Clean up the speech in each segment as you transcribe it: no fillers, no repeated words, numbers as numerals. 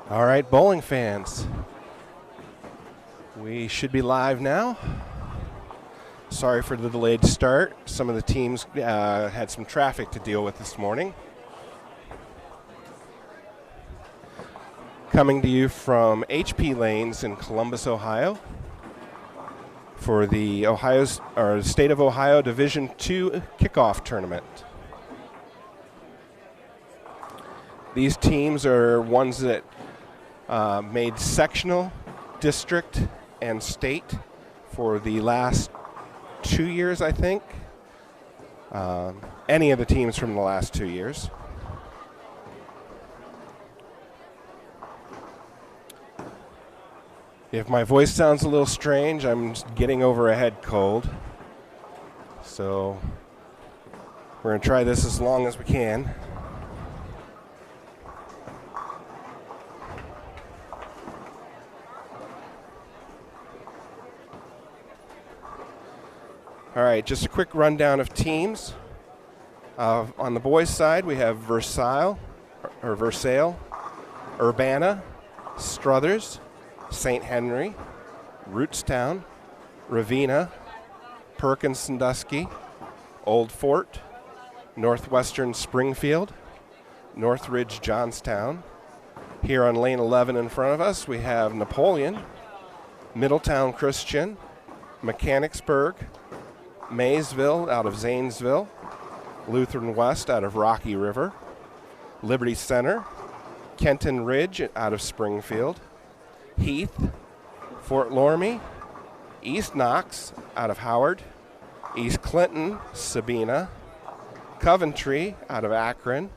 All right, bowling fans. We should be live now. Sorry for the delayed start. Some of the teams had some traffic to deal with this morning. Coming to you from HP Lanes in Columbus, Ohio, for the State of Ohio Division II kickoff tournament. These teams are ones that made sectional, district, and state for the last 2 years, I think. Any of the teams from the last 2 years. If my voice sounds a little strange, I'm getting over a head cold. So we're going to try this as long as we can. All right, just a quick rundown of teams. On the boys' side, we have Versailles, Urbana, Struthers, St. Henry, Rootstown, Ravenna, Perkins Sandusky, Old Fort, Northwestern Springfield, Northridge Johnstown. Here on lane 11 in front of us, we have Napoleon, Middletown Christian, Mechanicsburg, Maysville out of Zanesville, Lutheran West out of Rocky River, Liberty Center, Kenton Ridge out of Springfield, Heath, Fort Loramie, East Knox out of Howard, East Clinton, Sabina, Coventry out of Akron,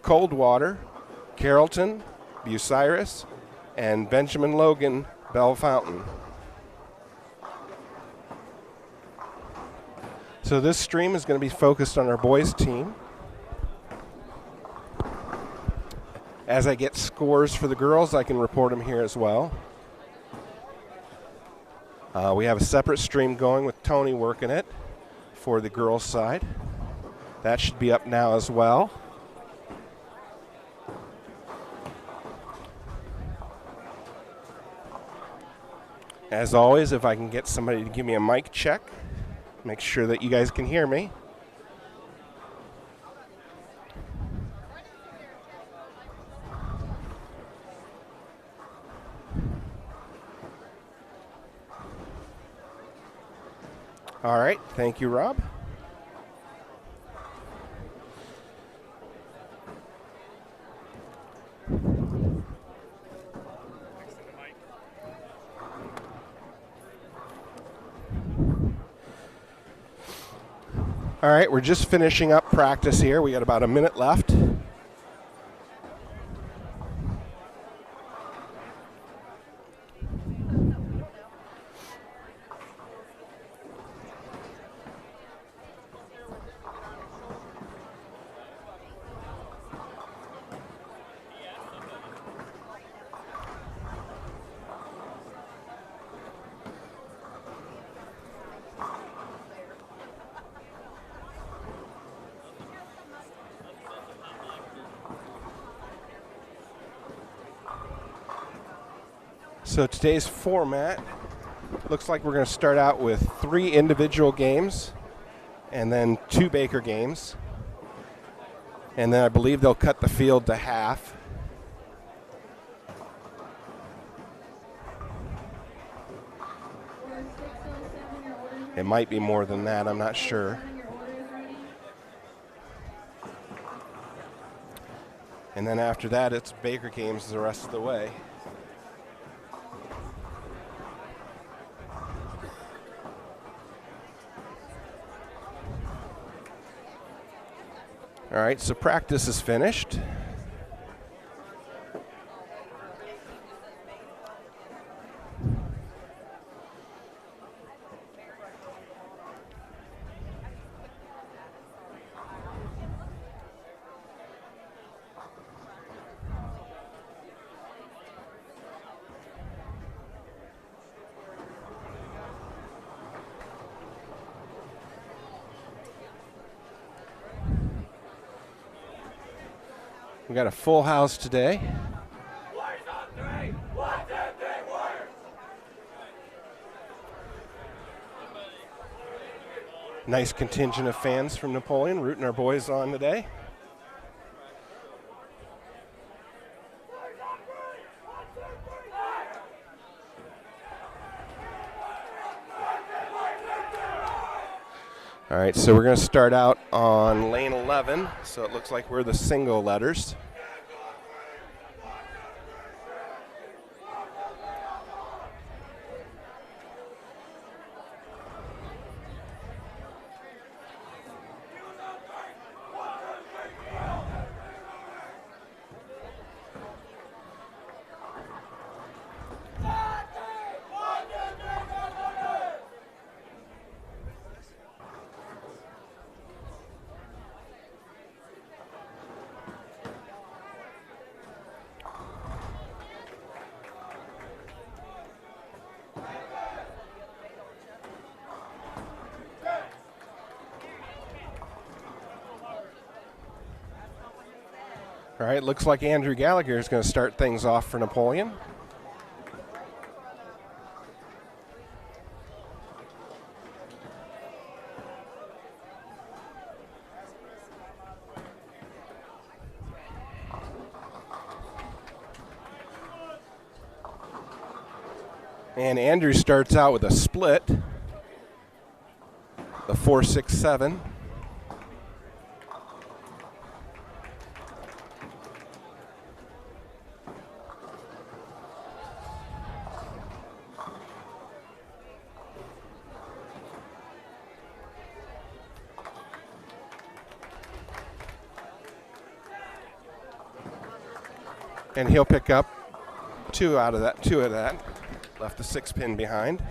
Coldwater, Carrollton, Bucyrus, and Benjamin Logan, Bell Fountain. So this stream is going to be focused on our boys team. As I get scores for the girls, I can report them here as well. We have a separate stream going with Tony working it for the girls' side. That should be up now as well. As always, if I can get somebody to give me a mic check, make sure that you guys can hear me. All right, thank you, Rob. All right, we're just finishing up practice here. We got about a minute left. So today's format looks like we're going to start out with 3 individual games and then 2 Baker games. And then I believe they'll cut the field to half. It might be more than that, I'm not sure. And then after that, it's Baker games the rest of the way. All right, so practice is finished. We got a full house today. Nice contingent of fans from Napoleon rooting our boys on today. All right, so we're going to start out on lane 11, so it looks like we're the single letters. All right, looks like Andrew Gallagher is going to start things off for Napoleon. And Andrew starts out with a split, the 4-6-7. And he'll pick up two of that. Left the 6-pin behind.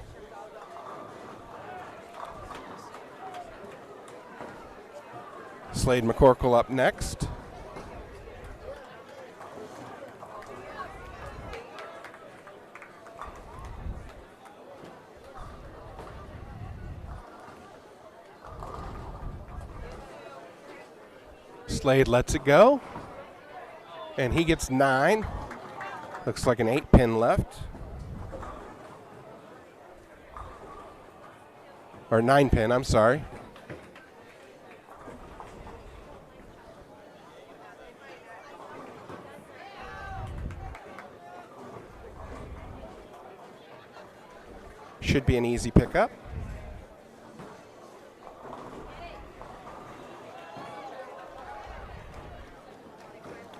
Slade McCorkle up next. Slade lets it go. And he gets 9. Looks like an 8-pin left. Or 9-pin, I'm sorry. Should be an easy pickup.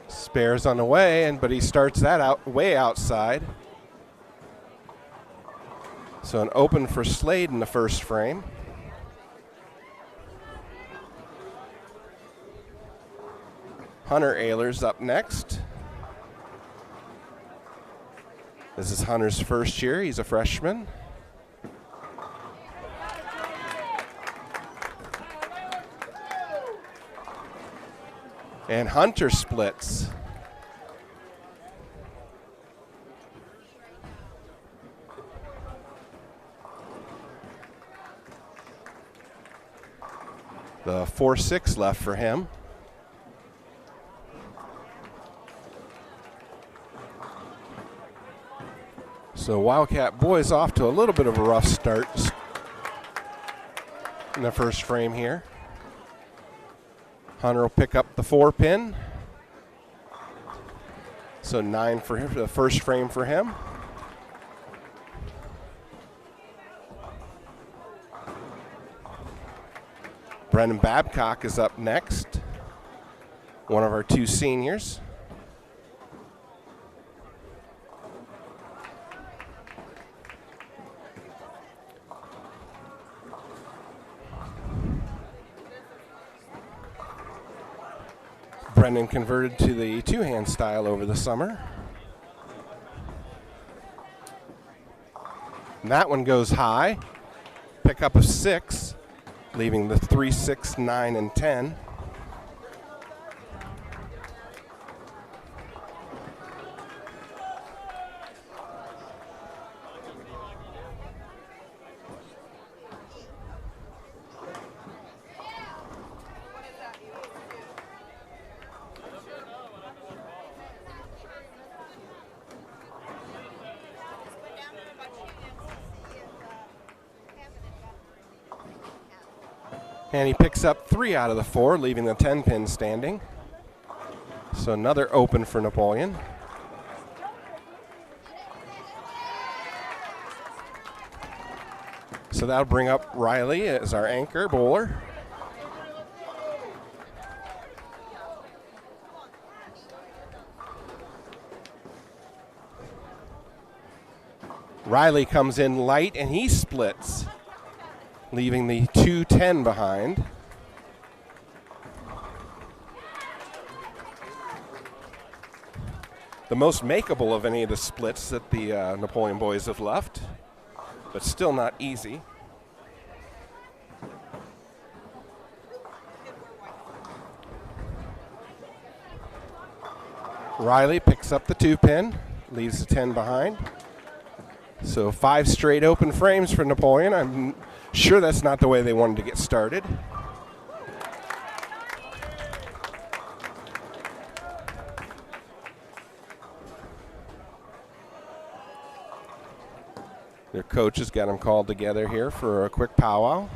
Spares on the way, but he starts that out way outside. So an open for Slade in the first frame. Hunter Ehlers up next. This is Hunter's first year. He's a freshman. And Hunter splits. The 4-6 left for him. So Wildcat boys off to a little bit of a rough start in the first frame here. Hunter will pick up the 4-pin. So 9 for him, the first frame for him. Brendan Babcock is up next, one of our 2 seniors. Brendan converted to the 2-hand style over the summer. And that one goes high. Pick up a 6. Leaving the 3, 6, 9, and 10. And he picks up 3 out of the 4, leaving the 10 pin standing. So another open for Napoleon. So that'll bring up Riley as our anchor bowler. Riley comes in light and he splits, leaving the 2-10 behind. The most makeable of any of the splits that the Napoleon boys have left, but still not easy. Riley picks up the 2-pin, leaves the 10 behind. So 5 straight open frames for Napoleon. I'm sure that's not the way they wanted to get started. Their coach has got them called together here for a quick powwow.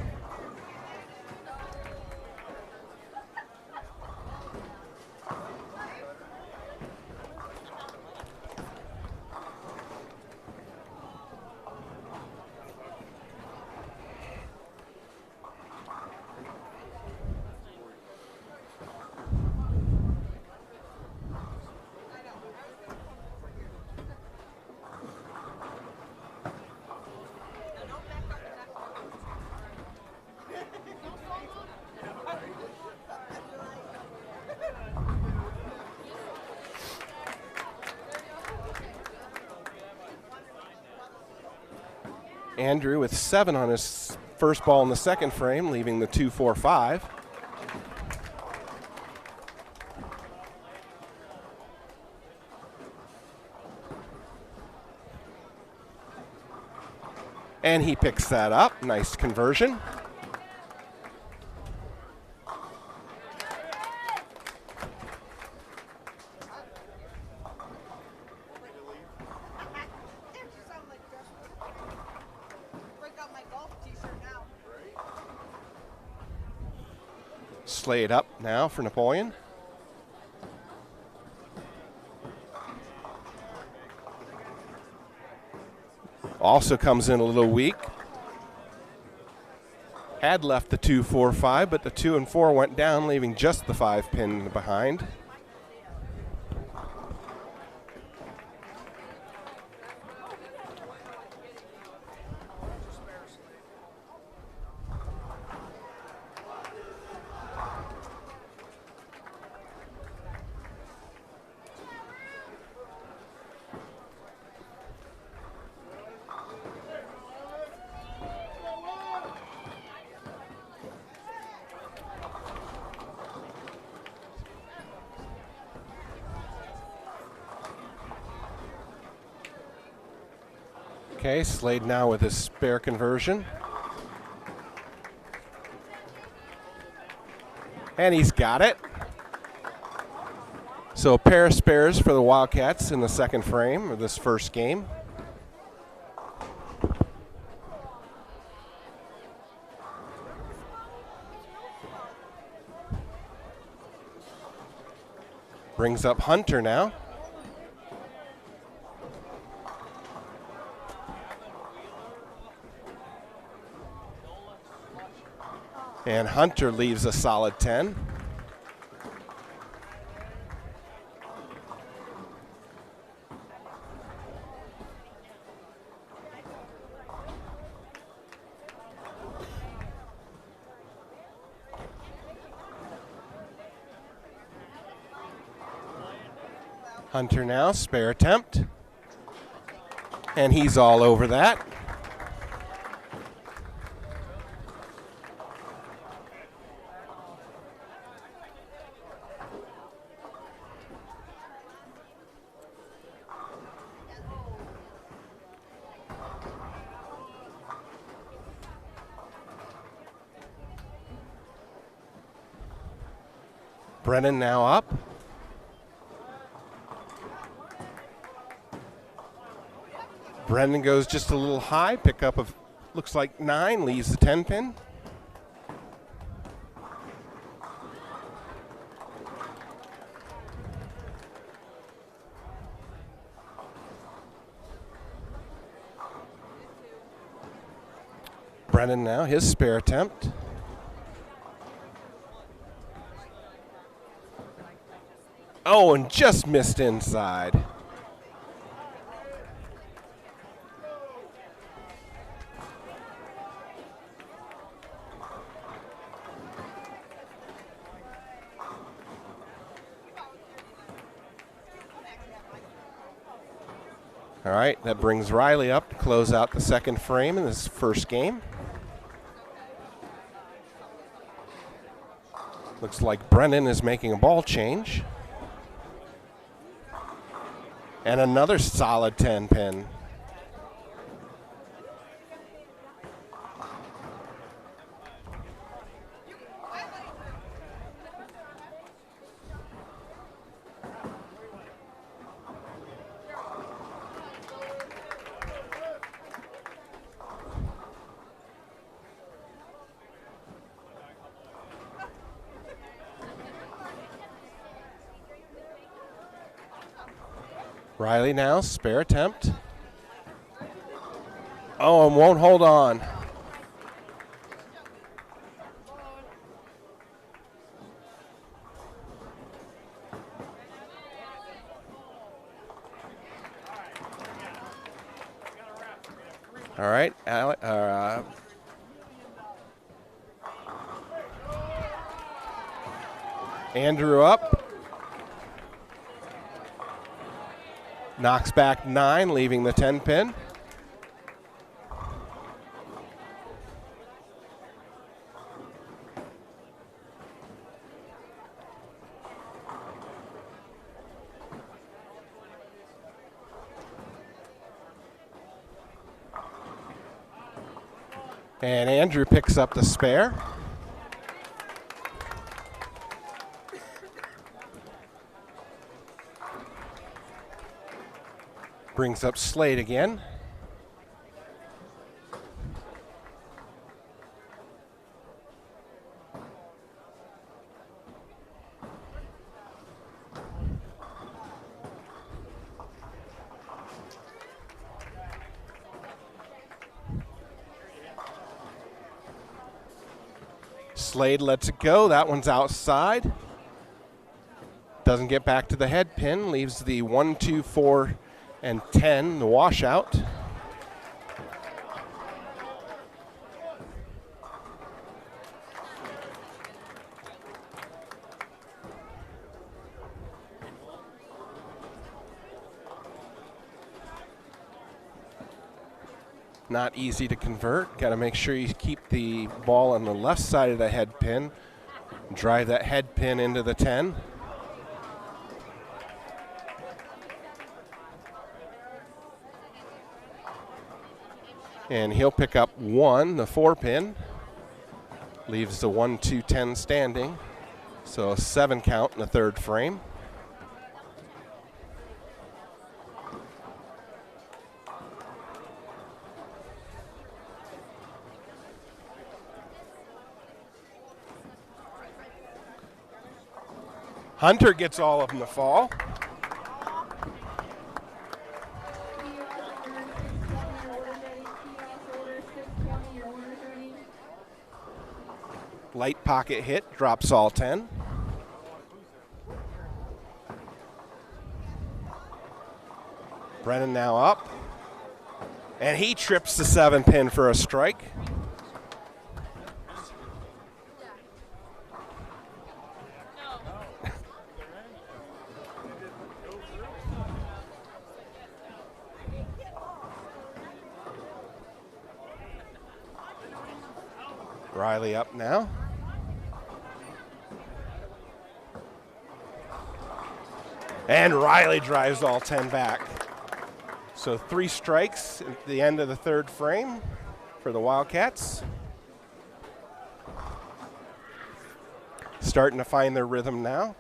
Andrew with 7 on his first ball in the second frame, leaving the 2-4-5. And he picks that up. Nice conversion. Slayed up now for Napoleon. Also comes in a little weak. Had left the 2-4-5, but the 2 and 4 went down, leaving just the 5 pin behind. Okay, Slade now with his spare conversion. And he's got it. So a pair of spares for the Wildcats in the second frame of this first game. Brings up Hunter now. And Hunter leaves a solid 10. Hunter now, spare attempt. And he's all over that. Brennan now up. Brennan goes just a little high, pickup of looks like 9, leaves the 10 pin. Brennan now, his spare attempt. Oh, and just missed inside. All right, that brings Riley up to close out the second frame in this first game. Looks like Brennan is making a ball change. And another solid 10 pin. Riley now, spare attempt. Oh, and won't hold on. All right, Andrew up. Knocks back 9, leaving the 10 pin. And Andrew picks up the spare. Brings up Slade again. Slade lets it go. That one's outside. Doesn't get back to the head pin. Leaves the 1, 2, 4, and 10, the washout. Not easy to convert. Got to make sure you keep the ball on the left side of the head pin. Drive that head pin into the 10. And he'll pick up 1, the 4 pin. Leaves the 1, 2, 10 standing. So a 7 count in the third frame. Hunter gets all of them to fall. Light pocket hit, drops all 10. Brennan now up. And he trips the 7 pin for a strike. Riley up now. And Riley drives all 10 back. So 3 strikes at the end of the third frame for the Wildcats. Starting to find their rhythm now.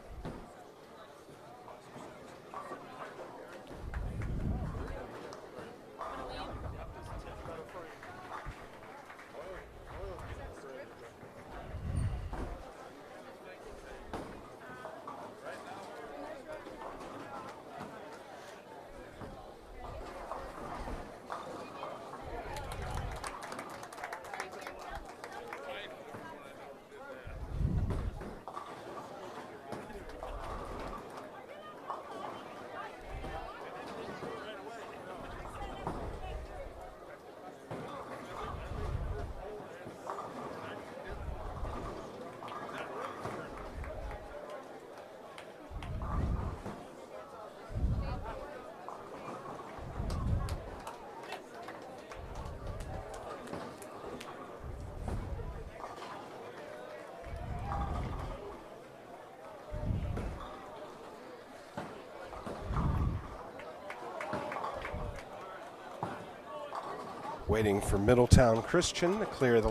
Waiting for Middletown Christian to clear the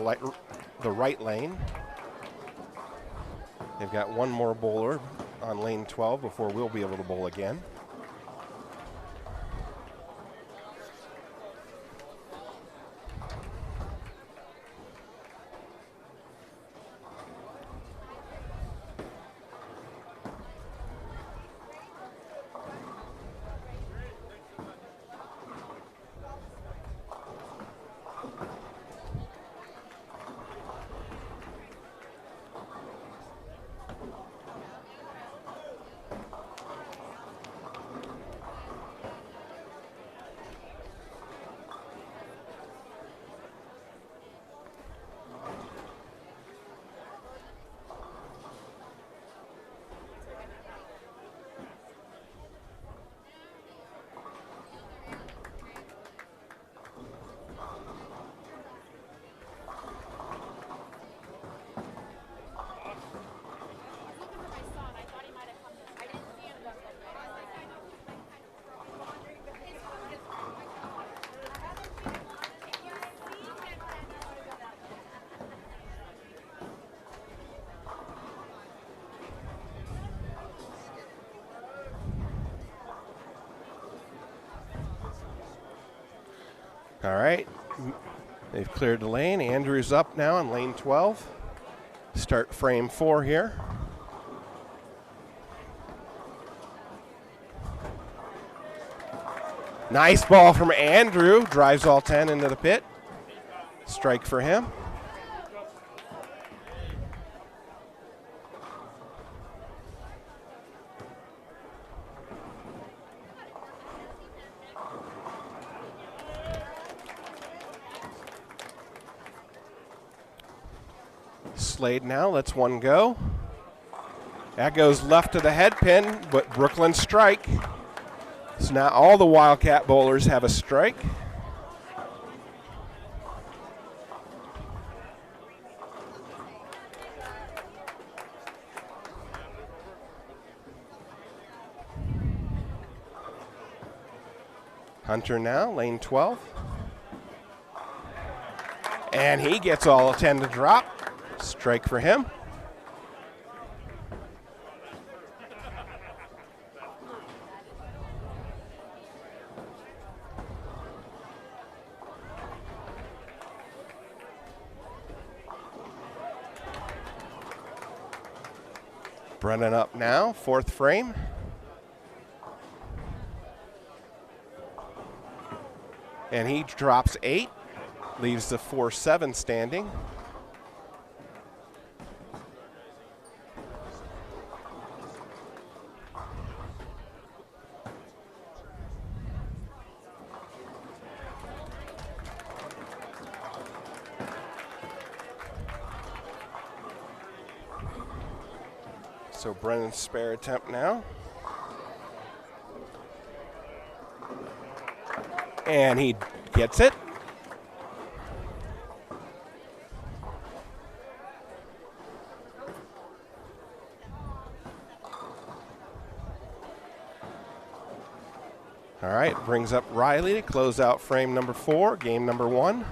right lane. They've got one more bowler on lane 12 before we'll be able to bowl again. All right, they've cleared the lane. Andrew's up now on lane 12. Start frame 4 here. Nice ball from Andrew. Drives all 10 into the pit. Strike for him. Slade now lets one go. That goes left to the head pin, but Brooklyn strike. So now all the Wildcat bowlers have a strike. Hunter now, lane 12. And he gets all 10 to drop. Strike for him. Brennan up now, 4th frame. And he drops 8, leaves the 4-7 standing. So Brennan's spare attempt now. And he gets it. All right, brings up Riley to close out frame number 4, game number 1.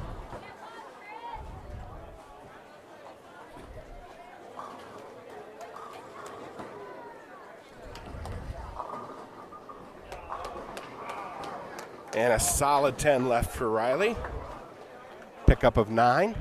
And a solid 10 left for Riley. Pickup of 9.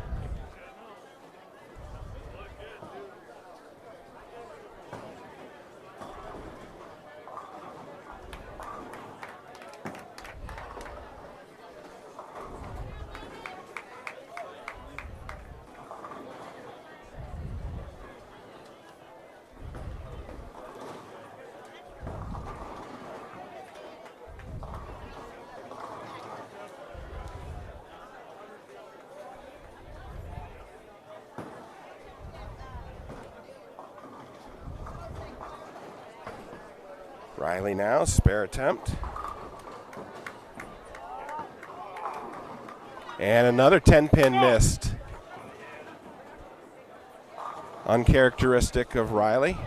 Riley now, spare attempt. And another 10-pin missed. Uncharacteristic of Riley.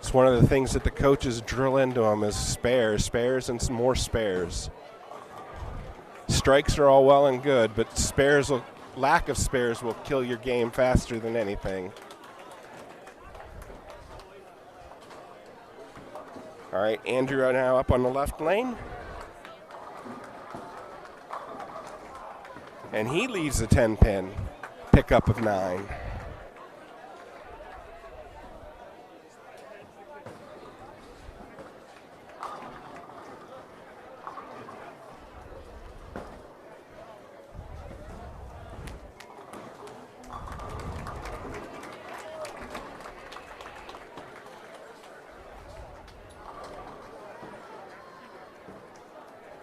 It's one of the things that the coaches drill into them is spares, and some more spares. Strikes are all well and good, but lack of spares will kill your game faster than anything. All right, Andrew now up on the left lane. And he leaves a 10-pin, pickup of 9.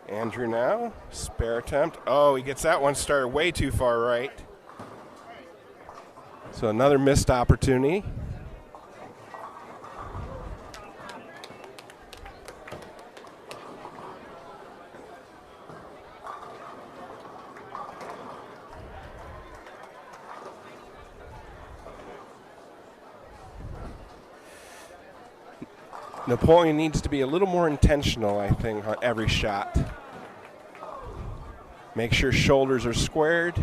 Andrew now, spare attempt. Oh, he gets that one started way too far right. So another missed opportunity. Napoleon needs to be a little more intentional, I think, on every shot. Make sure shoulders are squared.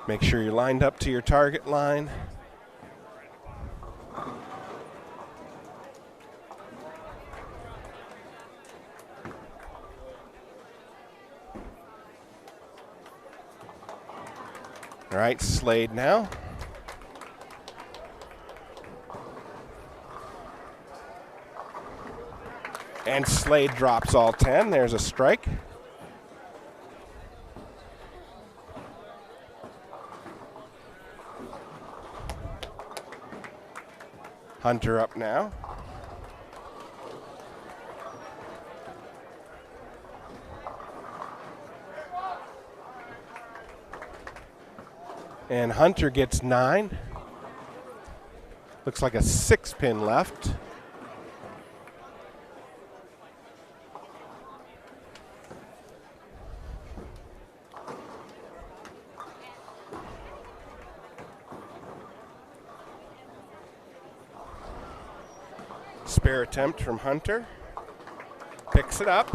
Make sure you're lined up to your target line. All right, Slade now. And Slade drops all 10. There's a strike. Hunter up now. And Hunter gets 9. Looks like a 6-pin left. Spare attempt from Hunter. Picks it up.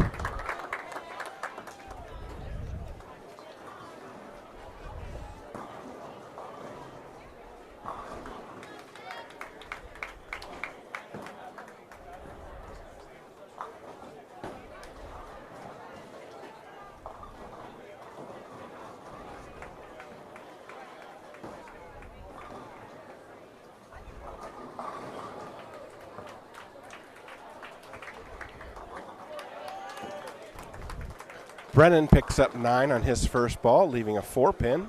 Brennan picks up 9 on his first ball, leaving a 4-pin.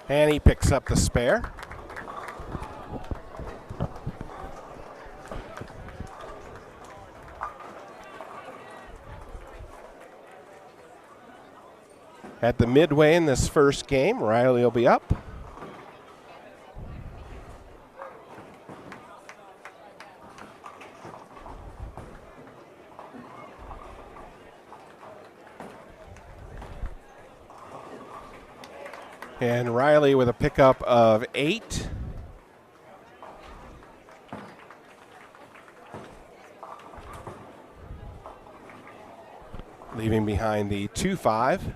And he picks up the spare. At the midway in this first game, Riley will be up. And Riley with a pickup of 8. Leaving behind the 2-5.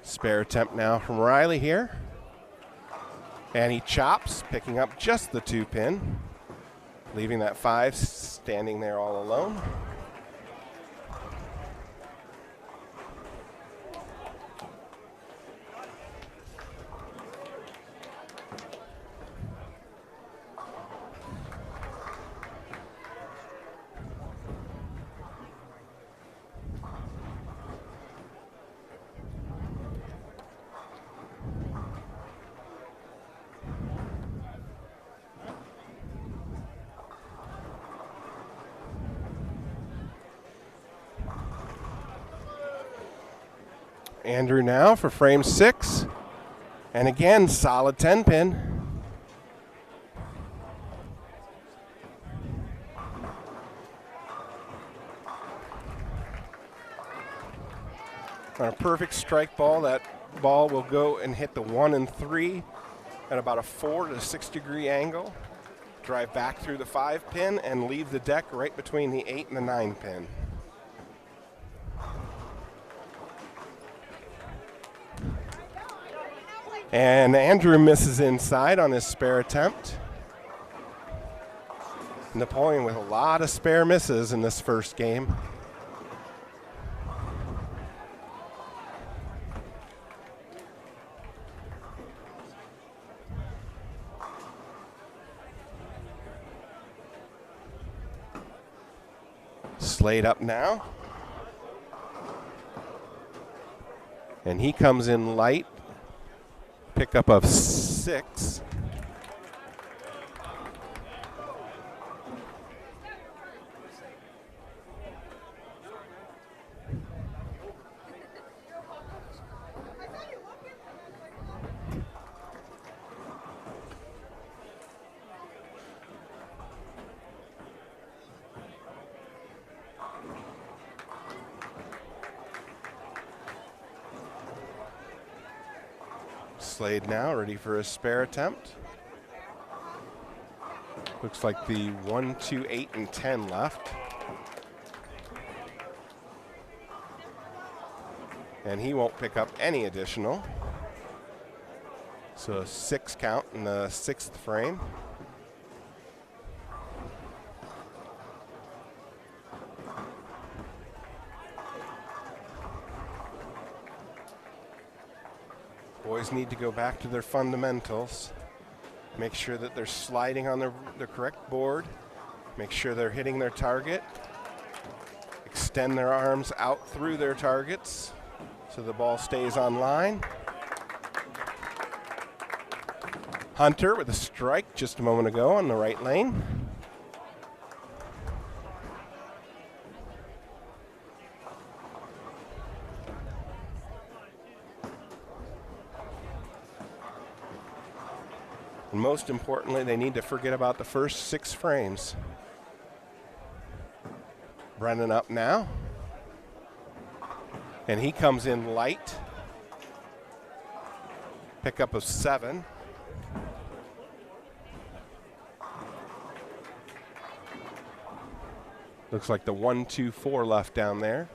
Spare attempt now from Riley here. And he chops, picking up just the 2-pin, leaving that 5 standing there all alone. Andrew now for frame 6. And again, solid 10-pin. On a perfect strike ball, that ball will go and hit the 1 and 3 at about a 4 to 6 degree angle. Drive back through the 5-pin and leave the deck right between the 8 and the 9-pin. And Andrew misses inside on his spare attempt. Napoleon with a lot of spare misses in this first game. Slade up now. And he comes in light. Pickup of 6. Slade now ready for his spare attempt. Looks like the 1, 2, 8, and 10 left. And he won't pick up any additional. So a 6 count in the 6th frame. Boys need to go back to their fundamentals. Make sure that they're sliding on the correct board. Make sure they're hitting their target. Extend their arms out through their targets so the ball stays on line. Hunter with a strike just a moment ago on the right lane. And most importantly, they need to forget about the first 6 frames. Brennan up now. And he comes in light. Pickup of 7. Looks like the 1, 2, 4 left down there.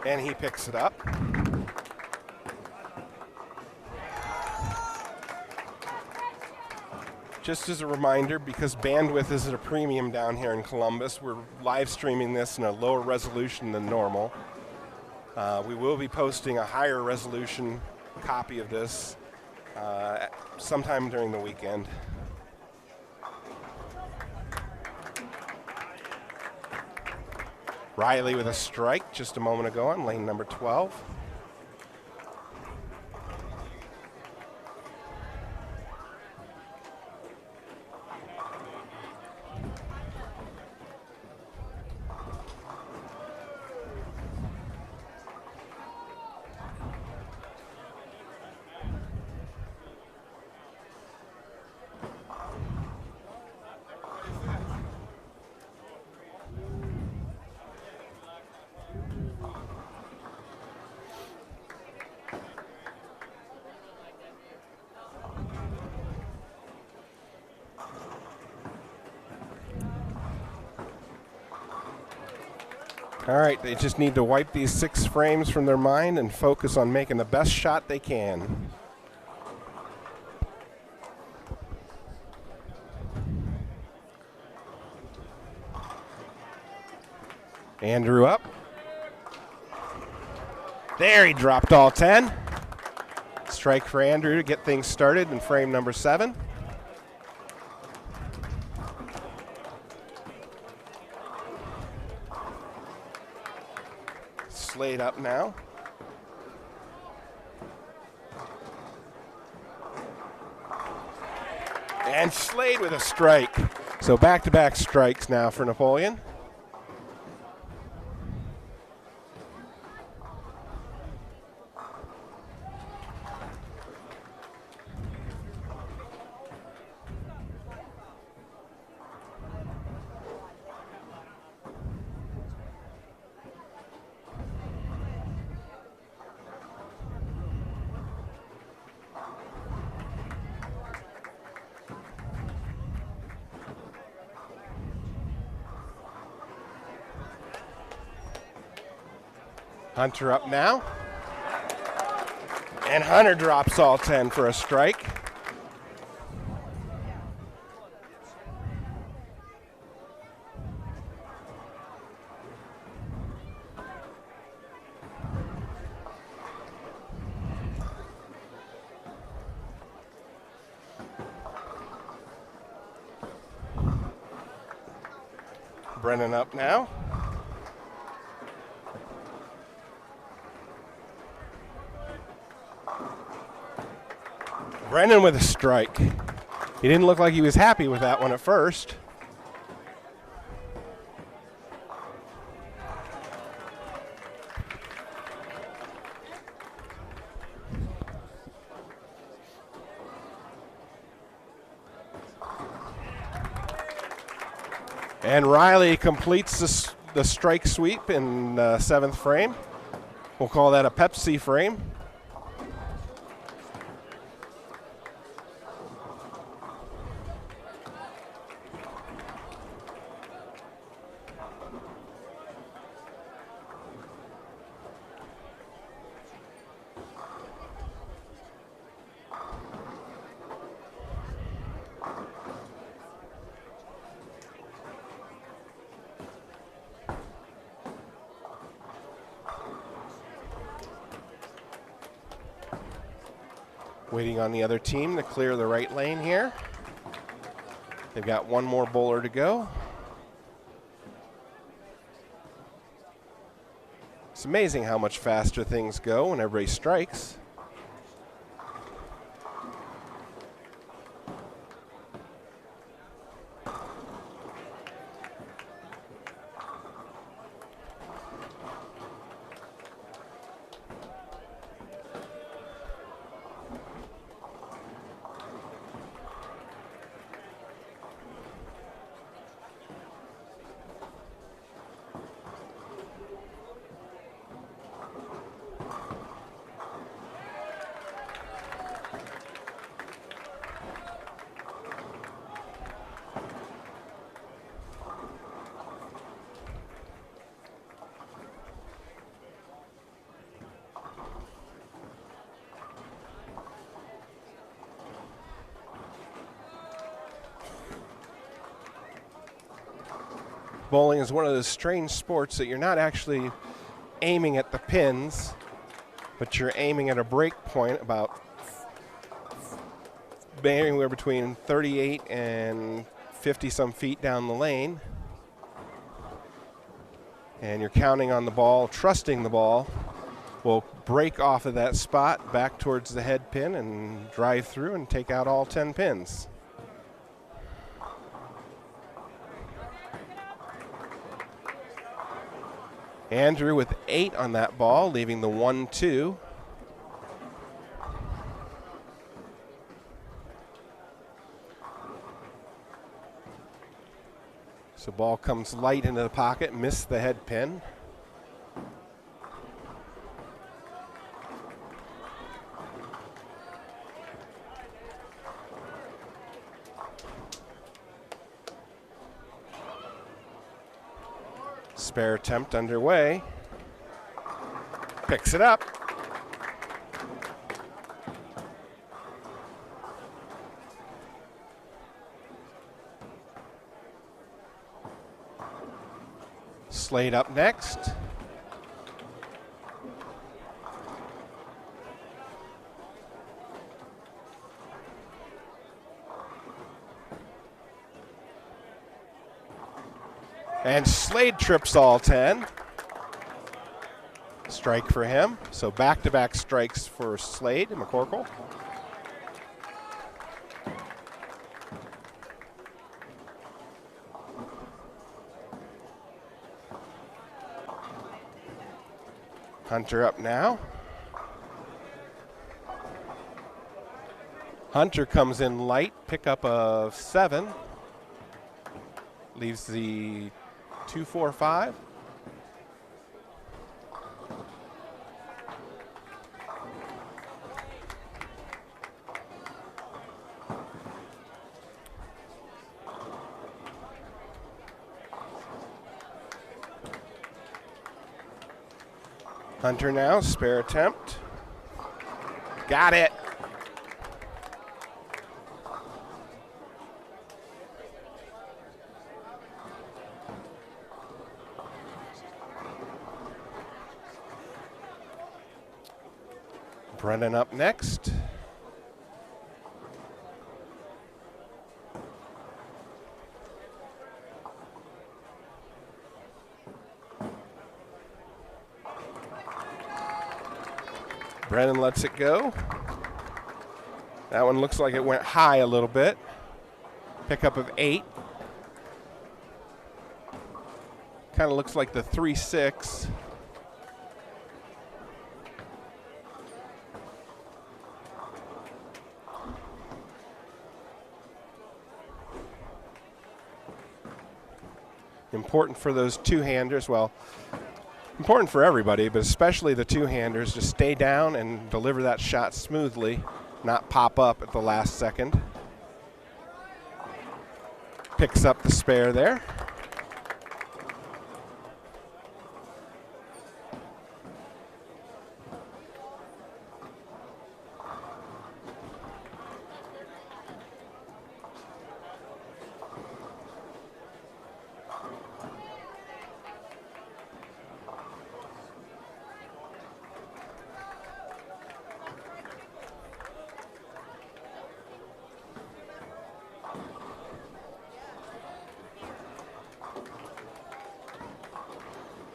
And he picks it up. Just as a reminder, because bandwidth is at a premium down here in Columbus, we're live streaming this in a lower resolution than normal. We will be posting a higher resolution copy of this sometime during the weekend. Riley with a strike just a moment ago on lane number 12. All right, they just need to wipe these 6 frames from their mind and focus on making the best shot they can. Andrew up. There, he dropped all 10. Strike for Andrew to get things started in frame number 7. Slade up now. And Slade with a strike. So back-to-back strikes now for Napoleon. Hunter up now. And Hunter drops all 10 for a strike. Brennan up now. Brennan with a strike. He didn't look like he was happy with that one at first. And Riley completes the strike sweep in the 7th frame. We'll call that a Pepsi frame. Waiting on the other team to clear the right lane here. They've got one more bowler to go. It's amazing how much faster things go when everybody strikes. Bowling is one of those strange sports that you're not actually aiming at the pins, but you're aiming at a break point about anywhere between 38 and 50 some feet down the lane. And you're counting on the ball, trusting the ball will break off of that spot back towards the head pin and drive through and take out all 10 pins. Andrew with 8 on that ball, leaving the 1-2. So ball comes light into the pocket, missed the head pin. Spare attempt underway. Picks it up. Slade up next. And Slade trips all 10. Strike for him. So back-to-back strikes for Slade and McCorkle. Hunter up now. Hunter comes in light, pickup of 7. Leaves the 2-4-5. Hunter now, spare attempt. Got it. Brennan up next. Brennan lets it go. That one looks like it went high a little bit. Pickup of 8. Kind of looks like the 3-6. Important for those two-handers, well, important for everybody, but especially the two-handers, to stay down and deliver that shot smoothly, not pop up at the last second. Picks up the spare there.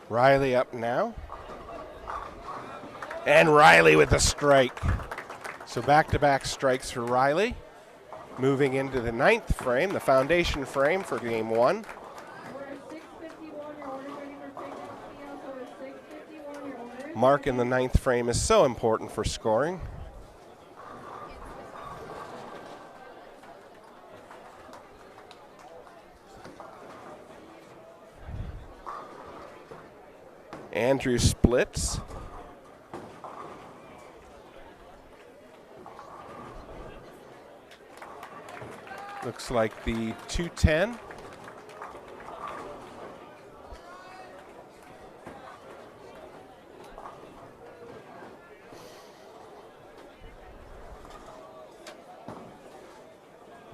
Riley up now. And Riley with the strike. So back-to-back strikes for Riley. Moving into the 9th frame, the foundation frame for game 1. Mark in the 9th frame is so important for scoring. Andrew splits. Looks like the 210.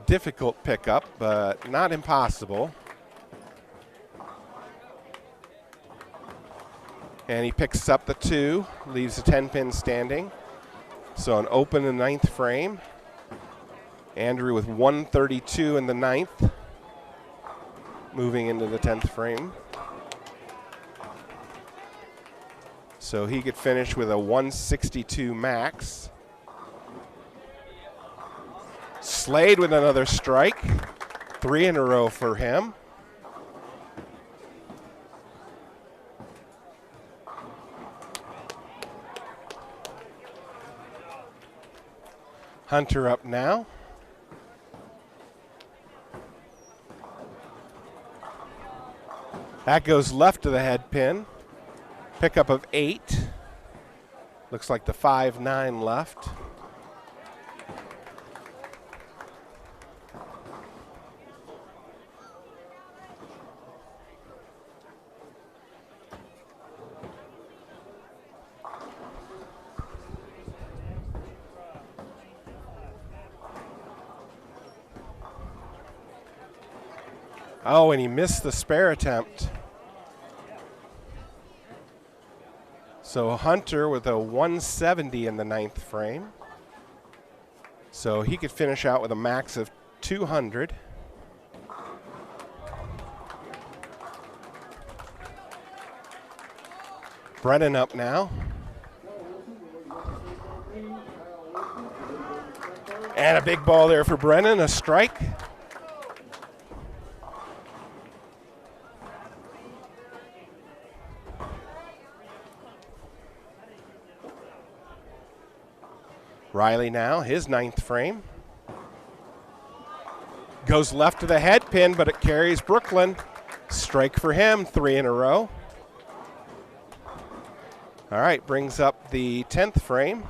Difficult pickup, but not impossible. And he picks up the 2, leaves a 10-pin standing. So an open in the 9th frame. Andrew with 132 in the 9th. Moving into the 10th frame. So he could finish with a 162 max. Slade with another strike. 3 in a row for him. Hunter up now. That goes left to the head pin. Pickup of 8. Looks like the 5-9 left. Oh, and he missed the spare attempt. So Hunter with a 170 in the 9th frame. So he could finish out with a max of 200. Brennan up now. And a big ball there for Brennan, a strike. Riley now, his 9th frame. Goes left to the head pin, but it carries Brooklyn. Strike for him, 3 in a row. All right, brings up the 10th frame.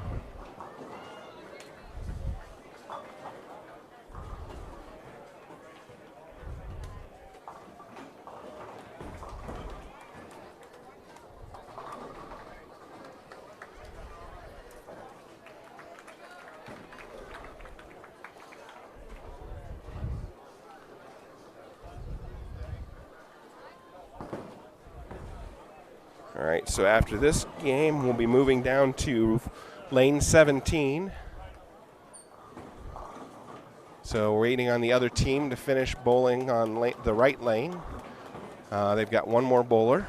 All right, so after this game, we'll be moving down to lane 17. So we're waiting on the other team to finish bowling on the right lane. They've got one more bowler.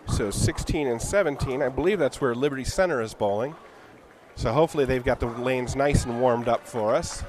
So 16 and 17, I believe that's where Liberty Center is bowling. So hopefully they've got the lanes nice and warmed up for us.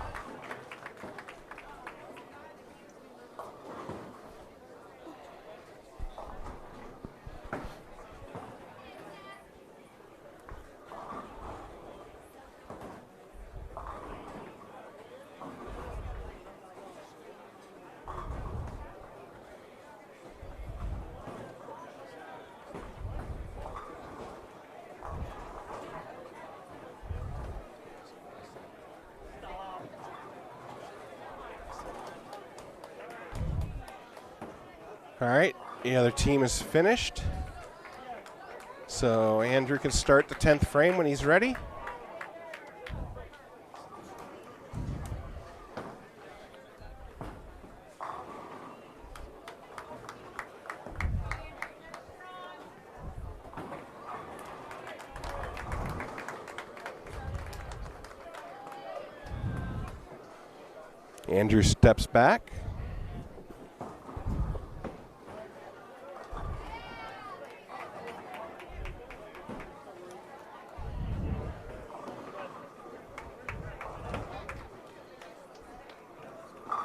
All right, the other team is finished. So Andrew can start the 10th frame when he's ready. Andrew steps back.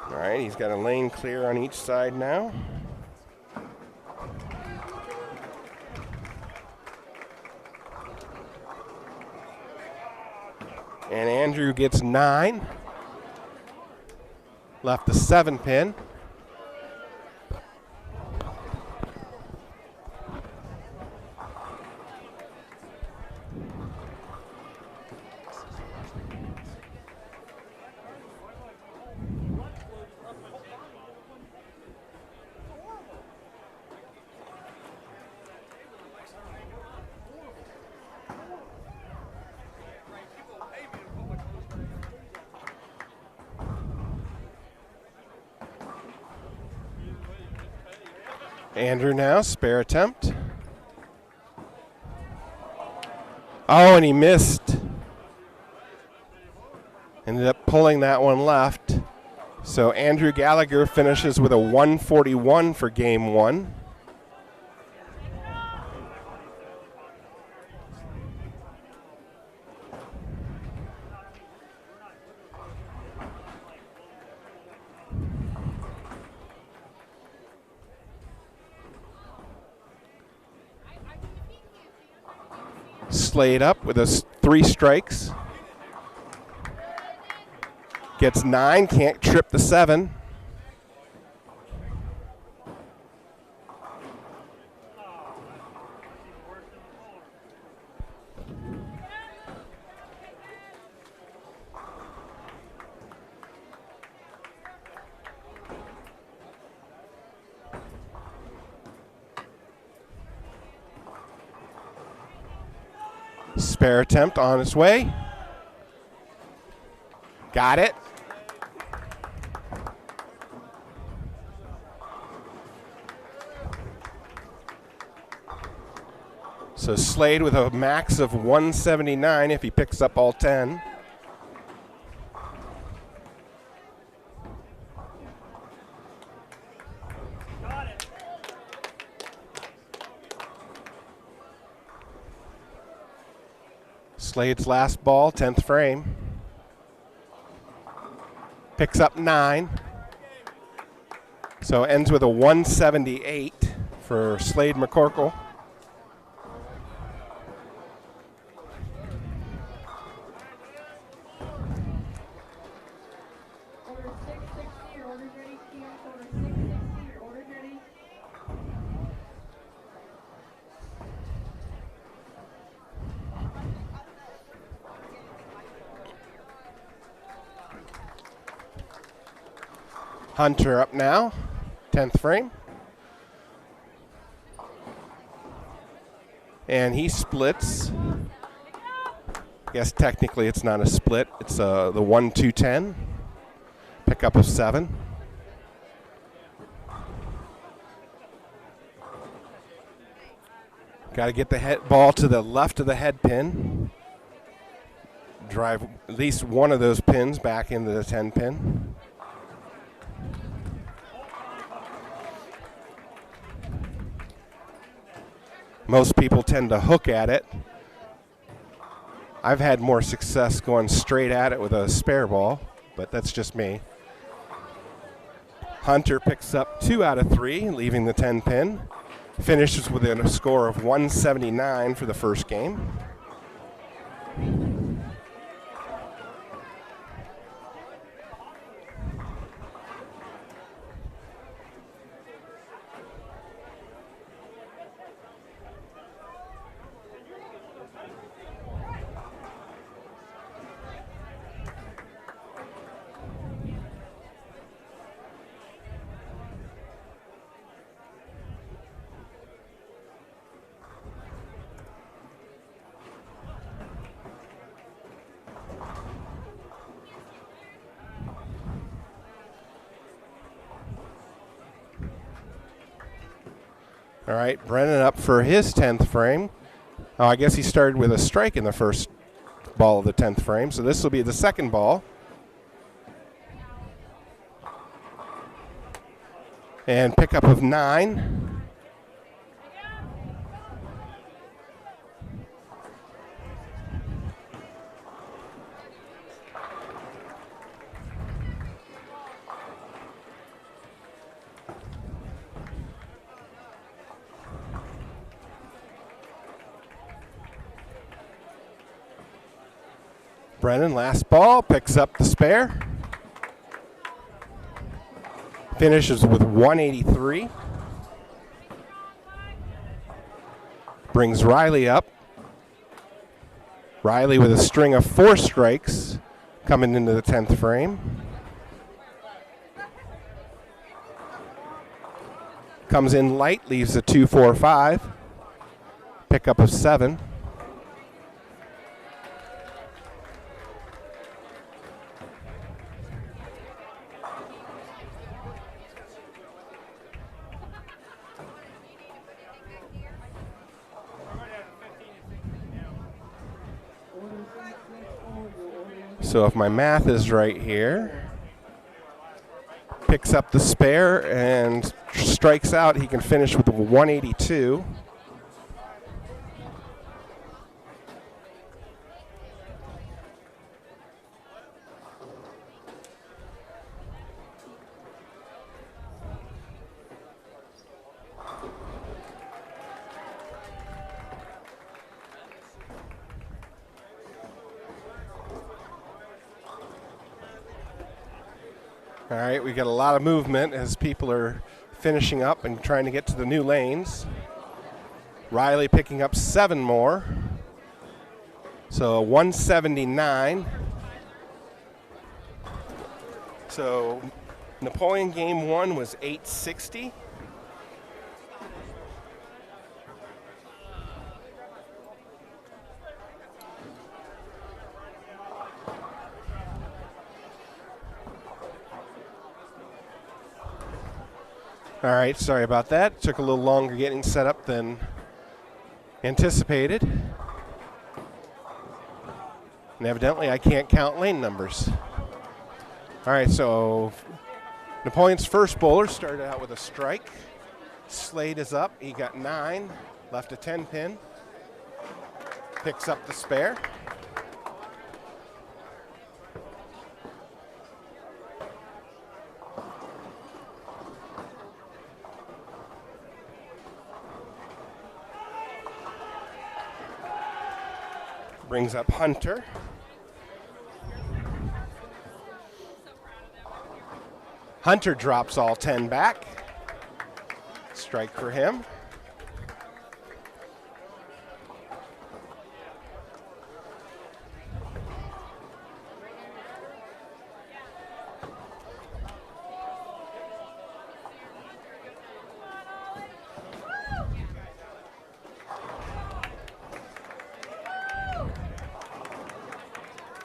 All right, he's got a lane clear on each side now. And Andrew gets 9. Left the 7 pin. Andrew now, spare attempt. Oh, and he missed. Ended up pulling that one left. So Andrew Gallagher finishes with a 141 for game 1. Slade up with 3 strikes. Gets 9, can't trip the 7. Spare attempt on its way. Got it. So Slade with a max of 179 if he picks up all 10. Slade's last ball, 10th frame. Picks up 9. So ends with a 178 for Slade McCorkle. Hunter up now, 10th frame. And he splits. I guess technically it's not a split. It's the 1-2-10. Pickup of 7. Got to get the head ball to the left of the head pin. Drive at least one of those pins back into the 10 pin. Most people tend to hook at it. I've had more success going straight at it with a spare ball, but that's just me. Hunter picks up 2 out of 3, leaving the 10 pin. Finishes with a score of 179 for the first game. All right, Brennan up for his 10th frame. Oh, I guess he started with a strike in the first ball of the 10th frame, so this will be the second ball. And pickup of 9. Brennan, last ball, picks up the spare. Finishes with 183. Brings Riley up. Riley with a string of 4 strikes coming into the 10th frame. Comes in light, leaves a 2-4-5. Pickup of 7. So if my math is right here, picks up the spare and strikes out, he can finish with a 182. All right, we got a lot of movement as people are finishing up and trying to get to the new lanes. Riley picking up 7 more. So 179. So Napoleon game 1 was 860. All right, sorry about that. Took a little longer getting set up than anticipated. And evidently I can't count lane numbers. All right, so Napoleon's first bowler started out with a strike. Slade is up. He got 9, left a 10 pin. Picks up the spare. Brings up Hunter. Hunter drops all 10 back. Strike for him.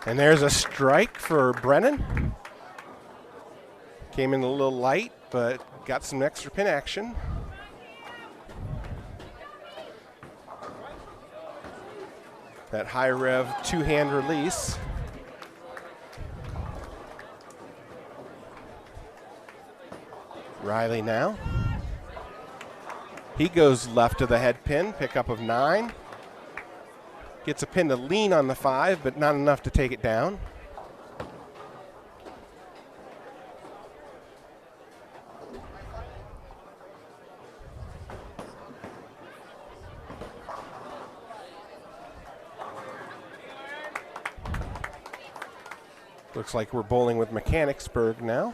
And there's a strike for Brennan. Came in a little light, but got some extra pin action. That high rev 2-hand release. Riley now. He goes left of the head pin, pickup of 9. Gets a pin to lean on the 5, but not enough to take it down. Looks like we're bowling with Mechanicsburg now.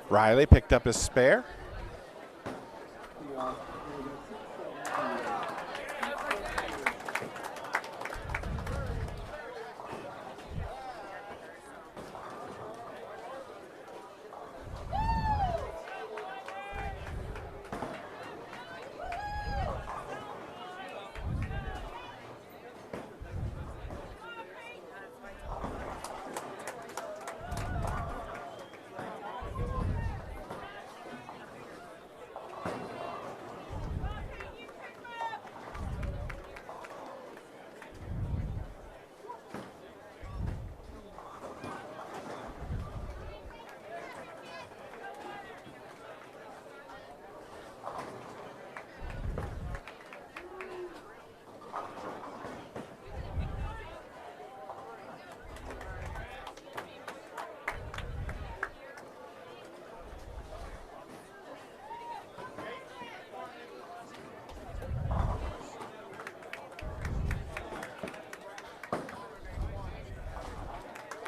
Riley picked up his spare.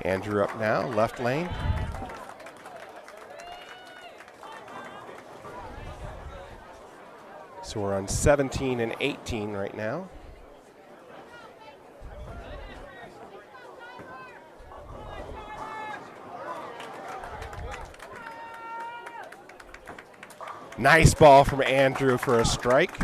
Andrew up now, left lane. So we're on 17 and 18 right now. Nice ball from Andrew for a strike.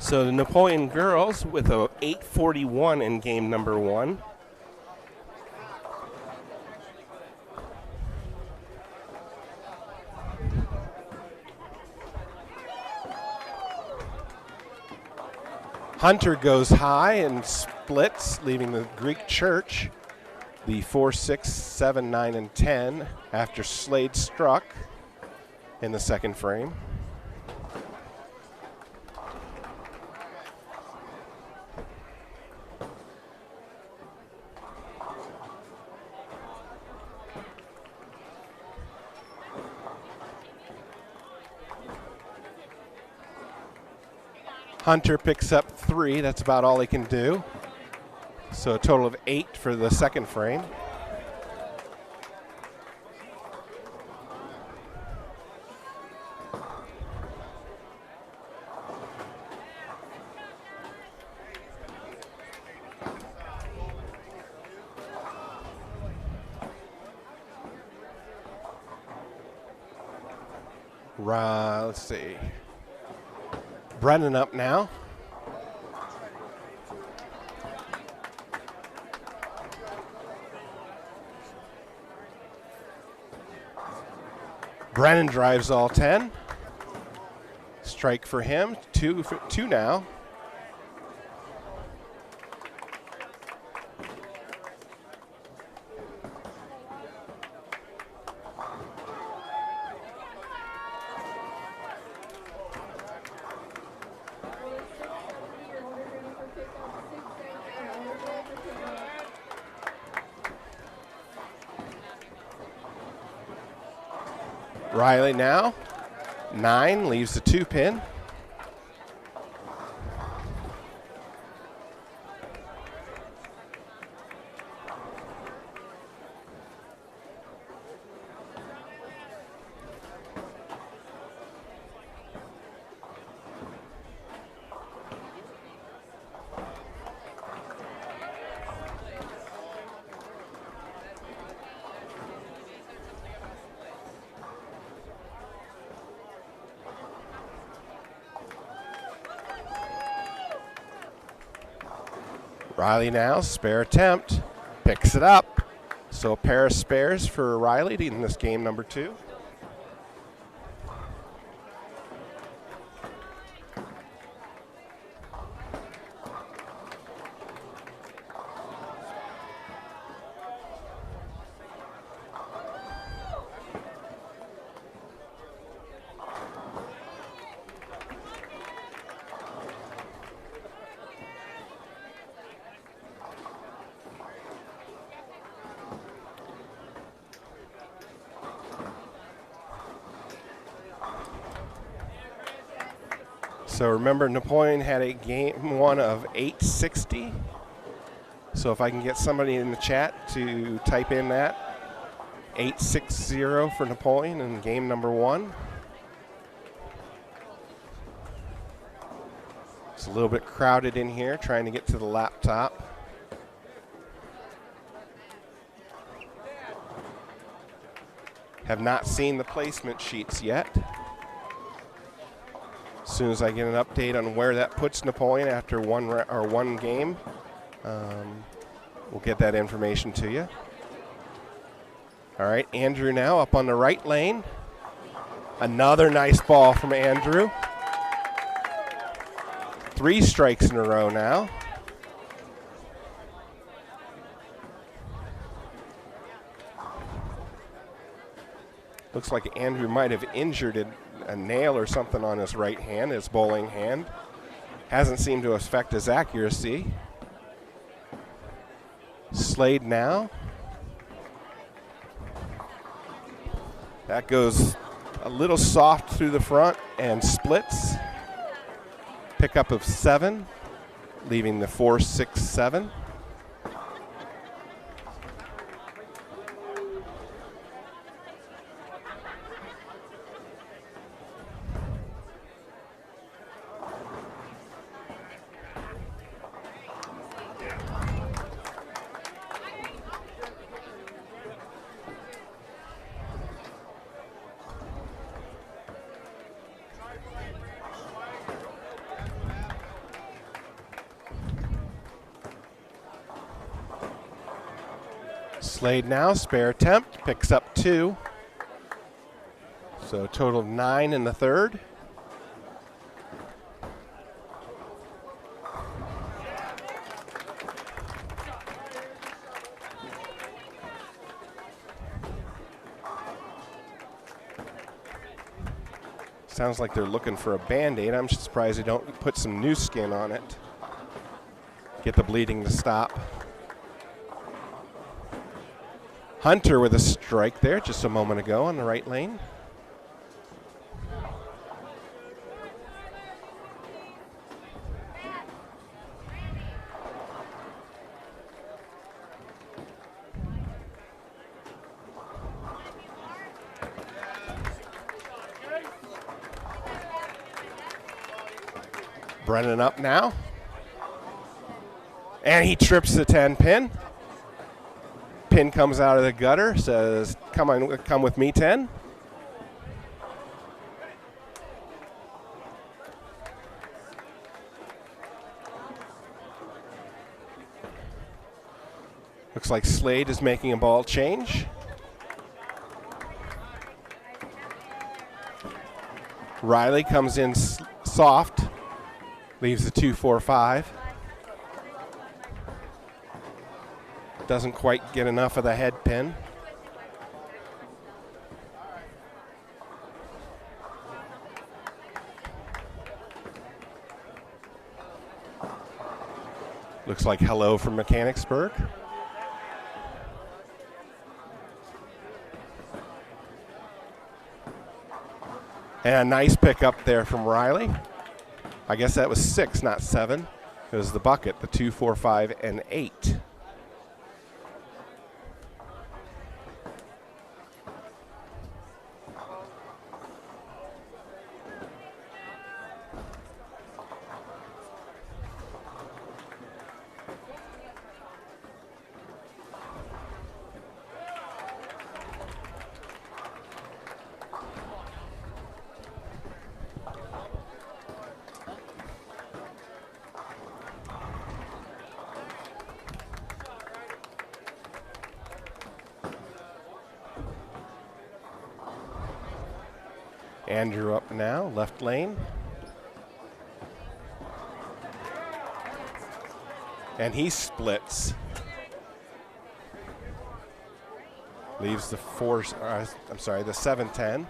So the Napoleon girls with a 8:41 in game number 1. Hunter goes high and splits, leaving the Greek church. The 4, 6, 7, 9, and 10 after Slade struck in the second frame. Hunter picks up 3. That's about all he can do. So a total of 8 for the second frame. Let's see. Brennan up now. Brennan drives all 10. Strike for him. 2 now. Riley now, 9, leaves the 2 pin. Riley now, spare attempt, picks it up. So a pair of spares for Riley in this game number 2. So remember, Napoleon had a game 1 of 860. So if I can get somebody in the chat to type in that, 860 for Napoleon in game number 1. It's a little bit crowded in here, trying to get to the laptop. Have not seen the placement sheets yet. As soon as I get an update on where that puts Napoleon after one game, we'll get that information to you. All right, Andrew now up on the right lane. Another nice ball from Andrew. 3 strikes in a row now. Looks like Andrew might have injured a nail or something on his right hand, his bowling hand. Hasn't seemed to affect his accuracy. Slade now. That goes a little soft through the front and splits. Pickup of 7, leaving the 4, 6, 7. Slade now, spare attempt, picks up 2. So a total of 9 in the third. Sounds like they're looking for a Band-Aid. I'm surprised they don't put some new skin on it. Get the bleeding to stop. Hunter with a strike there just a moment ago on the right lane. Brennan up now. And he trips the 10 pin. Pin comes out of the gutter, says, come with me, 10. Looks like Slade is making a ball change. Riley comes in soft, leaves the 2-4-5. Doesn't quite get enough of the head pin. Looks like hello from Mechanicsburg. And a nice pickup there from Riley. I guess that was 6, not 7. It was the bucket, the 2, 4, 5, and 8. Andrew up now, left lane. And he splits. Leaves the the 7-10.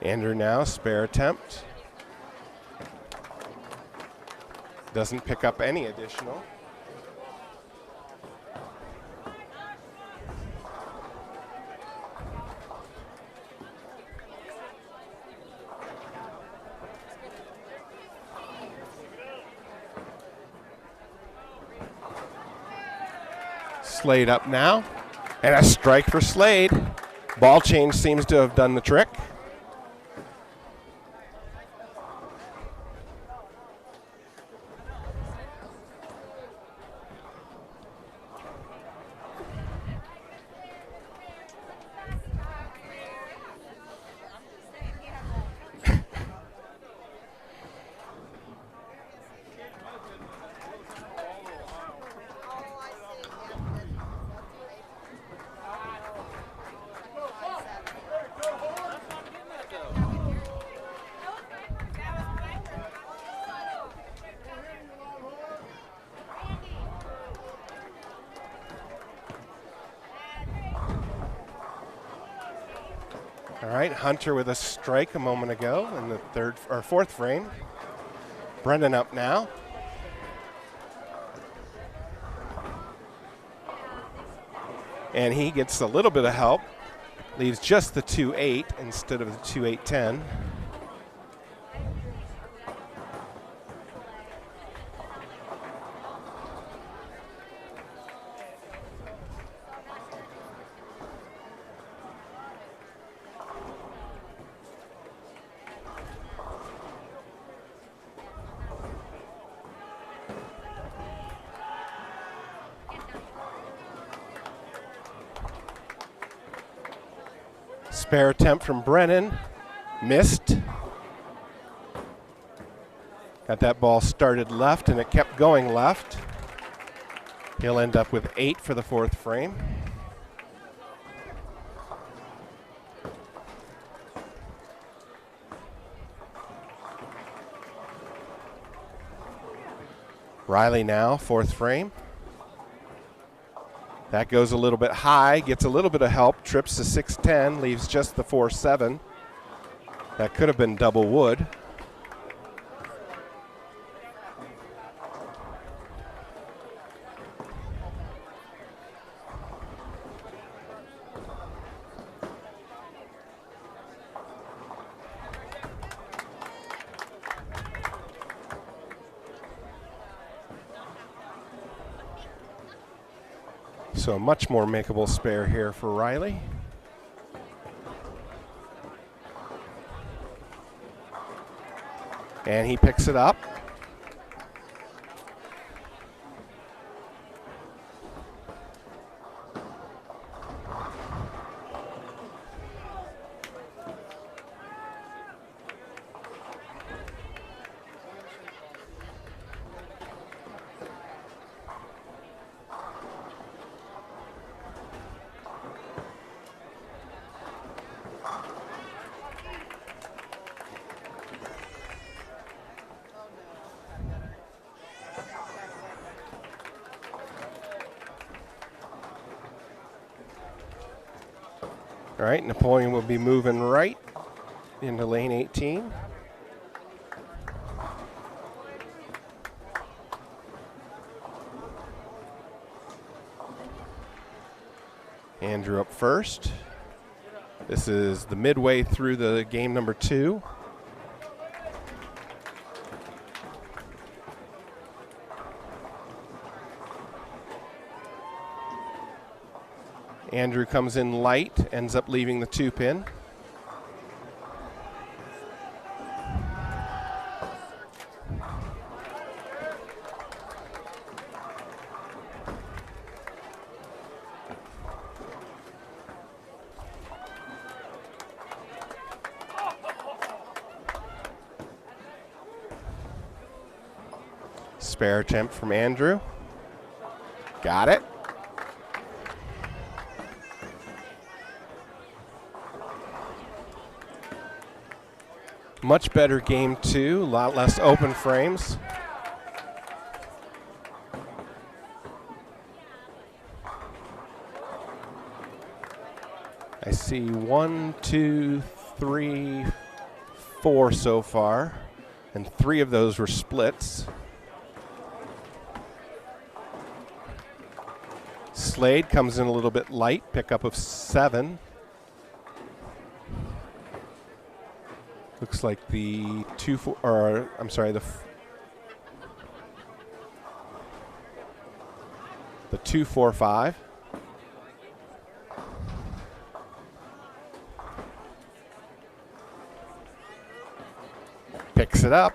Andrew now, spare attempt. Doesn't pick up any additional. Slade up now, and a strike for Slade. Ball change seems to have done the trick. All right, Hunter with a strike a moment ago in the fourth frame. Brendan up now. And he gets a little bit of help. Leaves just the 2-8 instead of the 2-8-10. Spare attempt from Brennan, missed. Got that ball started left and it kept going left. He'll end up with 8 for the fourth frame. Riley now, fourth frame. That goes a little bit high, gets a little bit of help, trips the 6-10, leaves just the 4-7. That could have been double wood. So a much more makeable spare here for Riley. And he picks it up. All right, Napoleon will be moving right into lane 18. Andrew up first. This is the midway through the game number 2. Andrew comes in light, ends up leaving the 2-pin. Spare attempt from Andrew. Got it. Much better game 2, a lot less open frames. I see 1, 2, 3, 4 so far, and 3 of those were splits. Slade comes in a little bit light, pickup of 7. Looks like the 2-4-5. Picks it up.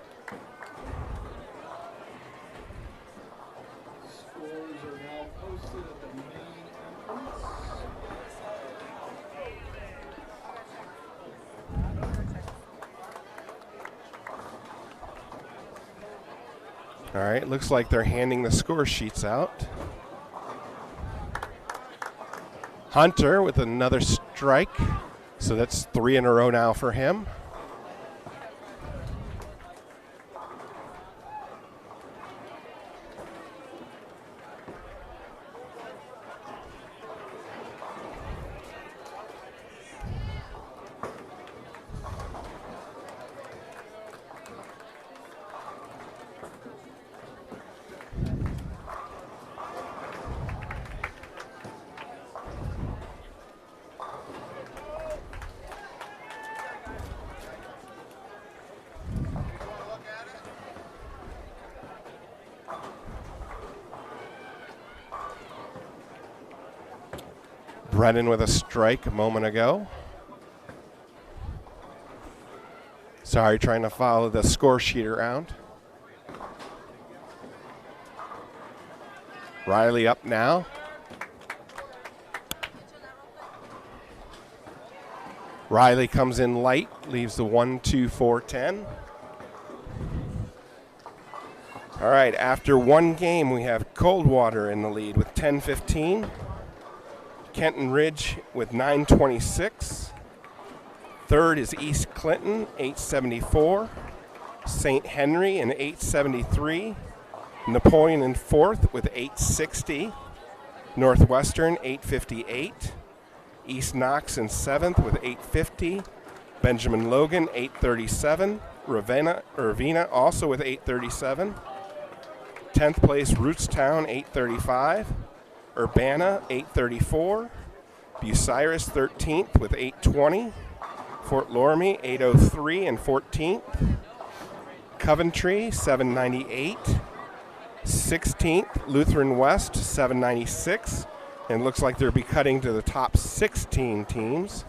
Scores are now posted at the main entrance. All right, looks like they're handing the score sheets out. Hunter with another strike, so that's 3 in a row now for him. Brennan with a strike a moment ago. Sorry, trying to follow the score sheet around. Riley up now. Riley comes in light, leaves the 1-2-4-10. All right, after one game, we have Coldwater in the lead with 10-15. Kenton Ridge with 9:26. Third is East Clinton, 8:74. St. Henry in 8:73. Napoleon in fourth with 8:60. Northwestern 8:58. East Knox in seventh with 8:50. Benjamin Logan 8:37. Ravenna also with 8:37. 10th place Rootstown 8:35. Urbana 8:34. Bucyrus 13th with 8:20. Fort Loramie 8:03 and 14th. Coventry 7:98. 16th Lutheran West 7:96. And it looks like they'll be cutting to the top 16 teams.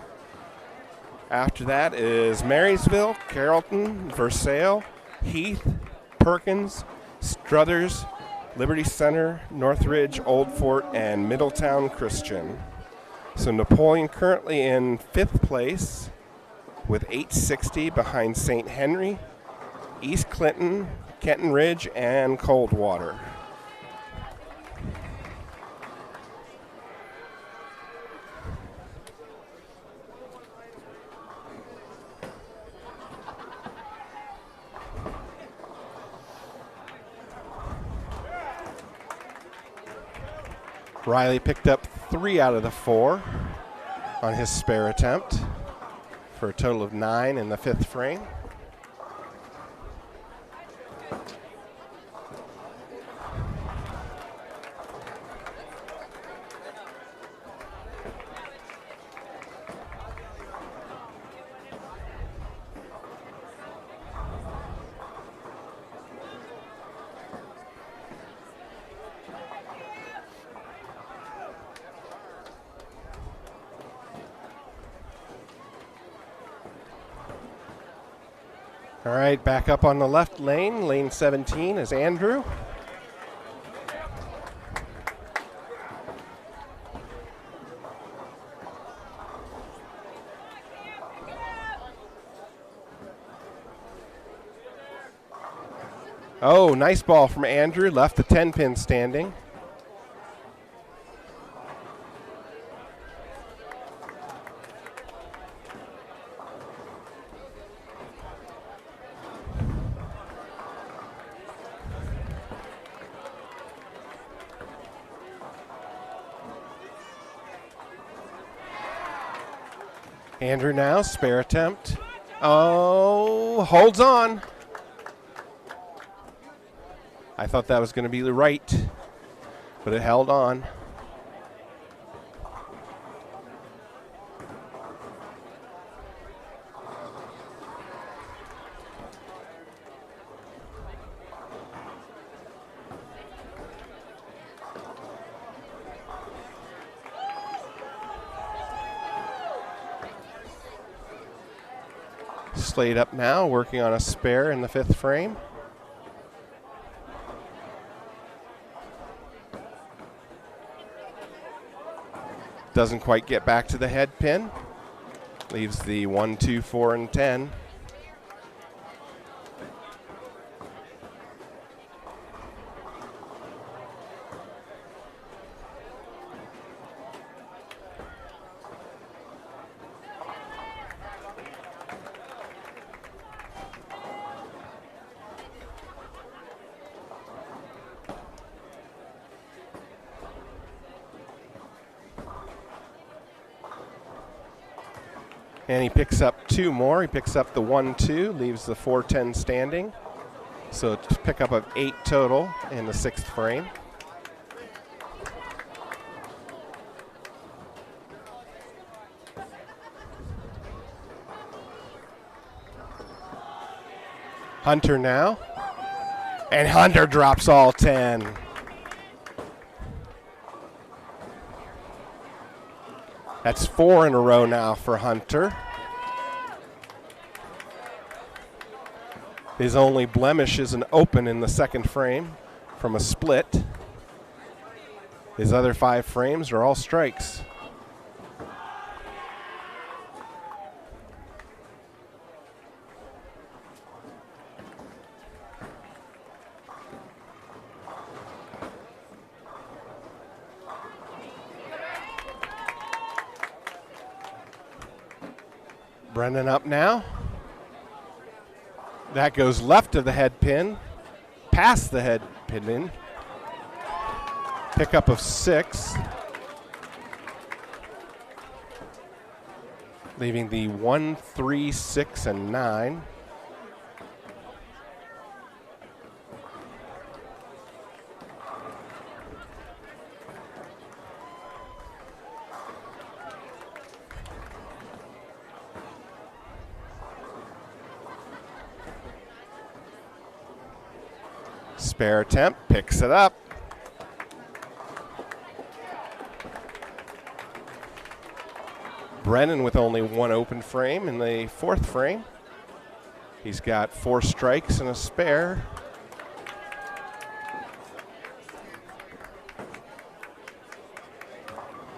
After that is Marysville, Carrollton, Versailles, Heath, Perkins, Struthers, Liberty Center, Northridge, Old Fort, and Middletown Christian. So Napoleon currently in 5th place with 860 behind St. Henry, East Clinton, Kenton Ridge, and Coldwater. Riley picked up 3 out of the 4 on his spare attempt for a total of 9 in the 5th frame. All right, back up on the left lane. Lane 17 is Andrew. Oh, nice ball from Andrew. Left the 10-pin standing. Andrew now, spare attempt. Oh, holds on. I thought that was going to be the right, but it held on. Slade up now, working on a spare in the 5th frame. Doesn't quite get back to the head pin. Leaves the 1, 2, 4, and 10. And he picks up 2 more. He picks up the 1, 2, leaves the 4, 10 standing. So it's a pickup of 8 total in the 6th frame. Hunter now. And Hunter drops all 10. That's 4 in a row now for Hunter. His only blemish is an open in the 2nd frame from a split. His other 5 frames are all strikes. Brennan up now. That goes left of the head pin, past the head pin. Pickup of 6. Leaving the 1, 3, 6, and 9. Spare attempt, picks it up. Brennan with only one open frame in the fourth frame. He's got 4 strikes and a spare.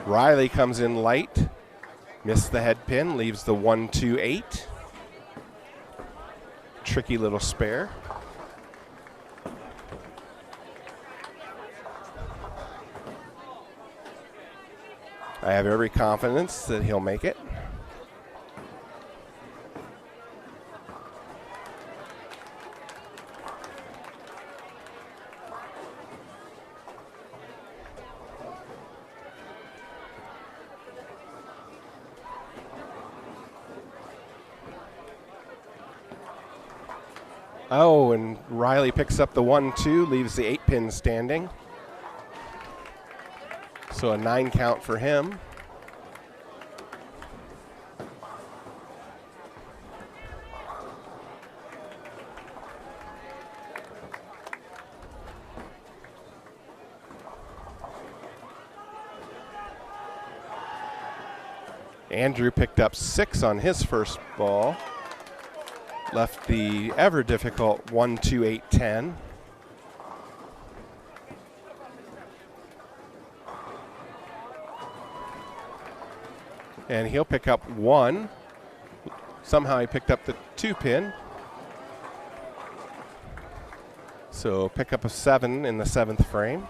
Riley comes in light, missed the head pin, leaves the 1-2-8. Tricky little spare. I have every confidence that he'll make it. Oh, and Riley picks up the 1-2, leaves the 8-pin standing. So a 9 count for him. Andrew picked up 6 on his first ball. Left the ever difficult 1-2-8-10. And he'll pick up 1. Somehow he picked up the 2-pin. So pick up a 7 in the 7th frame.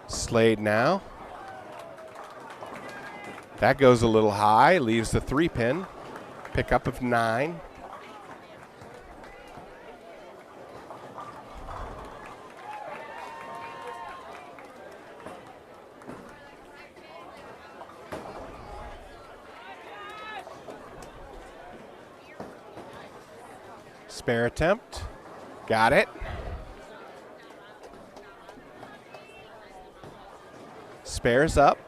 Slade now. That goes a little high, leaves the 3-pin. Pickup of 9. Spare attempt. Got it. Spares up.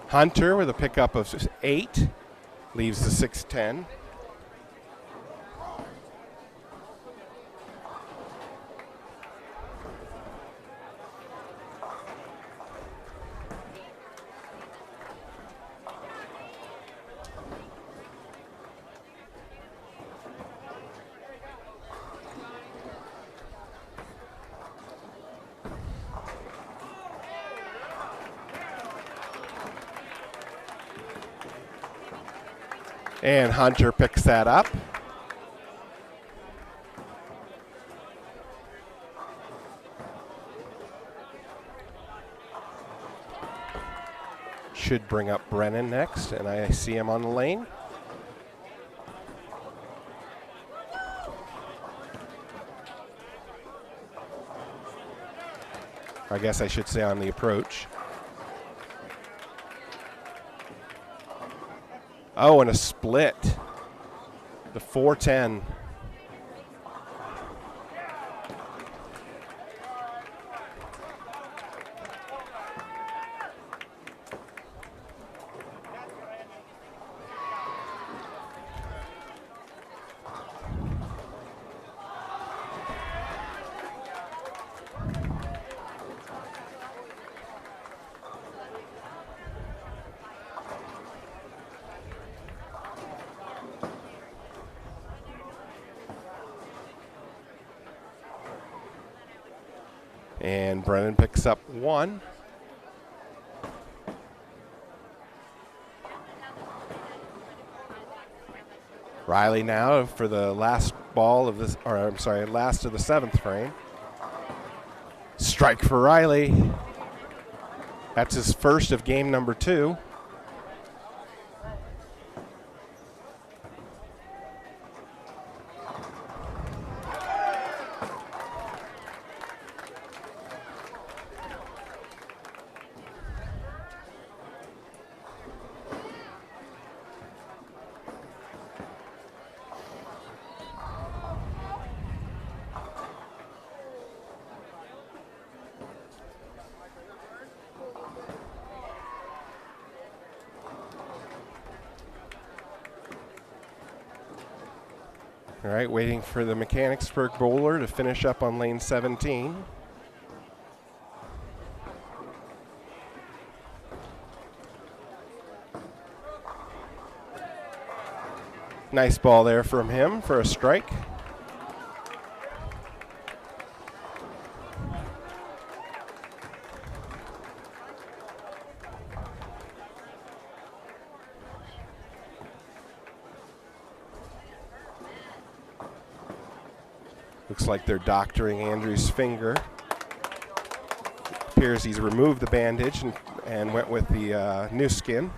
Hunter with a pickup of 8, leaves the 6-10. And Hunter picks that up. Should bring up Brennan next, and I see him on the lane. I guess I should say on the approach. Oh, and a split. The 4-10. And Brennan picks up 1. Riley now for the last ball of this, or I'm sorry, last of the 7th frame. Strike for Riley. That's his first of game number 2. All right, waiting for the Mechanicsburg bowler to finish up on lane 17. Nice ball there from him for a strike. Looks like they're doctoring Andrew's finger. Appears he's removed the bandage and went with the new skin.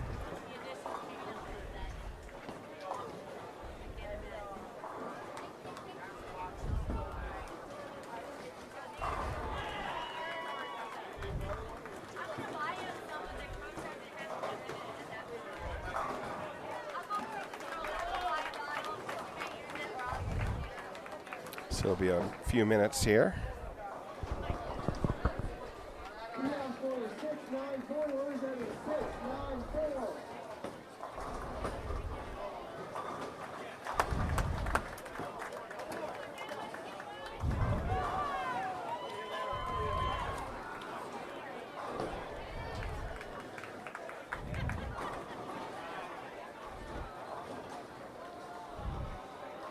So it'll be a few minutes here.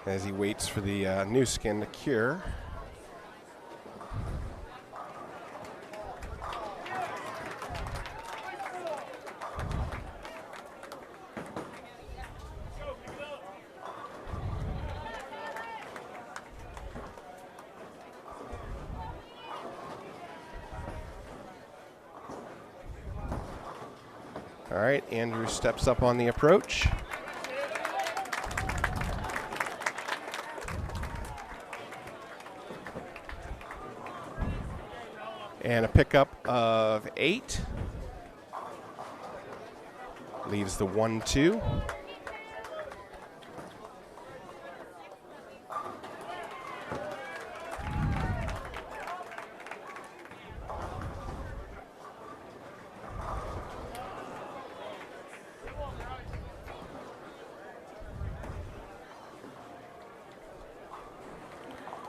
As he waits for the new skin to cure. All right, Andrew steps up on the approach. And a pickup of 8. Leaves the 1-2.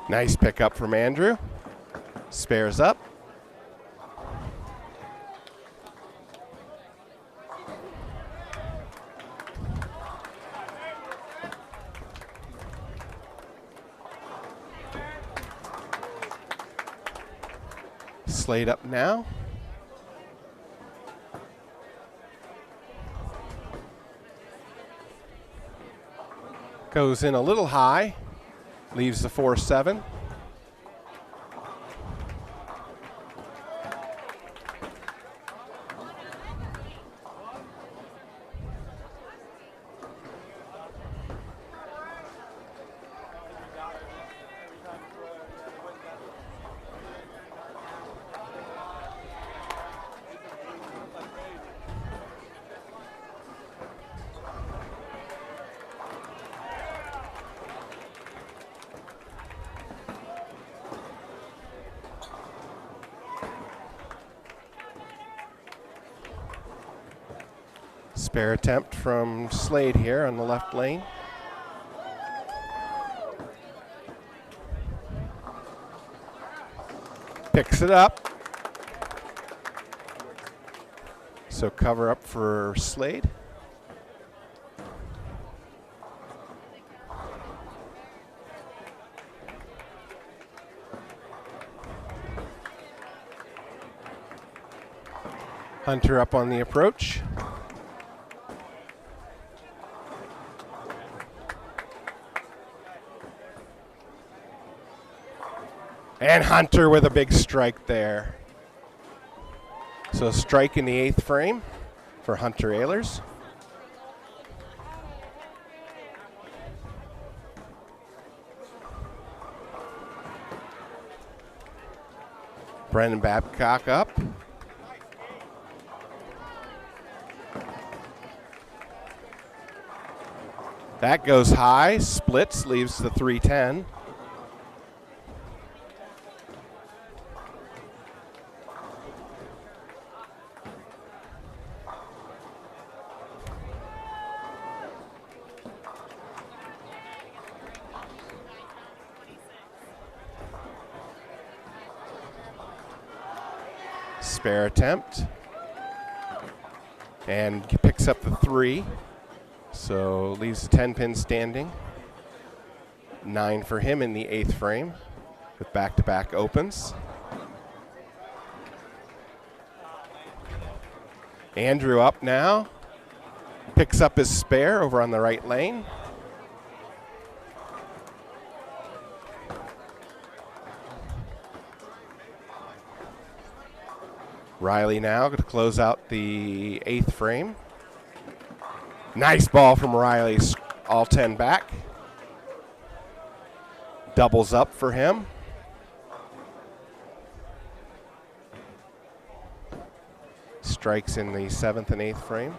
Nice pickup from Andrew. Spares up. Slate up now. Goes in a little high. Leaves the 4-7. Spare attempt from Slade here on the left lane. Picks it up. So cover up for Slade. Hunter up on the approach. And Hunter with a big strike there. So a strike in the 8th frame for Hunter Ehlers. Brendan Babcock up. That goes high, splits, leaves the 3-10. spare attempt, and picks up the 3. So leaves the 10-pin standing. 9 for him in the 8th frame with back-to-back opens. Andrew up now. Picks up his spare over on the right lane. Riley now going to close out the 8th frame. Nice ball from Riley, all 10 back. Doubles up for him. Strikes in the 7th and 8th frame.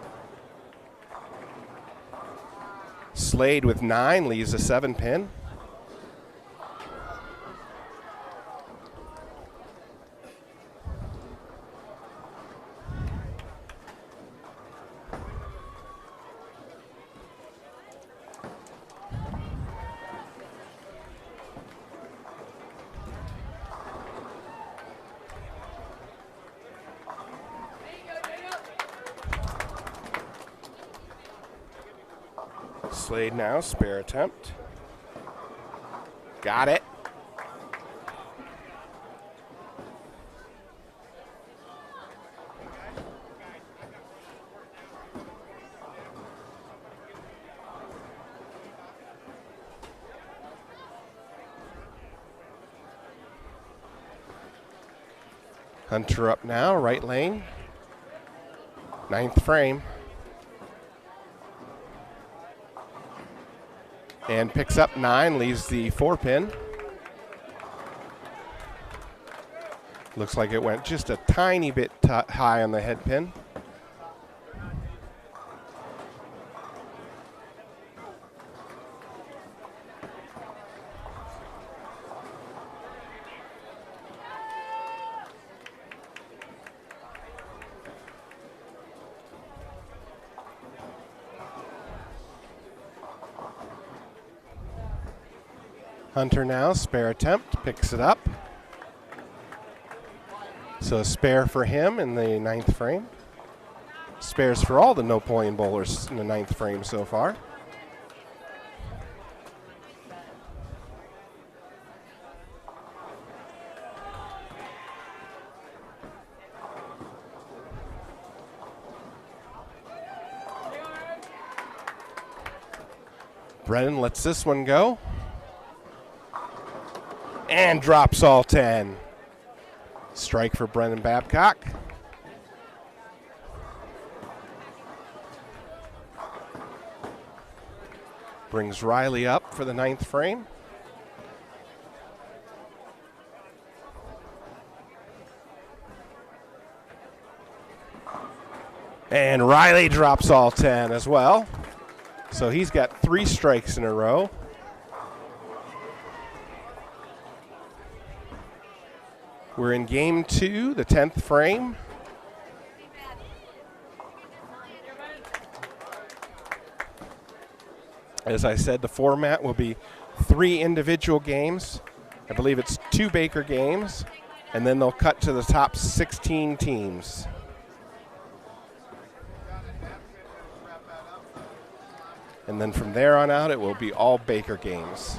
Slade with 9 leaves a 7-pin. Slade now, spare attempt. Got it. Hunter up now, right lane. 9th frame. And picks up 9, leaves the 4-pin. Looks like it went just a tiny bit high on the head pin. Hunter now, spare attempt, picks it up. So a spare for him in the 9th frame. Spares for all the no-point bowlers in the 9th frame so far. Brennan lets this one go. And drops all 10. Strike for Brennan Babcock. Brings Riley up for the 9th frame. And Riley drops all 10 as well. So he's got 3 strikes in a row. We're in game 2, the 10th frame. As I said, the format will be 3 individual games. I believe it's 2 Baker games, and then they'll cut to the top 16 teams. And then from there on out, it will be all Baker games.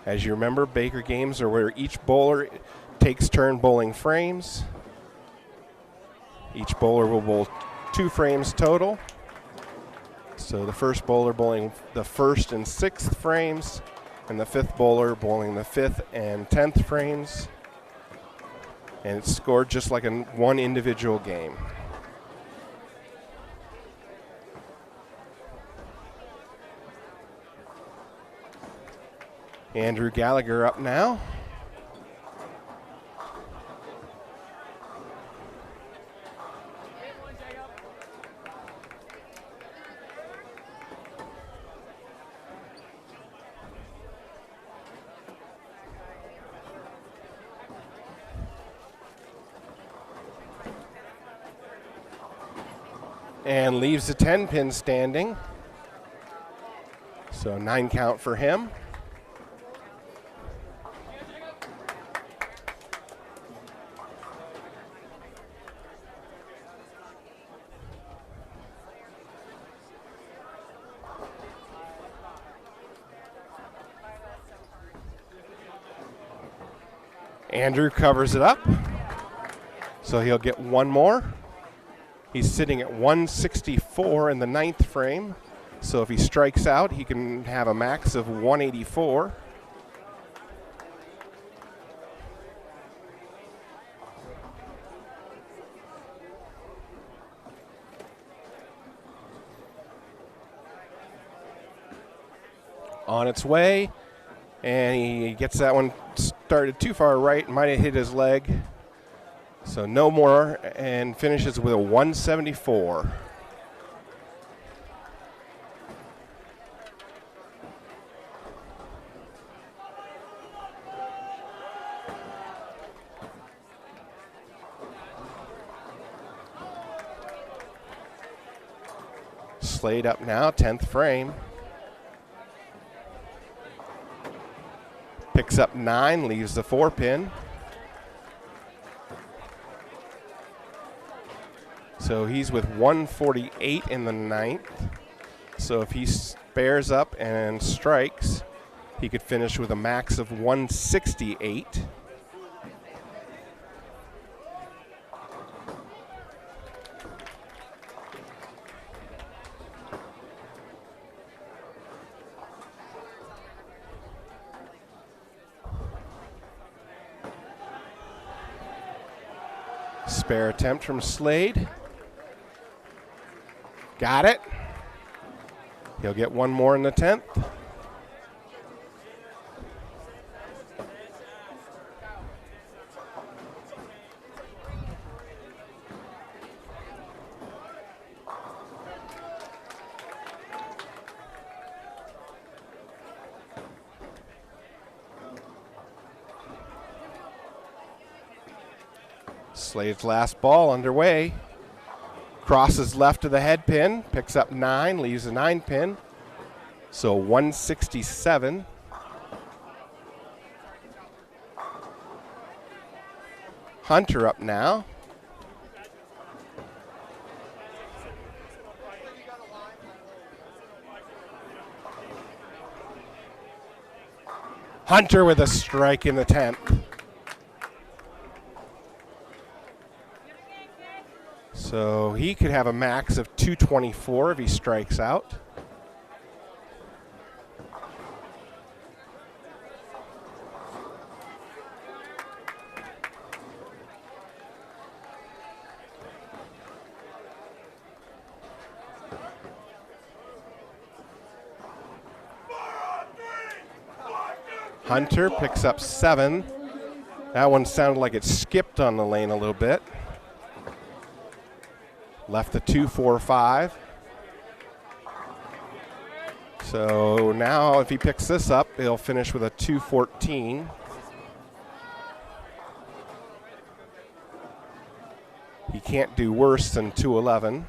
As you remember, Baker games are where each bowler takes turn bowling frames. Each bowler will bowl 2 frames total. So the first bowler bowling the 1st and 6th frames, and the 5th bowler bowling the 5th and 10th frames. And it's scored just like one individual game. Andrew Gallagher up now. And leaves the 10-pin standing. So 9 count for him. Andrew covers it up, so he'll get one more. He's sitting at 164 in the 9th frame, so if he strikes out, he can have a max of 184. On its way, and he gets that one started too far right, might have hit his leg. So no more, and finishes with a 174. Slade up now, 10th frame. Picks up 9, leaves the 4-pin. So he's with 148 in the 9th. So if he spares up and strikes, he could finish with a max of 168. Spare attempt from Slade. Got it. He'll get one more in the 10th. Slade's last ball underway. Crosses left to the head pin, picks up 9, leaves a 9-pin. So 167. Hunter up now. Hunter with a strike in the 10th. So he could have a max of 224 if he strikes out. Hunter picks up 7. That one sounded like it skipped on the lane a little bit. Left the 2-4-5. So now if he picks this up, he'll finish with a 214. He can't do worse than 211.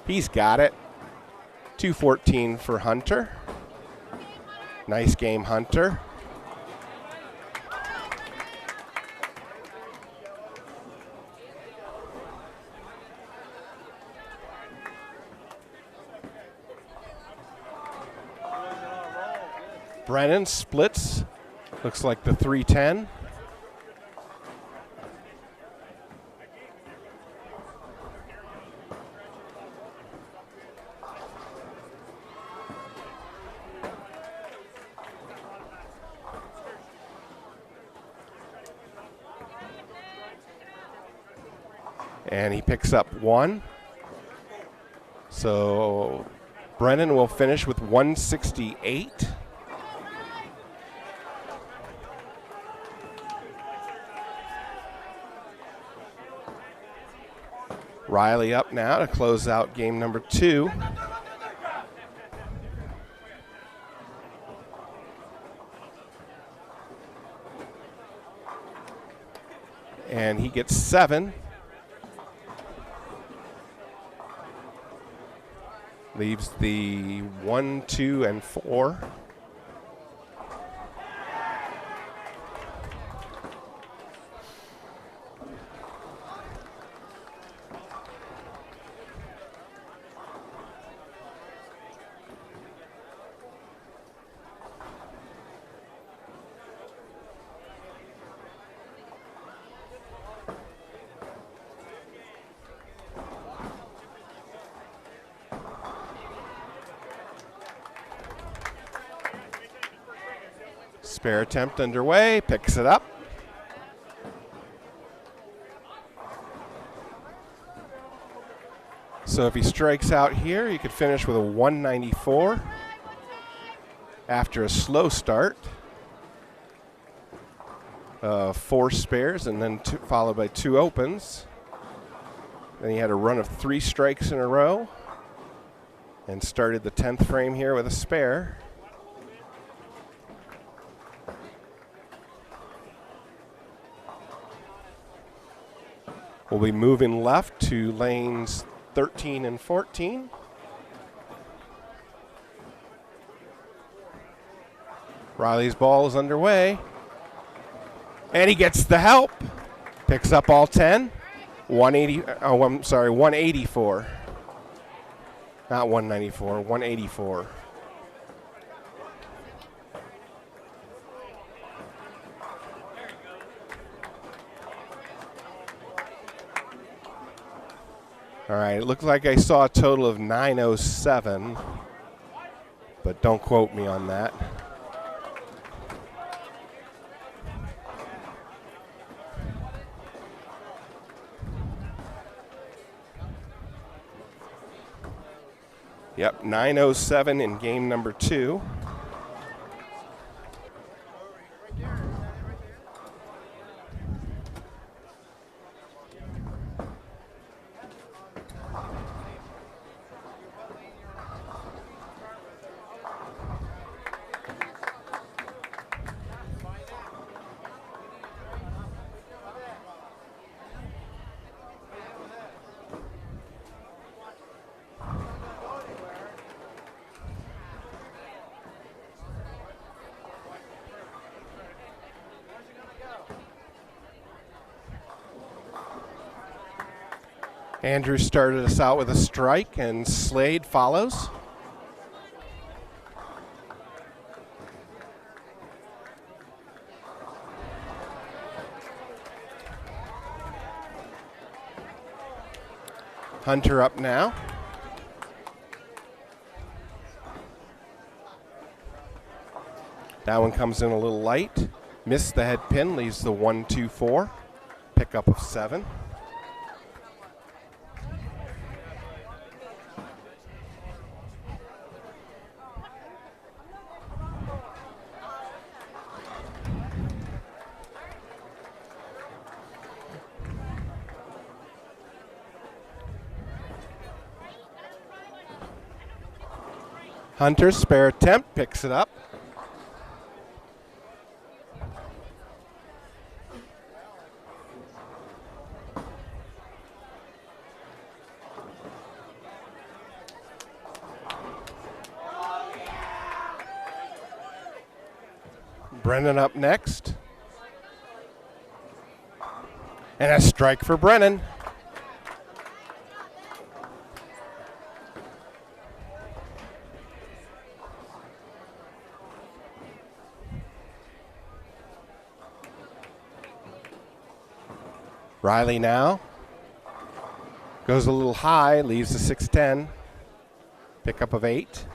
He's got it. 214 for Hunter. Nice game, Hunter. Brennan splits. Looks like the 310. And he picks up 1. So Brennan will finish with 168. Riley up now to close out game number 2. And he gets 7. Leaves the 1, 2, and 4. Spare attempt underway, picks it up. So if he strikes out here, he could finish with a 194 after a slow start. 4 spares and then followed by 2 opens. Then he had a run of 3 strikes in a row and started the 10th frame here with a spare. We'll be moving left to lanes 13 and 14. Riley's ball is underway. And he gets the help. Picks up all 10. 184. Not 194, 184. All right, it looks like I saw a total of 907, but don't quote me on that. Yep, 907 in game number 2. Andrew started us out with a strike, and Slade follows. Hunter up now. That one comes in a little light. Missed the head pin, leaves the 1-2-4. Pickup of 7. Hunter, spare attempt, picks it up. Brennan up next. And a strike for Brennan. Riley now goes a little high, leaves the 6-10. Pickup of 8.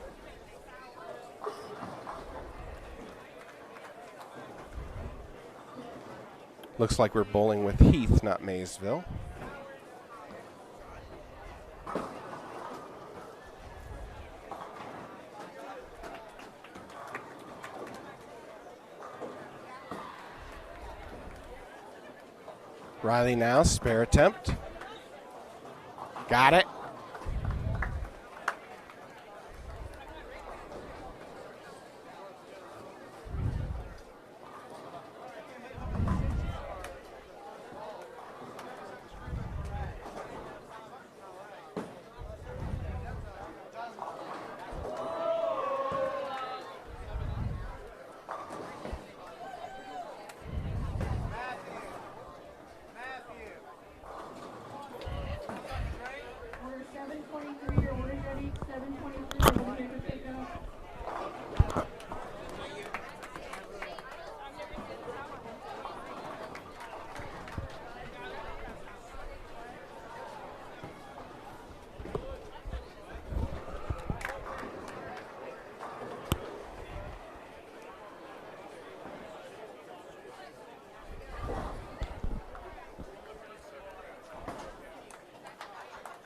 Looks like we're bowling with Heath, not Maysville. Riley now, spare attempt. Got it.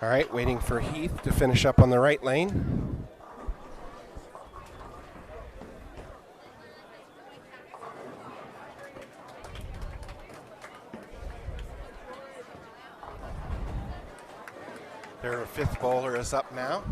All right, waiting for Heath to finish up on the right lane. Their fifth bowler is up now.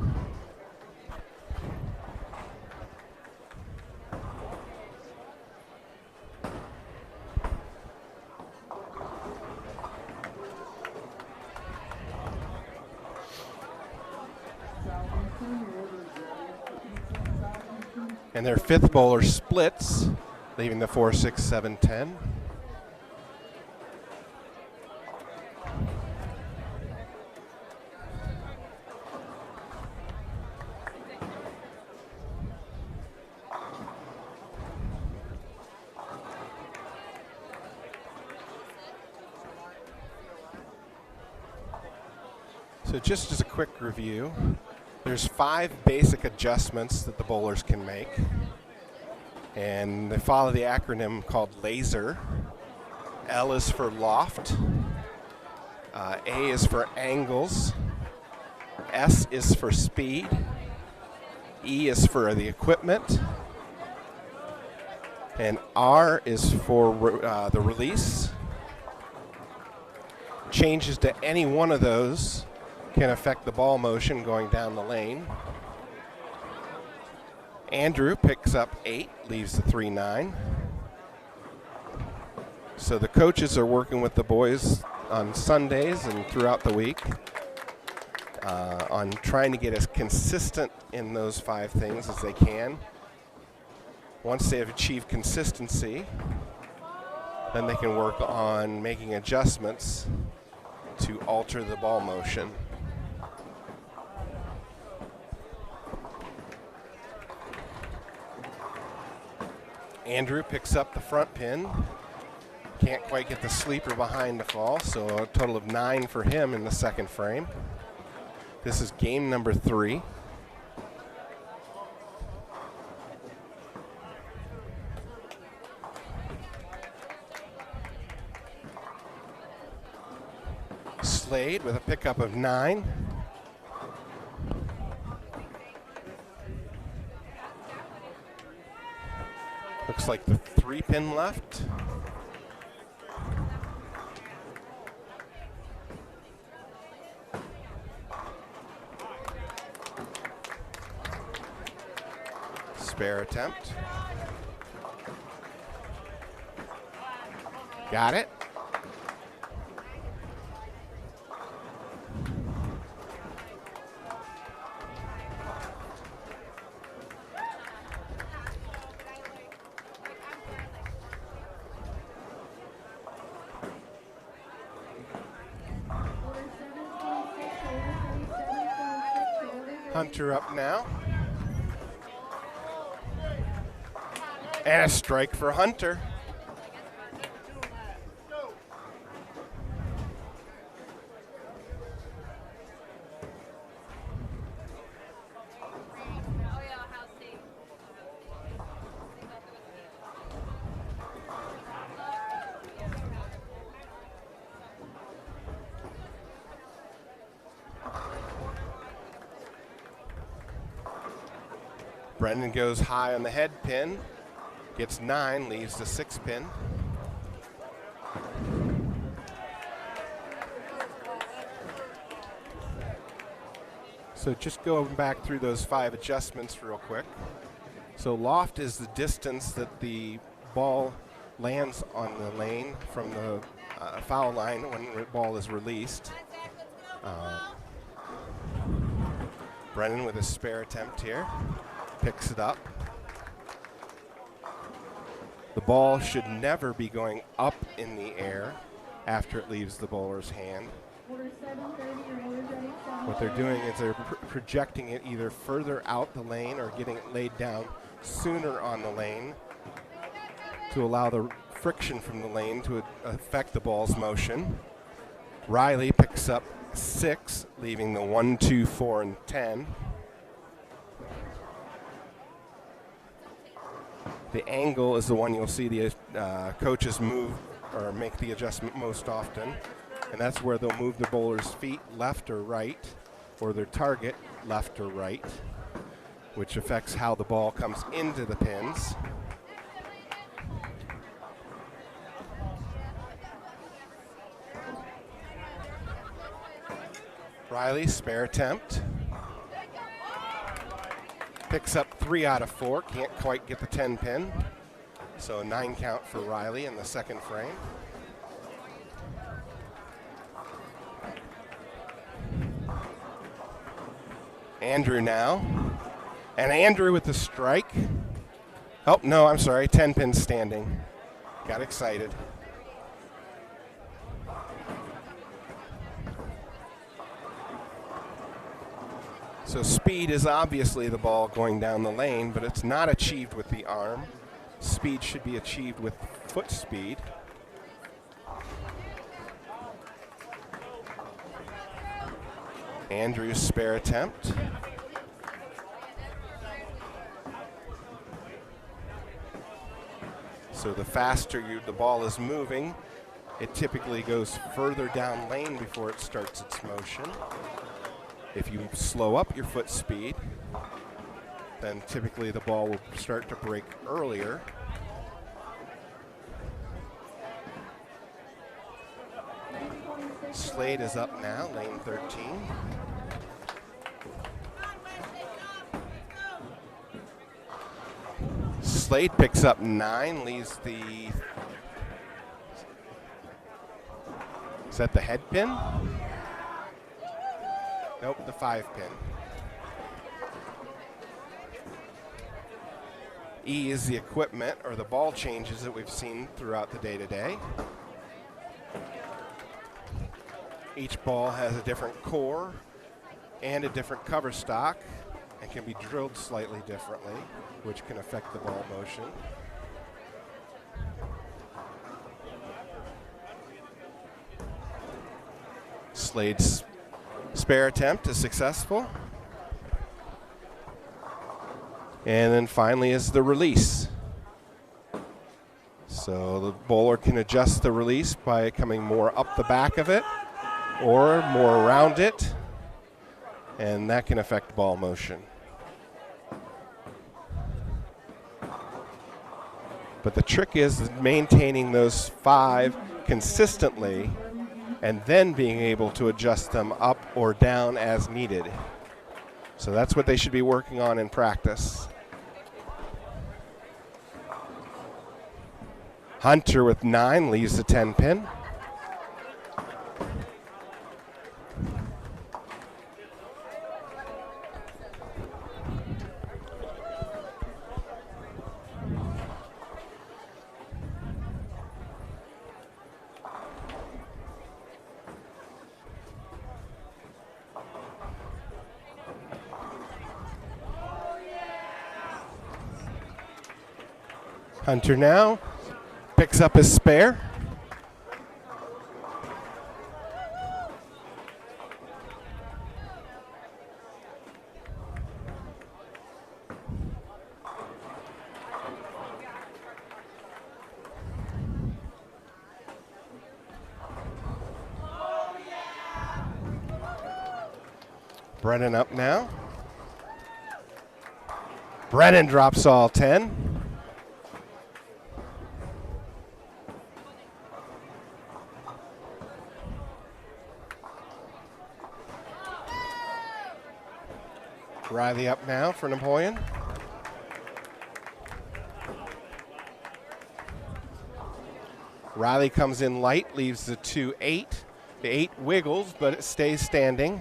And their fifth bowler splits, leaving the 4, 6, 7, 10. So just as a quick review, there's 5 basic adjustments that the bowlers can make. And they follow the acronym called LASER. L is for loft. A is for angles. S is for speed. E is for the equipment. And R is for the release. Changes to any one of those can affect the ball motion going down the lane. Andrew picks up 8, leaves the 3, 9. So the coaches are working with the boys on Sundays and throughout the week on trying to get as consistent in those 5 things as they can. Once they have achieved consistency, then they can work on making adjustments to alter the ball motion. Andrew picks up the front pin. Can't quite get the sleeper behind to fall, so a total of 9 for him in the second frame. This is game number 3. Slade with a pickup of 9. Looks like the 3 pin left. Spare attempt. Got it. Hunter up now. And a strike for Hunter. Brendan goes high on the head pin, gets 9, leaves the 6 pin. So just going back through those 5 adjustments real quick. So loft is the distance that the ball lands on the lane from the foul line when the ball is released. Brennan with a spare attempt here. Picks it up. The ball should never be going up in the air after it leaves the bowler's hand. What they're doing is they're projecting it either further out the lane or getting it laid down sooner on the lane to allow the friction from the lane to affect the ball's motion. Riley picks up 6, leaving the 1, 2, 4, and 10. The angle is the one you'll see the coaches move or make the adjustment most often. And that's where they'll move the bowler's feet left or right or their target, left or right, which affects how the ball comes into the pins. Riley, spare attempt. Picks up 3 out of 4, can't quite get the 10 pin. So a 9 count for Riley in the second frame. Andrew now. And Andrew with the strike. Oh, no, I'm sorry, 10 pin standing. Got excited. So speed is obviously the ball going down the lane, but it's not achieved with the arm. Speed should be achieved with foot speed. Andrew's spare attempt. So the faster the ball is moving, it typically goes further down lane before it starts its motion. If you slow up your foot speed, then typically the ball will start to break earlier. Slade is up now, lane 13. Slade picks up 9, leaves the, is that the head pin? Nope, the 5 pin. E is the equipment or the ball changes that we've seen throughout the day today. Each ball has a different core and a different cover stock and can be drilled slightly differently, which can affect the ball motion. Slade's spare attempt is successful. And then finally is the release. So the bowler can adjust the release by coming more up the back of it or more around it, and that can affect ball motion. But the trick is maintaining those 5 consistently and then being able to adjust them up or down as needed. So that's what they should be working on in practice. Hunter with 9 leaves the 10 pin. Hunter now picks up his spare. Brennan up now. Brennan drops all 10. Riley up now for Napoleon. Riley comes in light, leaves the 2-8. The 8 wiggles, but it stays standing.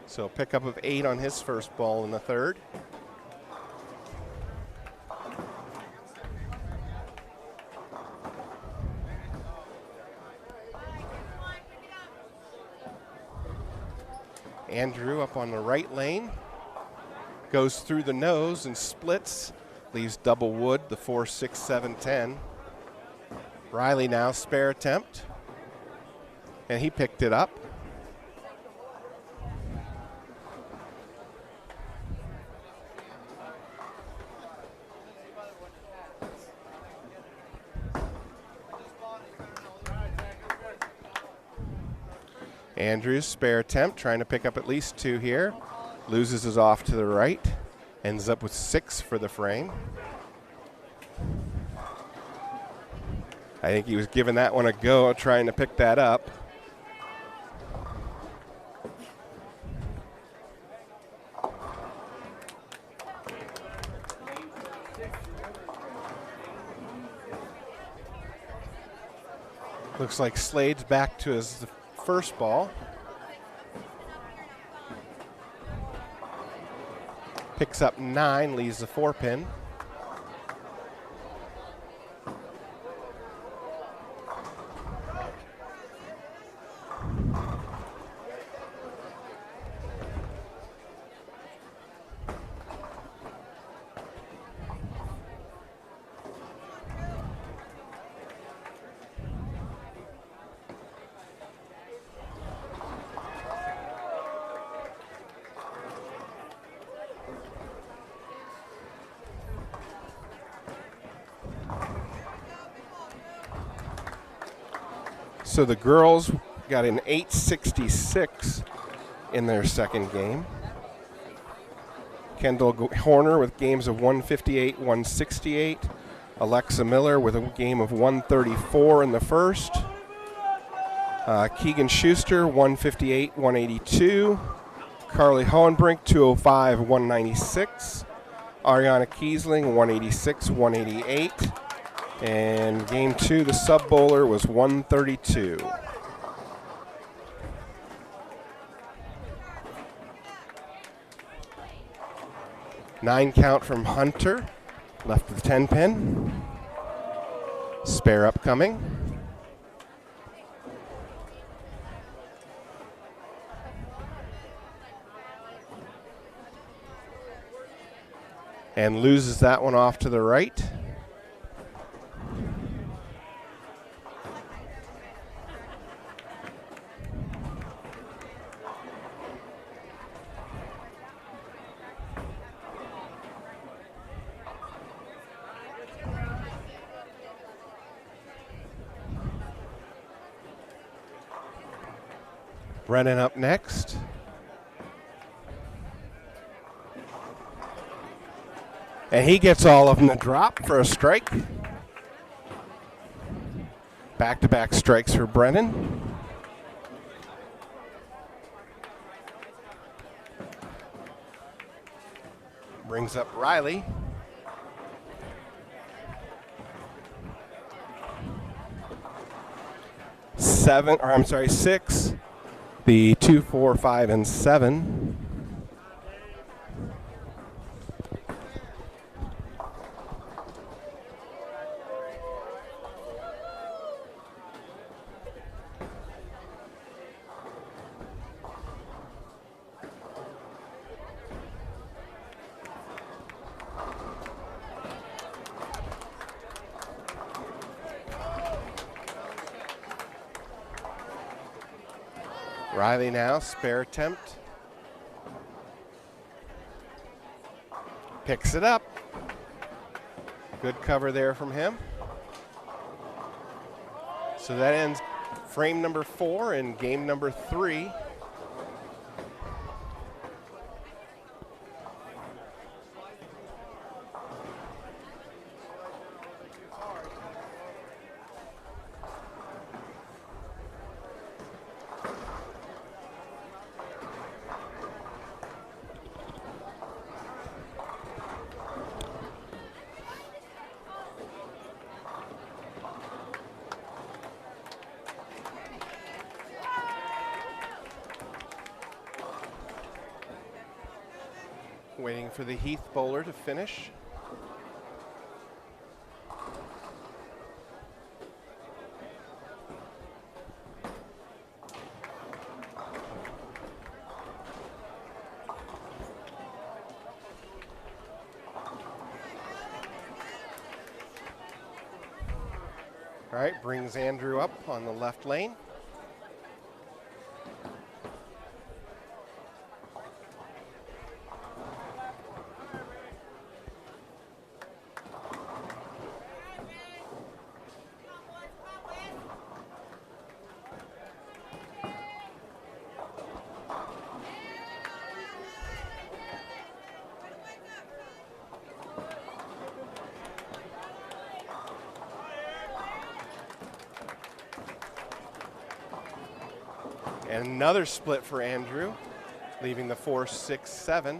So pickup of 8 on his first ball in the third. Andrew up on the right lane, goes through the nose and splits, leaves double wood, the 4, 6, 7, 10. Riley now spare attempt, and he picked it up. Andrews, spare attempt, trying to pick up at least 2 here. Loses his off to the right. Ends up with 6 for the frame. I think he was giving that one a go, trying to pick that up. Looks like Slade's back to his first ball. Picks up 9, leaves the 4-pin. So the girls got an 866 in their second game. Kendall Horner with games of 158, 168. Alexa Miller with a game of 134 in the first. Keegan Schuster, 158, 182. Carly Hohenbrink, 205, 196. Ariana Kiesling, 186, 188. And game 2, the sub bowler was 132. Nine count from Hunter, left of the 10-pin. Spare upcoming. And loses that one off to the right. Brennan up next. And he gets all of them to drop for a strike. Back-to-back strikes for Brennan. Brings up Riley. Six. The 2, 4, 5, and 7. Riley now, spare attempt. Picks it up. Good cover there from him. So that ends frame number 4 and game number 3. Waiting for the Heath bowler to finish. All right, brings Andrew up on the left lane. And another split for Andrew, leaving the 4-6-7.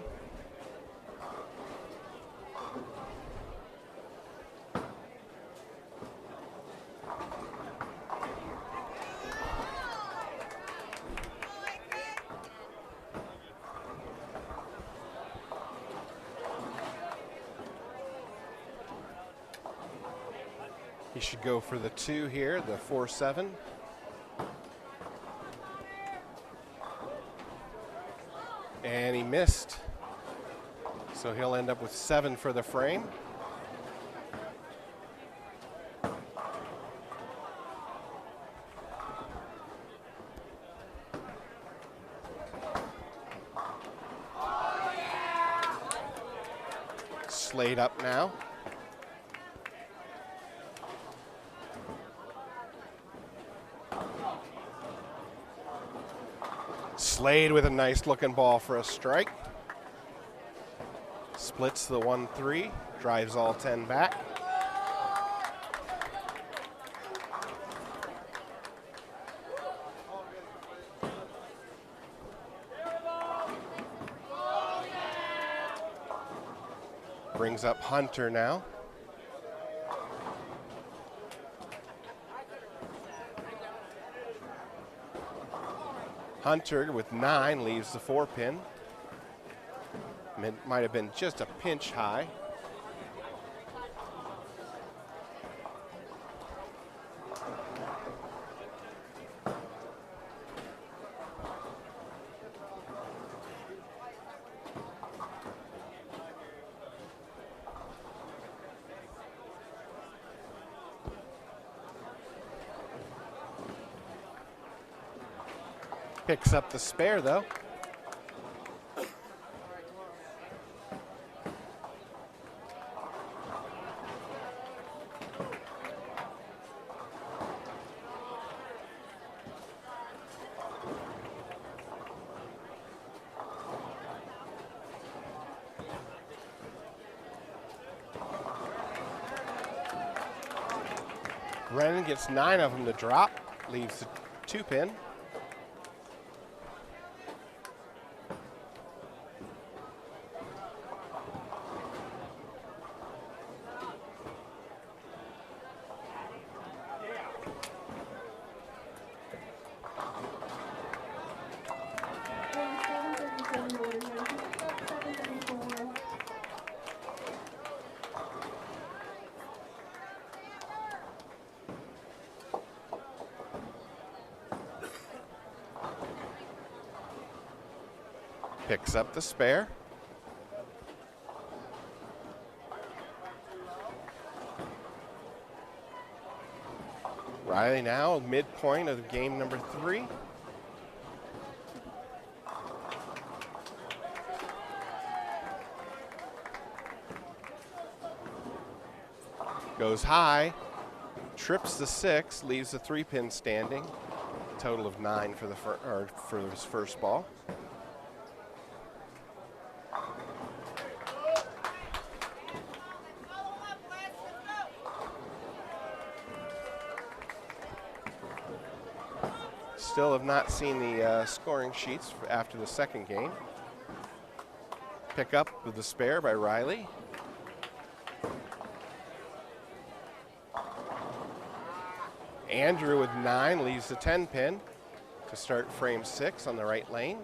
He should go for the 2 here, the 4-7. And he missed. So he'll end up with 7 for the frame. Slade up now. Slade with a nice looking ball for a strike. Splits the 1-3, drives all 10 back. Brings up Hunter now. Hunter with 9 leaves the 4-pin. Might have been just a pinch high. Picks up the spare though. Brennan gets 9 of them to drop, leaves the 2-pin. Picks up the spare. Riley now midpoint of game number 3. Goes high, trips the 6, leaves the 3-pin standing. Total of 9 for for his first ball. Still have not seen the scoring sheets after the second game. Pick up with the spare by Riley. Andrew with 9 leaves the 10-pin to start frame 6 on the right lane.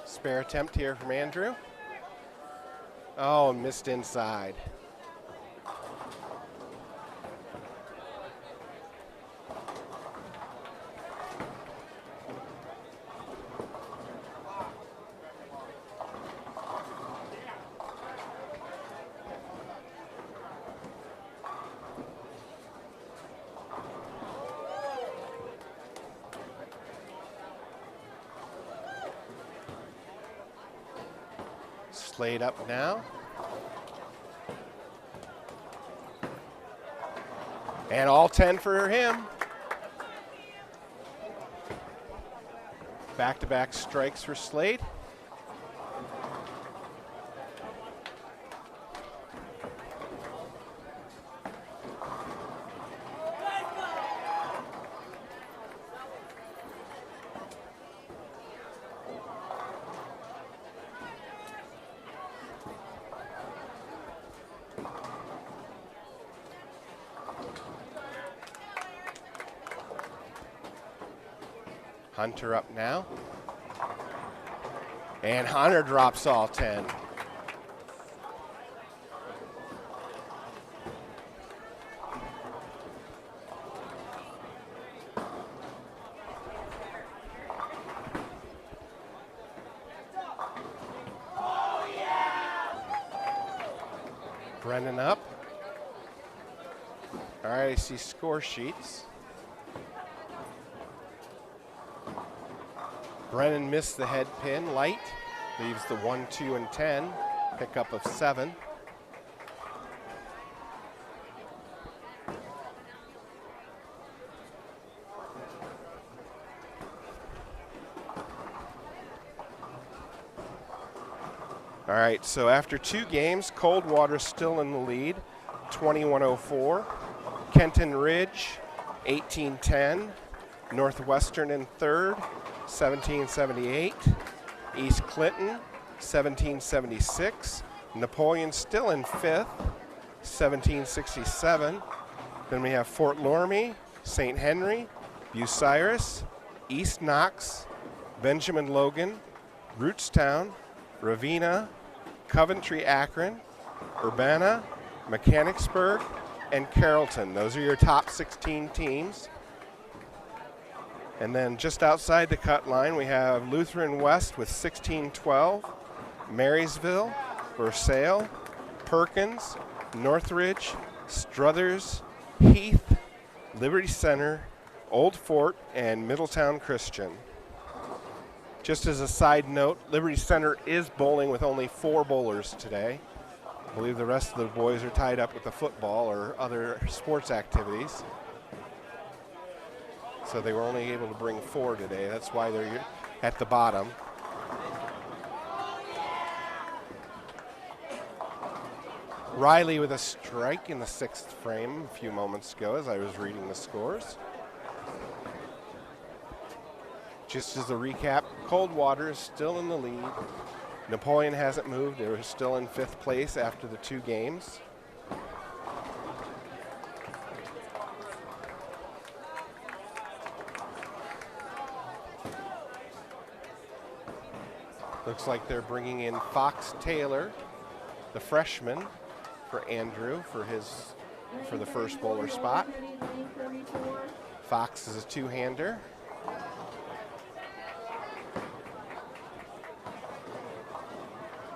Spare attempt here from Andrew. Oh, missed inside. Slade up now. And all 10 for him. Back-to-back strikes for Slade. Hunter up now. And Hunter drops all 10. Brennan up. All right, I see score sheets. Brennan missed the head pin, light. Leaves the 1, 2, and 10. Pickup of 7. All right, so after 2 games, Coldwater still in the lead, 21-04. Kenton Ridge, 18-10. Northwestern in third, 17-78. East Clinton, 17-76. Napoleon still in fifth, 17-67. Then we have Fort Loramie, St. Henry, Bucyrus, East Knox, Benjamin Logan, Rootstown, Ravenna, Coventry Akron, Urbana, Mechanicsburg, and Carrollton. Those are your top 16 teams. And then just outside the cut line, we have Lutheran West with 16-12, Marysville, Versailles, Perkins, Northridge, Struthers, Heath, Liberty Center, Old Fort, and Middletown Christian. Just as a side note, Liberty Center is bowling with only 4 bowlers today. I believe the rest of the boys are tied up with the football or other sports activities. So they were only able to bring 4 today. That's why they're at the bottom. Riley with a strike in the 6th frame a few moments ago as I was reading the scores. Just as a recap, Coldwater is still in the lead. Napoleon hasn't moved. They're still in 5th place after the 2 games. Looks like they're bringing in Fox Taylor, the freshman, for Andrew for the first bowler spot. Fox is a 2-hander.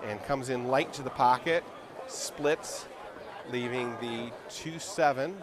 And comes in light to the pocket, splits, leaving the 2-7.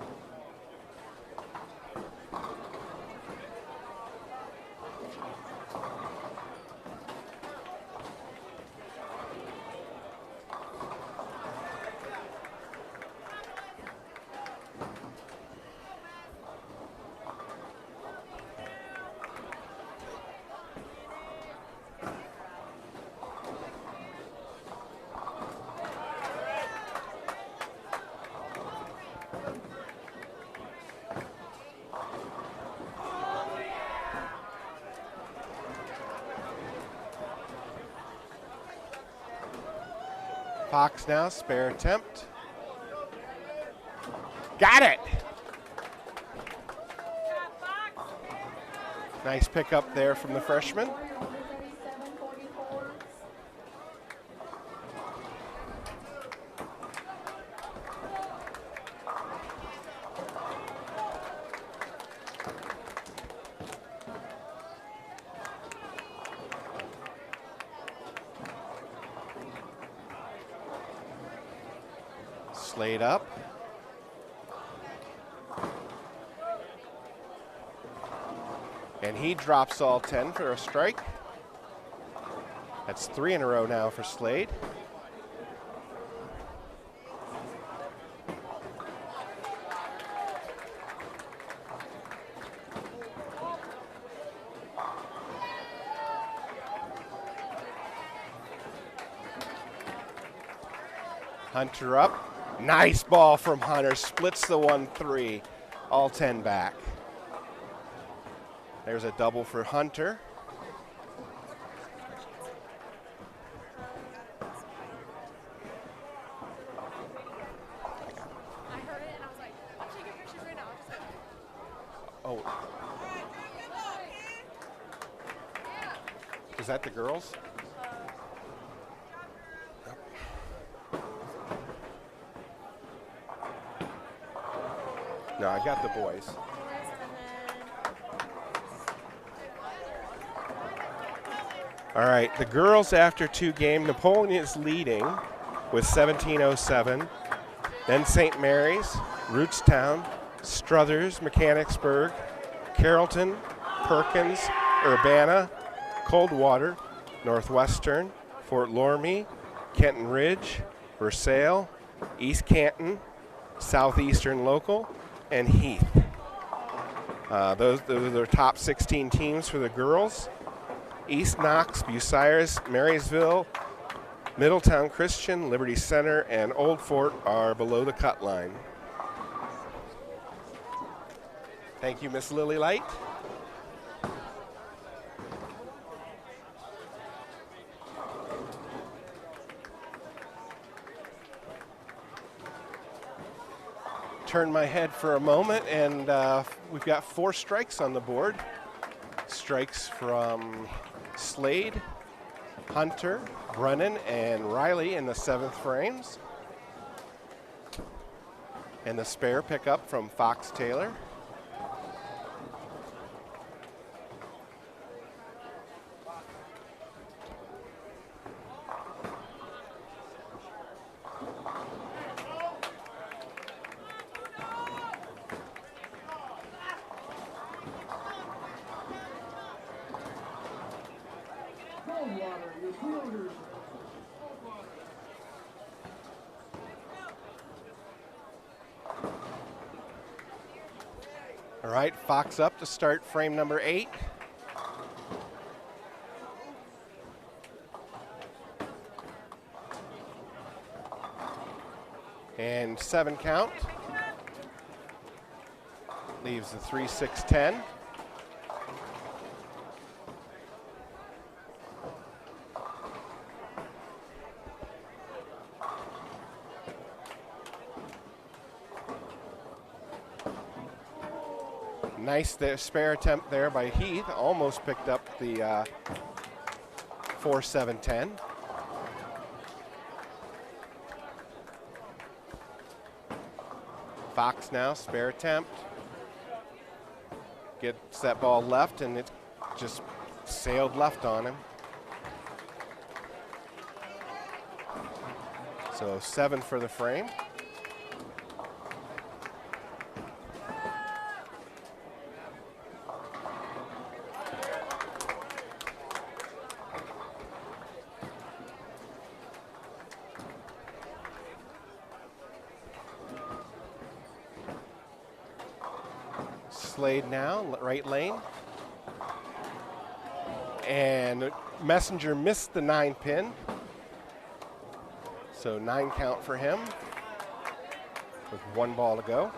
Fox now, spare attempt. Got it! Nice pickup there from the freshman. Slade up. And he drops all 10 for a strike. That's 3 in a row now for Slade. Hunter up. Nice ball from Hunter. Splits the 1-3. All 10 back. There's a double for Hunter. I heard it and I was like, I'm taking pictures right now. Oh. Is that the girls? No, I got the boys. All right, the girls after 2 games, Napoleon is leading with 17:07. Then St. Mary's, Rootstown, Struthers, Mechanicsburg, Carrollton, Perkins, Urbana, Coldwater, Northwestern, Fort Loramie, Kenton Ridge, Versailles, East Canton, Southeastern Local, and Heath. Those are their top 16 teams for the girls. East Knox, Bucyrus, Marysville, Middletown Christian, Liberty Center, and Old Fort are below the cut line. Thank you, Miss Lily Light. Turn my head for a moment, and we've got 4 strikes on the board. Strikes from Slade, Hunter, Brennan, and Riley in the 7th frames. And the spare pickup from Fox Taylor. Coldwater, your fielders. All right, Fox up to start frame number 8. And 7 count. Leaves the 3-6-10. Nice spare attempt there by Heath. Almost picked up the 4-7-10. Fox now, spare attempt. Gets that ball left, and it just sailed left on him. So 7 for the frame. Slade now, right lane. And Messenger missed the 9 pin. So 9 count for him with 1 ball to go.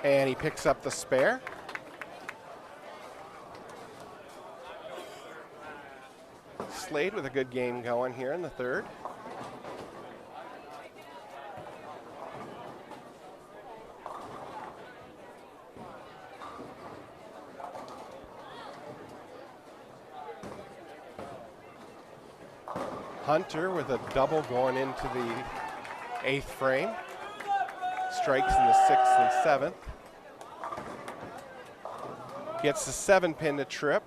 And he picks up the spare. Slade with a good game going here in the 3rd. Hunter with a double going into the 8th frame. Strikes in the 6th and 7th. Gets the 7 pin to trip,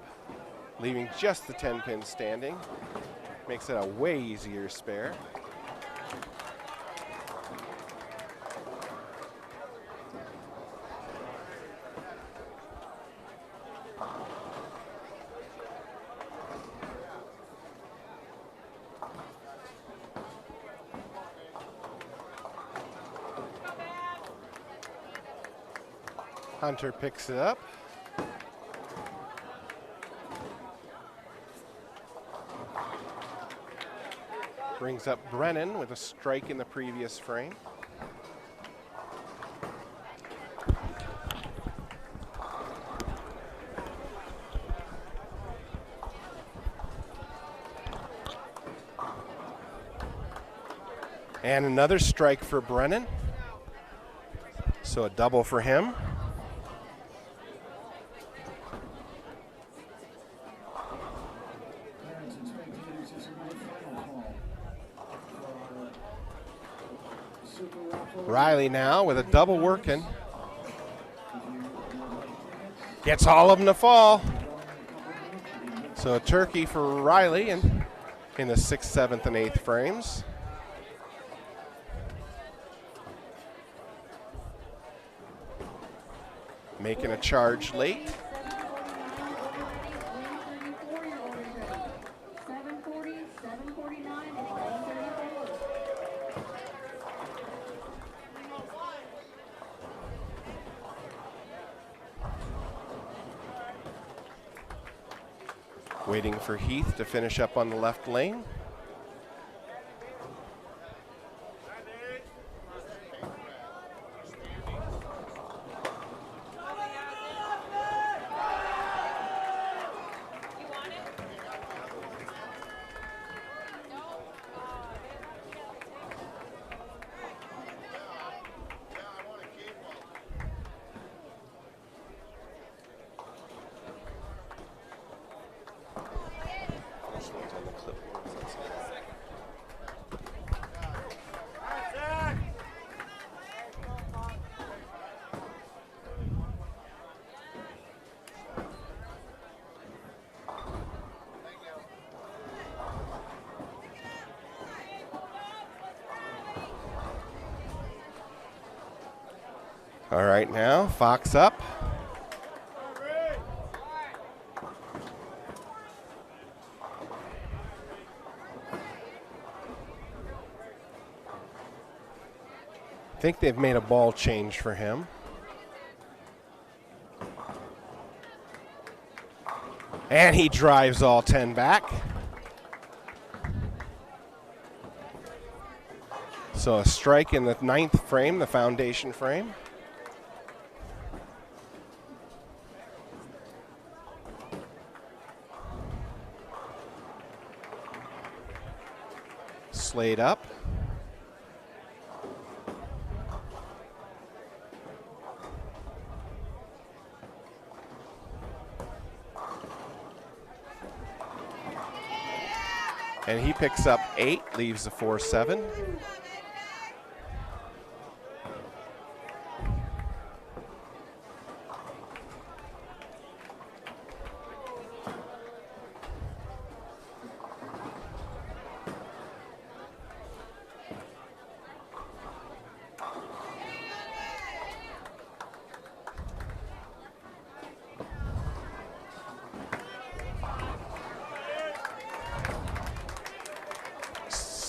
leaving just the 10 pin standing. Makes it a way easier spare. Hunter picks it up. Brings up Brennan with a strike in the previous frame. And another strike for Brennan. So a double for him. Parents and spectators, this will be the final call for Super Raffle. Riley now with a double working. Gets all of them to fall. So a turkey for Riley in the 6th, 7th, and 8th frames. Making a charge late. 740, 749, and 934. Waiting for Heath to finish up on the left lane. All right, now Fox up. I think they've made a ball change for him. And he drives all 10 back. So a strike in the 9th frame, the foundation frame. Slade up. And he picks up 8, leaves the 4-7.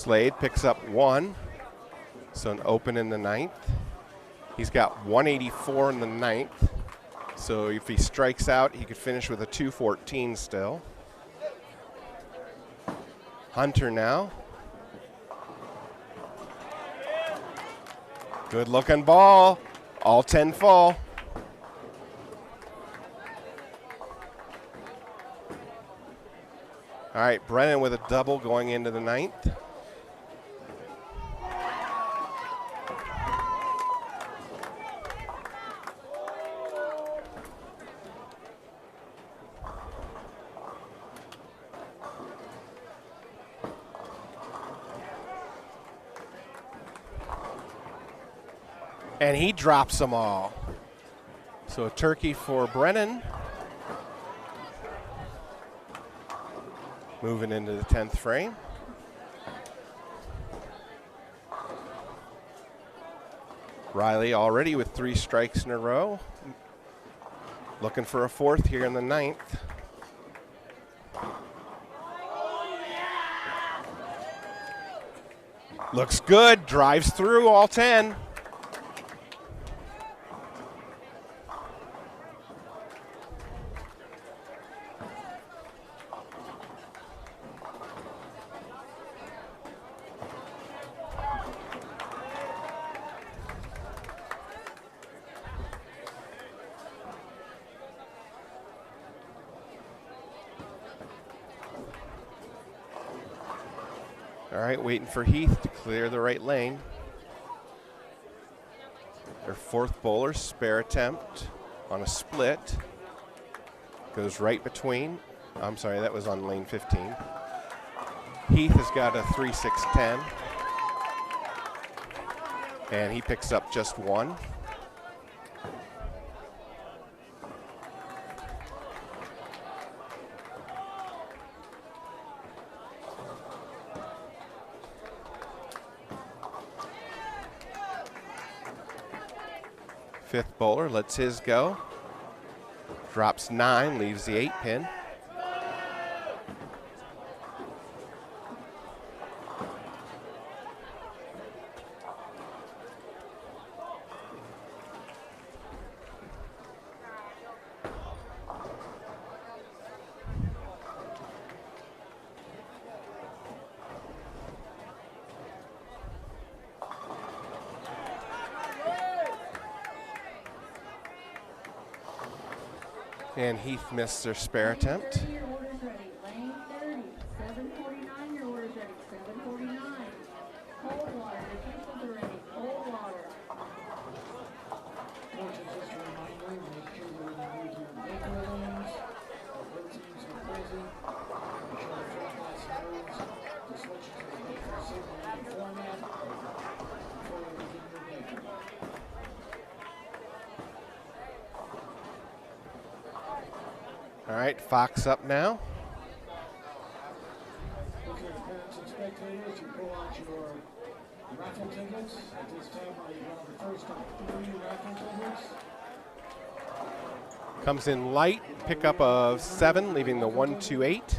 Slade picks up 1, so an open in the 9th. He's got 184 in the 9th, so if he strikes out, he could finish with a 214 still. Hunter now. Good looking ball, all 10 fall. All right, Brennan with a double going into the 9th. And he drops them all. So a turkey for Brennan. Moving into the 10th frame. Riley already with 3 strikes in a row. Looking for a 4th here in the 9th. Looks good, drives through all 10. All right, waiting for Heath to clear the right lane. Their fourth bowler, spare attempt on a split. Goes right between. I'm sorry, that was on lane 15. Heath has got a 3-6-10. And he picks up just one. Fifth bowler lets his go. Drops 9, leaves the 8 pin. And Heath missed their spare attempt. Your order's ready. Lane 30, 749. Your order's ready. 749. Cold water. Your pupils are ready. Cold water. Coaches, just a reminder, make sure that when you use your baker lanes, both teams are present. Make sure the front glass knows to switch to the baker signaling format before you begin your baker. All right, Fox up now. Okay, parents and spectators, you pull out your raffle tickets. At this time, I have the first of 3 raffle tickets. Comes in light, pickup of 7, leaving the 1-2-8. You need to come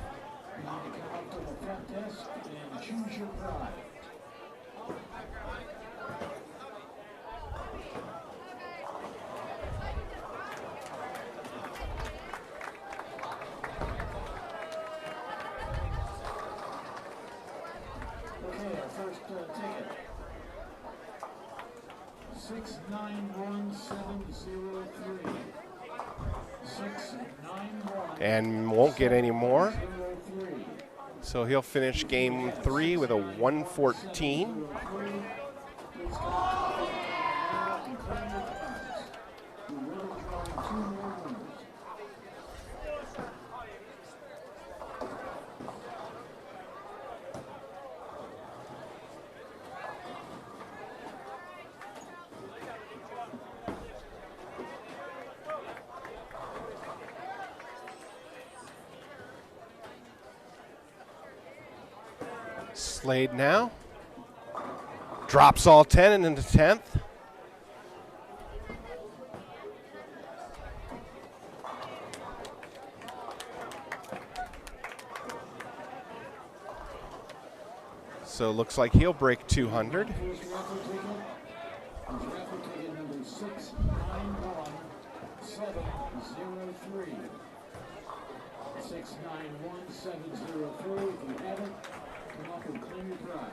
up to the front desk and choose your prize. Okay, our first ticket. 691703. 691. And won't get any more. 03. So he'll finish game 3 with a 114. Please come up to the front now and claim your prize. We will be drawing 2 more winners. Slade now. Drops all 10 and into 10th. So looks like he'll break 200. First raffle ticket is raffle ticket number 691703. 691703. If you have it, come up and claim your prize.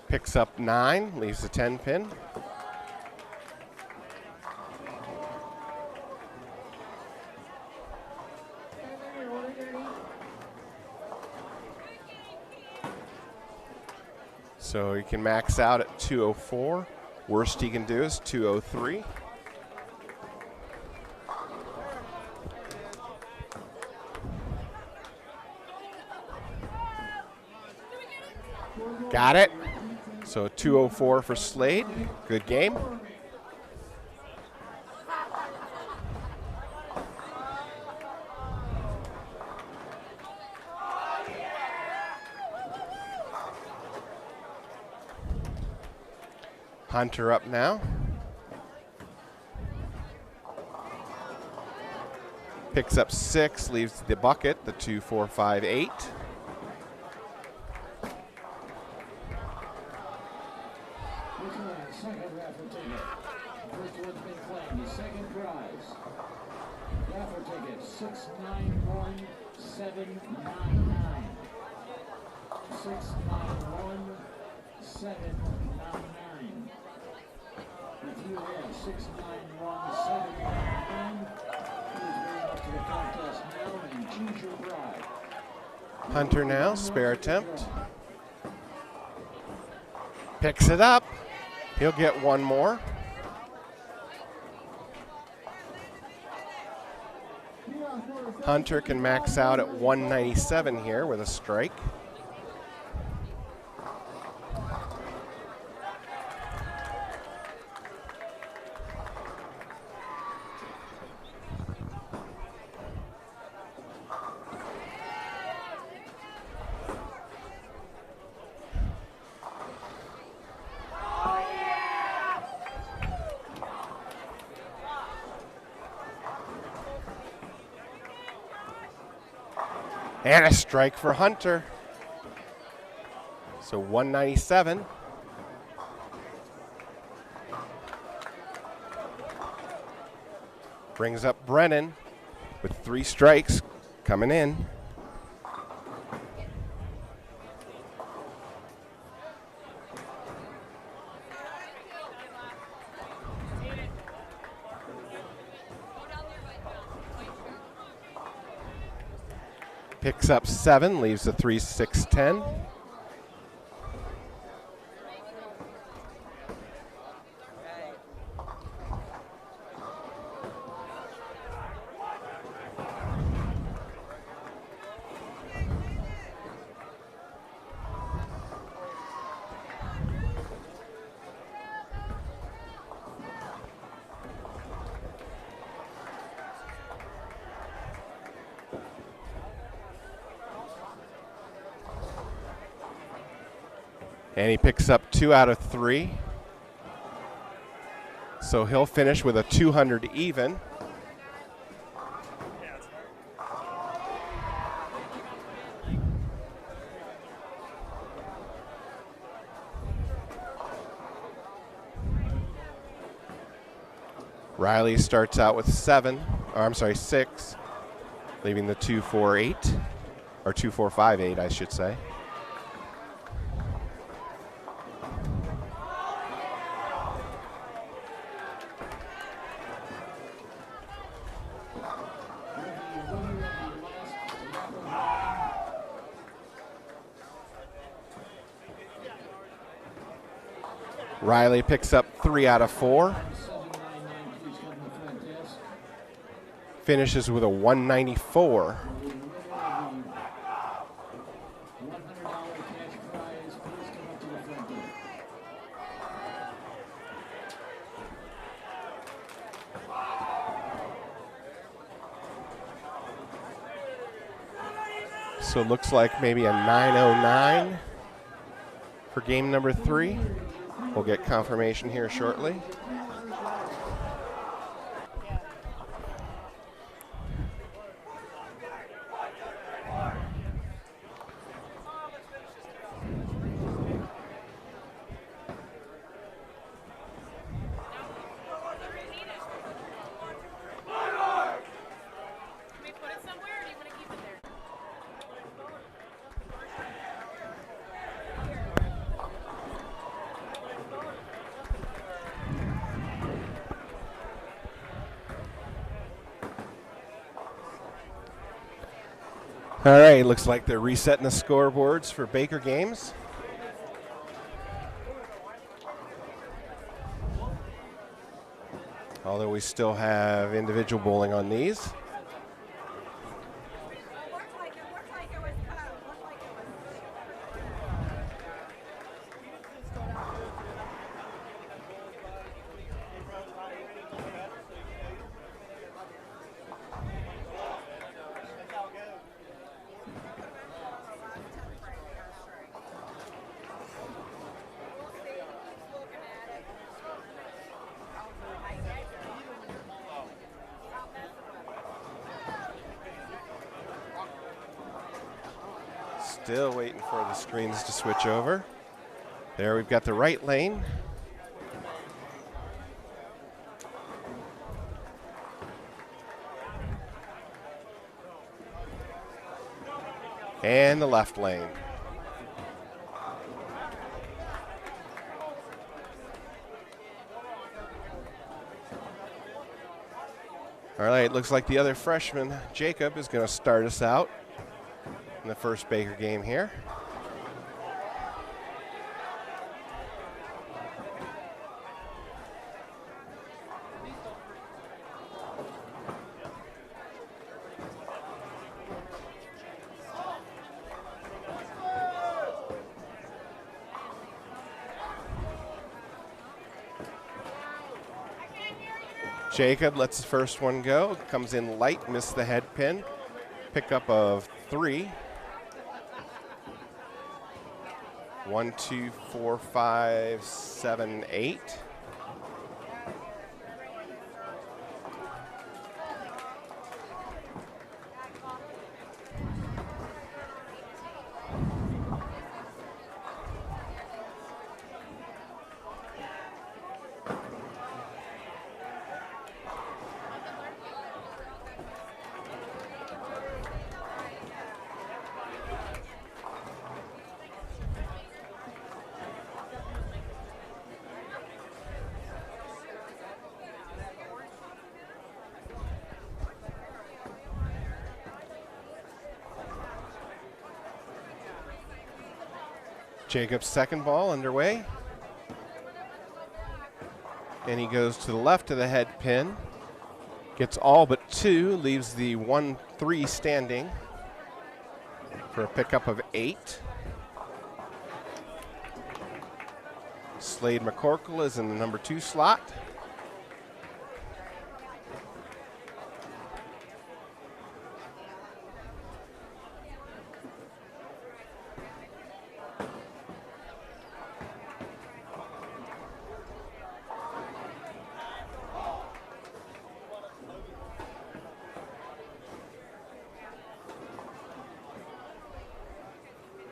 Picks up 9, leaves the 10 pin. Your order's ready. So he can max out at 204. Worst he can do is 203. Got it. So 204 for Slade. Good game. Hunter up now. Picks up 6, leaves the bucket, the 2, 4, 5, 8. Second raffle ticket. First one's been claimed. The second prize. Raffle ticket 691799. 691799. 7-9. If you have 6-9-1-7-9, please bring up to the contest now and choose your bride. Hunter now, spare attempt. Picks it up. He'll get one more. Hunter can max out at 197 here with a strike. And a strike for Hunter. So 197. Brings up Brennan with 3 strikes coming in. Picks up 7, leaves a 3-6-10. And he picks up 2 out of 3. So he'll finish with a 200 even. Riley starts out with 6, leaving the 2-4-8, or 2-4-5-8, I should say. Riley picks up 3 out of 4. Finishes with a 194. So it looks like maybe a 909 for game number 3. We'll get confirmation here shortly. All right, looks like they're resetting the scoreboards for Baker games. Although we still have individual bowling on these. Still waiting for the screens to switch over. There we've got the right lane. And the left lane. All right, looks like the other freshman, Jacob, is going to start us out in the first Baker game here. Jacob lets the first one go. Comes in light, missed the head pin. Pickup of 3. 1, 2, 4, 5, 7, 8. Jacob's second ball underway. And he goes to the left of the head pin. Gets all but 2, leaves the 1-3 standing for a pickup of 8. Slade McCorkle is in the number 2 slot.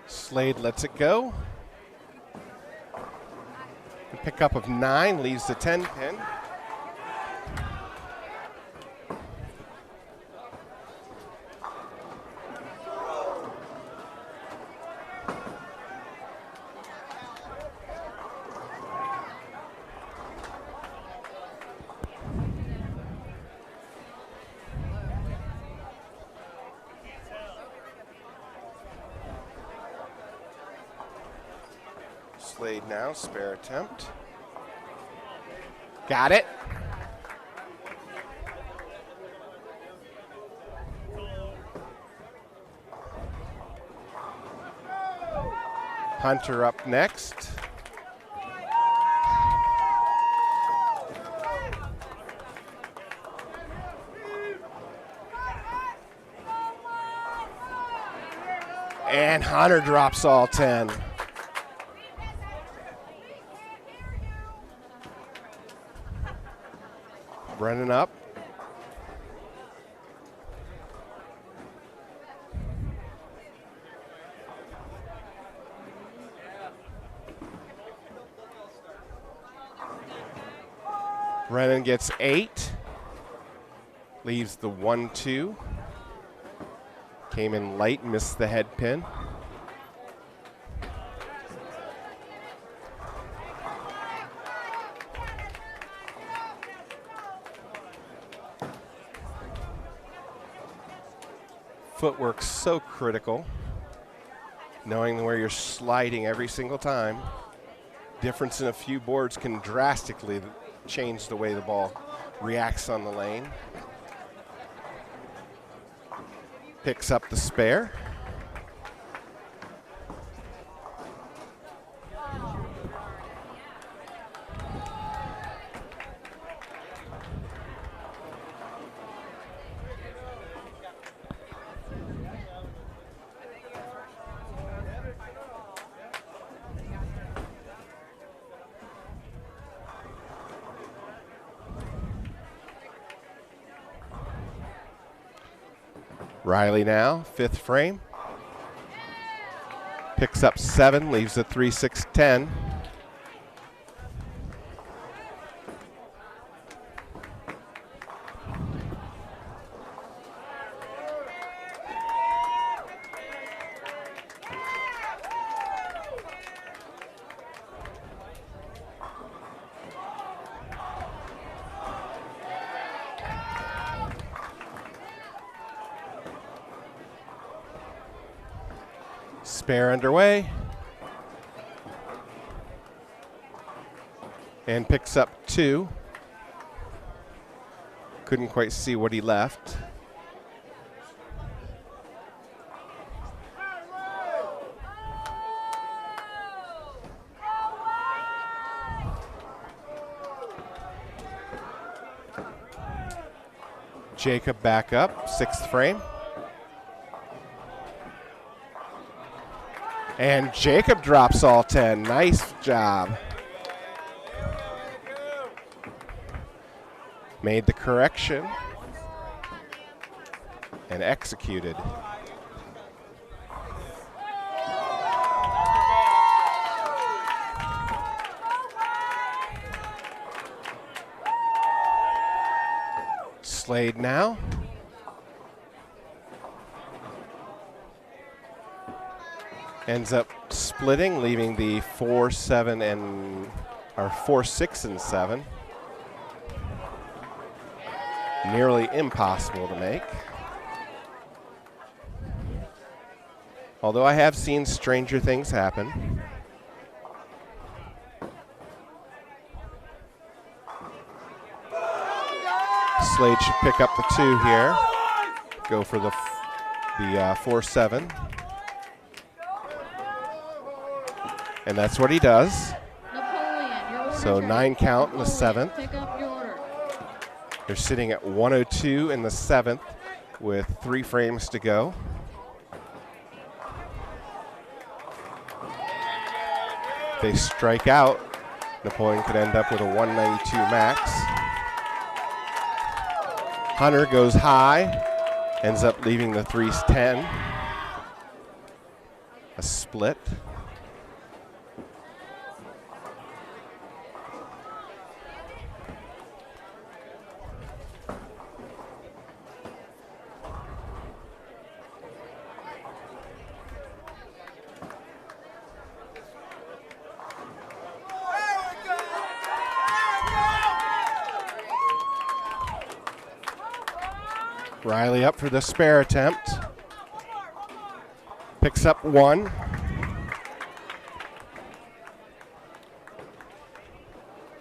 Slade lets it go. The pickup of 9 leaves the 10 pin. Slade now, spare attempt. Got it. Hunter up next. And Hunter drops all 10. Brennan up. Brennan gets 8. Leaves the 1-2. Came in light, missed the head pin. Footwork's so critical. Knowing where you're sliding every single time. Difference in a few boards can drastically change the way the ball reacts on the lane. Picks up the spare. Riley now, 5th frame. Picks up 7, leaves a 3-6-10. Spare underway. And picks up 2. Couldn't quite see what he left. Jacob back up, 6th frame. And Jacob drops all 10. Nice job. Made the correction and executed. Slade now. Ends up splitting, leaving the 4-7 and or 4-6 and 7. Nearly impossible to make. Although I have seen stranger things happen. Slade should pick up the 2 here. Go for the 4-7. And that's what he does. So 9 count in the 7th. They're sitting at 102 in the 7th with 3 frames to go. If they strike out, Napoleon could end up with a 192 max. Hunter goes high, ends up leaving the 3s10. A split. Riley up for the spare attempt. Picks up 1.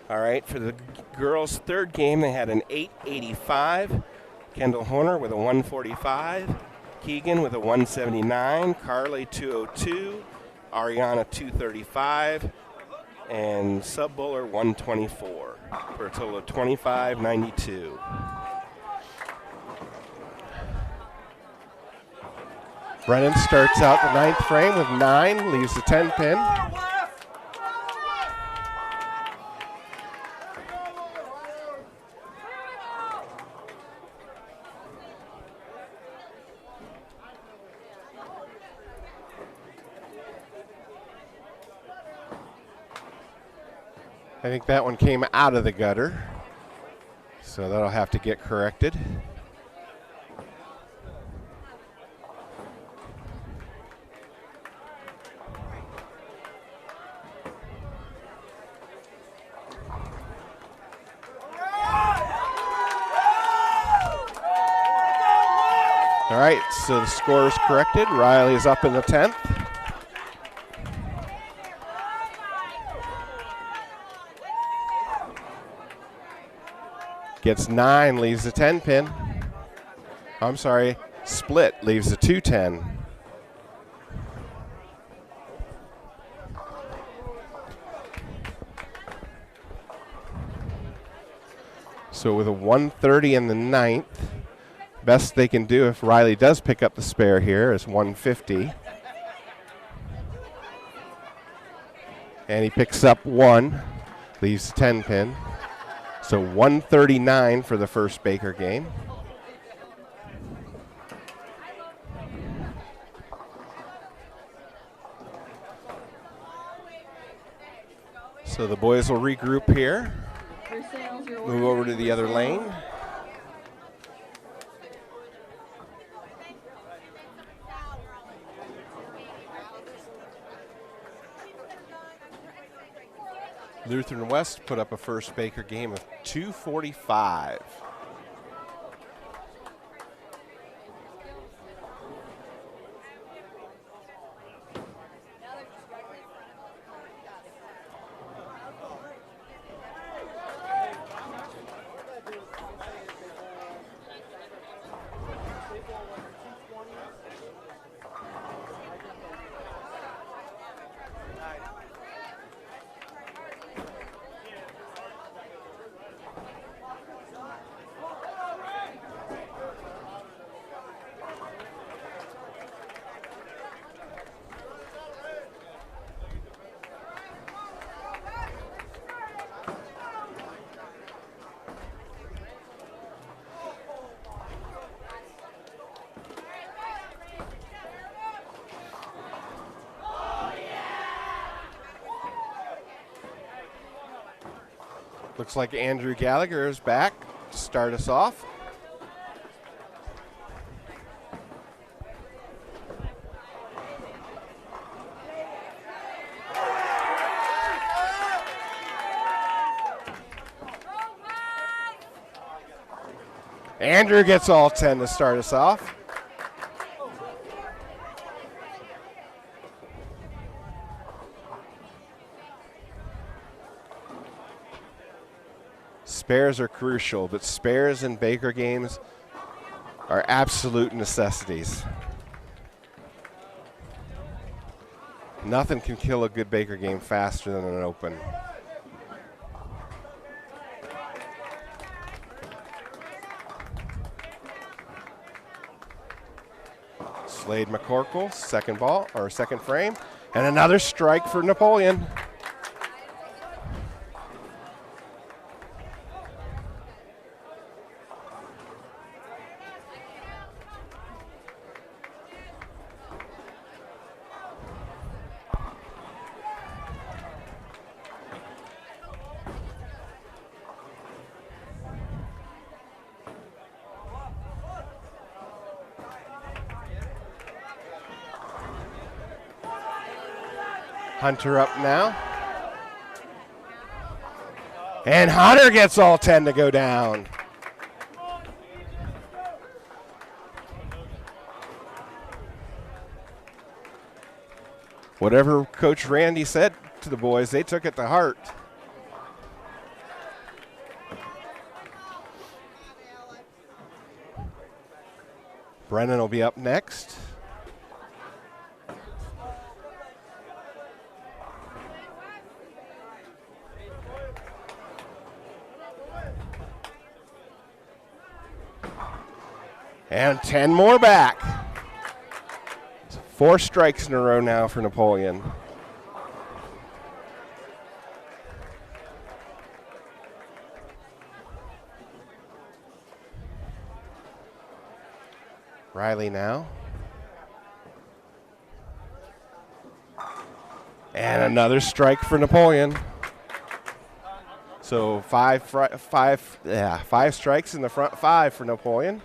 All right, for the girls' 3rd game, they had an 885. Kendall Horner with a 145. Keegan with a 179. Carly 202. Ariana 235. And Sub Bowler 124 for a total of 2592. Brennan starts out the 9th frame with 9, leaves the 10 pin. I think that one came out of the gutter, so that'll have to get corrected. All right, so the score is corrected. Riley is up in the 10th. Gets 9, leaves the 10 pin. I'm sorry, split, leaves the 210. So with a 130 in the 9th, best they can do if Riley does pick up the spare here is 150. And he picks up 1, leaves the 10 pin. So 139 for the first Baker game. So the boys will regroup here, move over to the other lane. Lutheran West put up a first Baker game of 245. Looks like Andrew Gallagher is back to start us off. Andrew gets all 10 to start us off. Spares are crucial, but spares in Baker games are absolute necessities. Nothing can kill a good Baker game faster than an open. Slade McCorkle, second ball, or second frame, and another strike for Napoleon. Hunter up now. And Hunter gets all 10 to go down. Whatever Coach Randy said to the boys, they took it to heart. Brennan will be up next. And 10 more back. 4 strikes in a row now for Napoleon. Riley now. And another strike for Napoleon. So five strikes in the front 5 for Napoleon.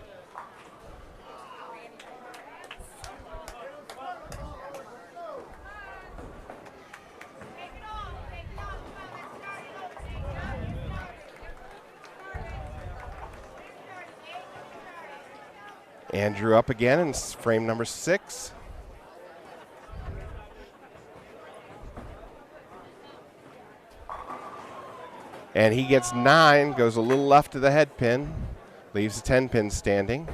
Andrew up again in frame number 6. And he gets 9, goes a little left to the head pin, leaves the 10 pin standing.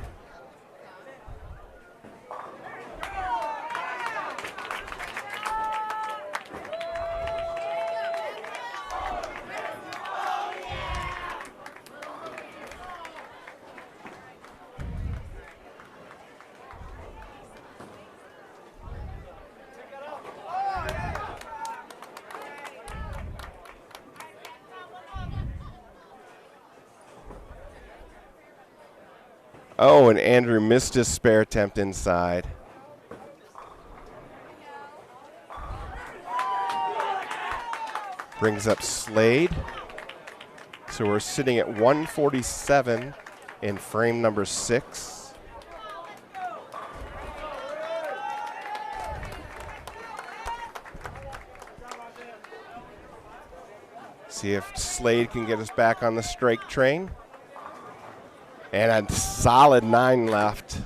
Oh, and Andrew missed his spare attempt inside. Brings up Slade. So we're sitting at 147 in frame number 6. See if Slade can get us back on the strike train. And a solid 9 left.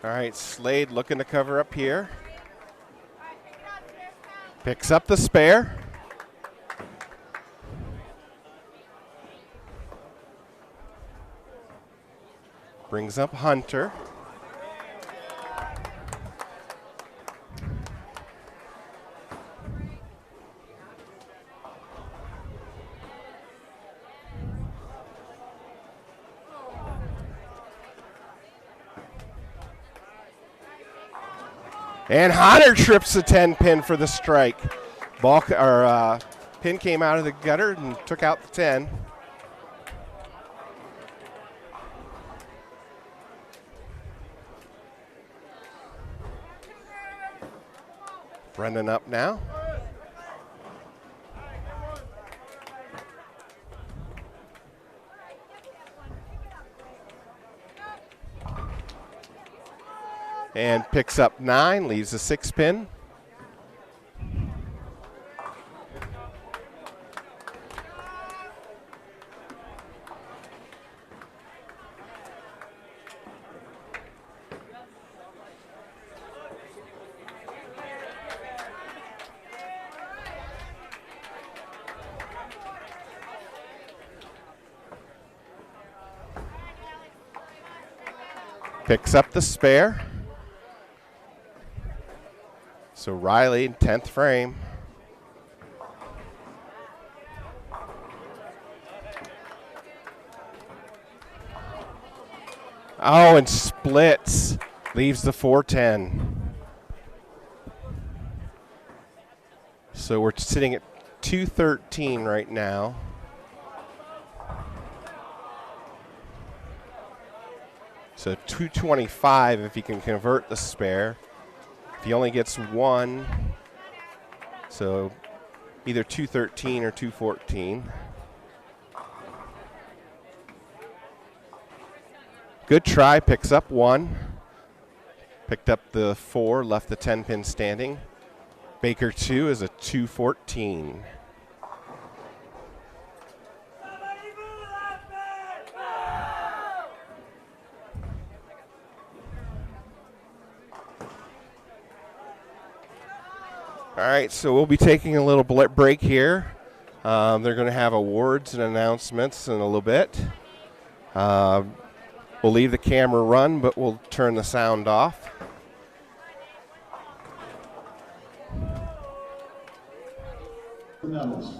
All right, Slade looking to cover up here. Picks up the spare. Brings up Hunter. And Hunter trips the 10 pin for the strike. Pin came out of the gutter and took out the 10. Brendan up now. And picks up 9, leaves a 6 pin. Picks up the spare. So Riley, 10th frame. Oh, and splits. Leaves the 410. So we're sitting at 213 right now. So 225 if he can convert the spare. If he only gets 1, so either 213 or 214. Good try, picks up 1. Picked up the 4, left the 10 pin standing. Baker 2 is a 214. All right, so we'll be taking a little break here. They're going to have awards and announcements in a little bit. We'll leave the camera run, but we'll turn the sound off. Medals.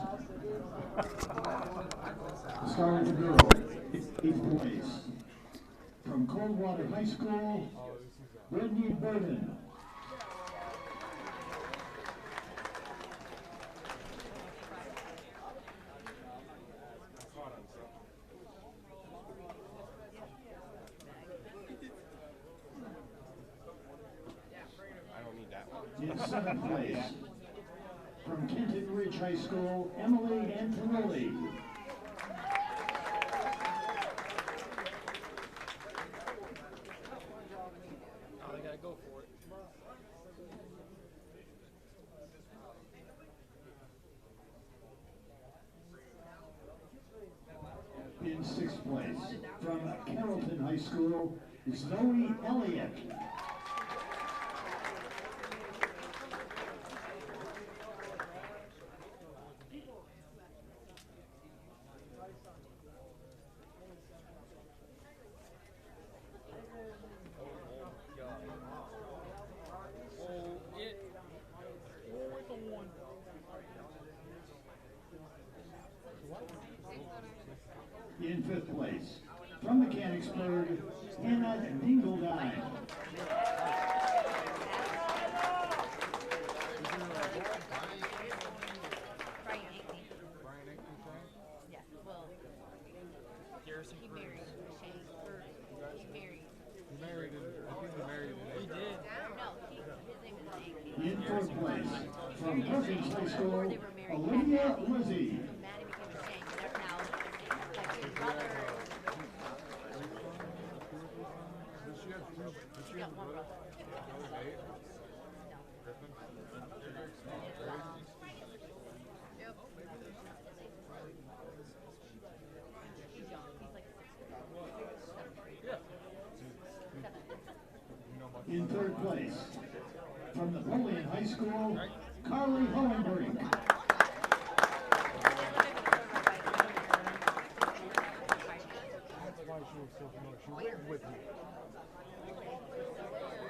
Starting the girl, 8th place. From Coldwater High School, Brittany Burden. In 7th place, from Kenton Ridge High School, Emily Antonelli. Oh, they gotta go for it. In 6th place, from Carrollton High School, Zoe Elliott. In 5th place, from Mechanicsburg, Hannah Dingledine. In 4th place, from Perkins High School, Olivia Lizzie. In 3rd place, from Napoleon High School, Carly Hohenbrink.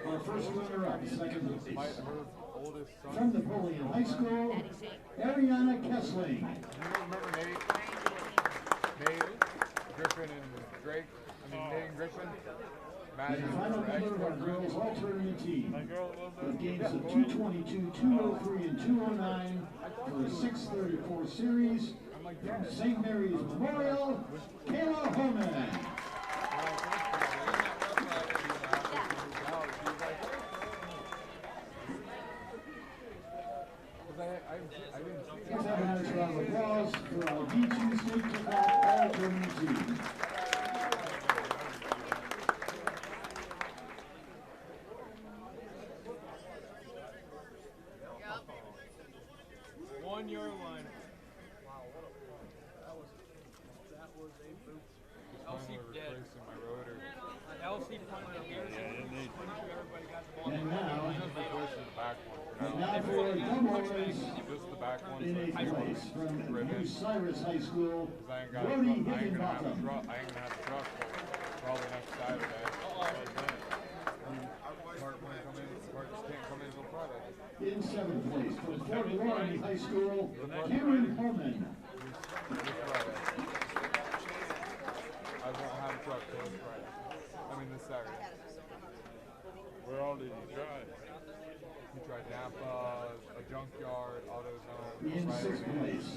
Our first runner-up, 2nd place, from Napoleon High School, Ariana Kessling. You remember Nate? Nate, Griffin, and Drake? I mean, Nate and Griffin? And the final member of our girls all tournament team with games of 222, 203, and 209 for a 634 series from St. Mary's Memorial, Kayla Holman. Let's have a nice round of applause for our D2 state kickoff all tournament team. And now for doubles in eighth place from New Cyrus High School, Brody Higginbotham. I ain't gonna have a truck probably next Saturday. Parts can't come in until Friday. In seventh place from Fort Lauderdale High School, Cameron Holman. I won't have a truck till this Friday. I mean this Saturday. Where all did you drive? We tried Napa, a junkyard, AutoZone. In sixth place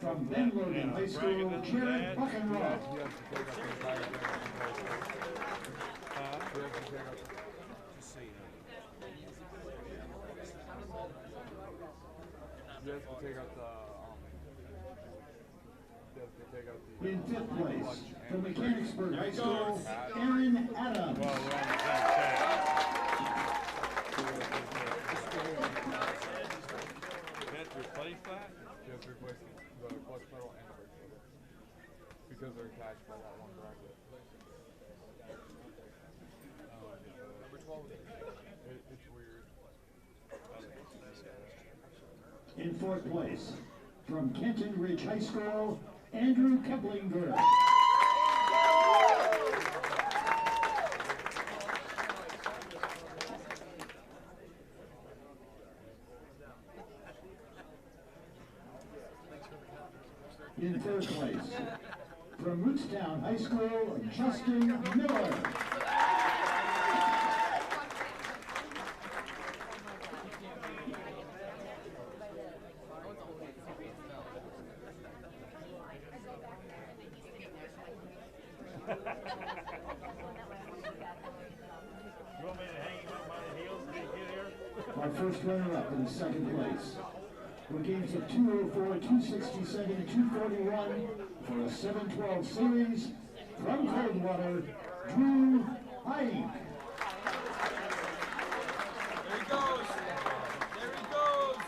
from Ben Logan High School, Jared Buckenroth. He has to take up the entire thing. He has to take up. Just so you know. He has to take up the. He has to take up the. In fifth place from Mechanicsburg High School, Aaron Adams. Well, we're on the same page. Replace that? You have to replace the clutch pedal and the brake pedal because they're attached by that one bracket. Number 12. It's weird. In fourth place from Kenton Ridge High School, Andrew Keplinger. In third place, from Rootstown High School, Justin Miller. You want me to hang him up by the heels when you get here? Our first runner-up in second place. With games of 204, 267, 241 for a 712 series from Coldwater, Drew Hike. There he goes. There he goes.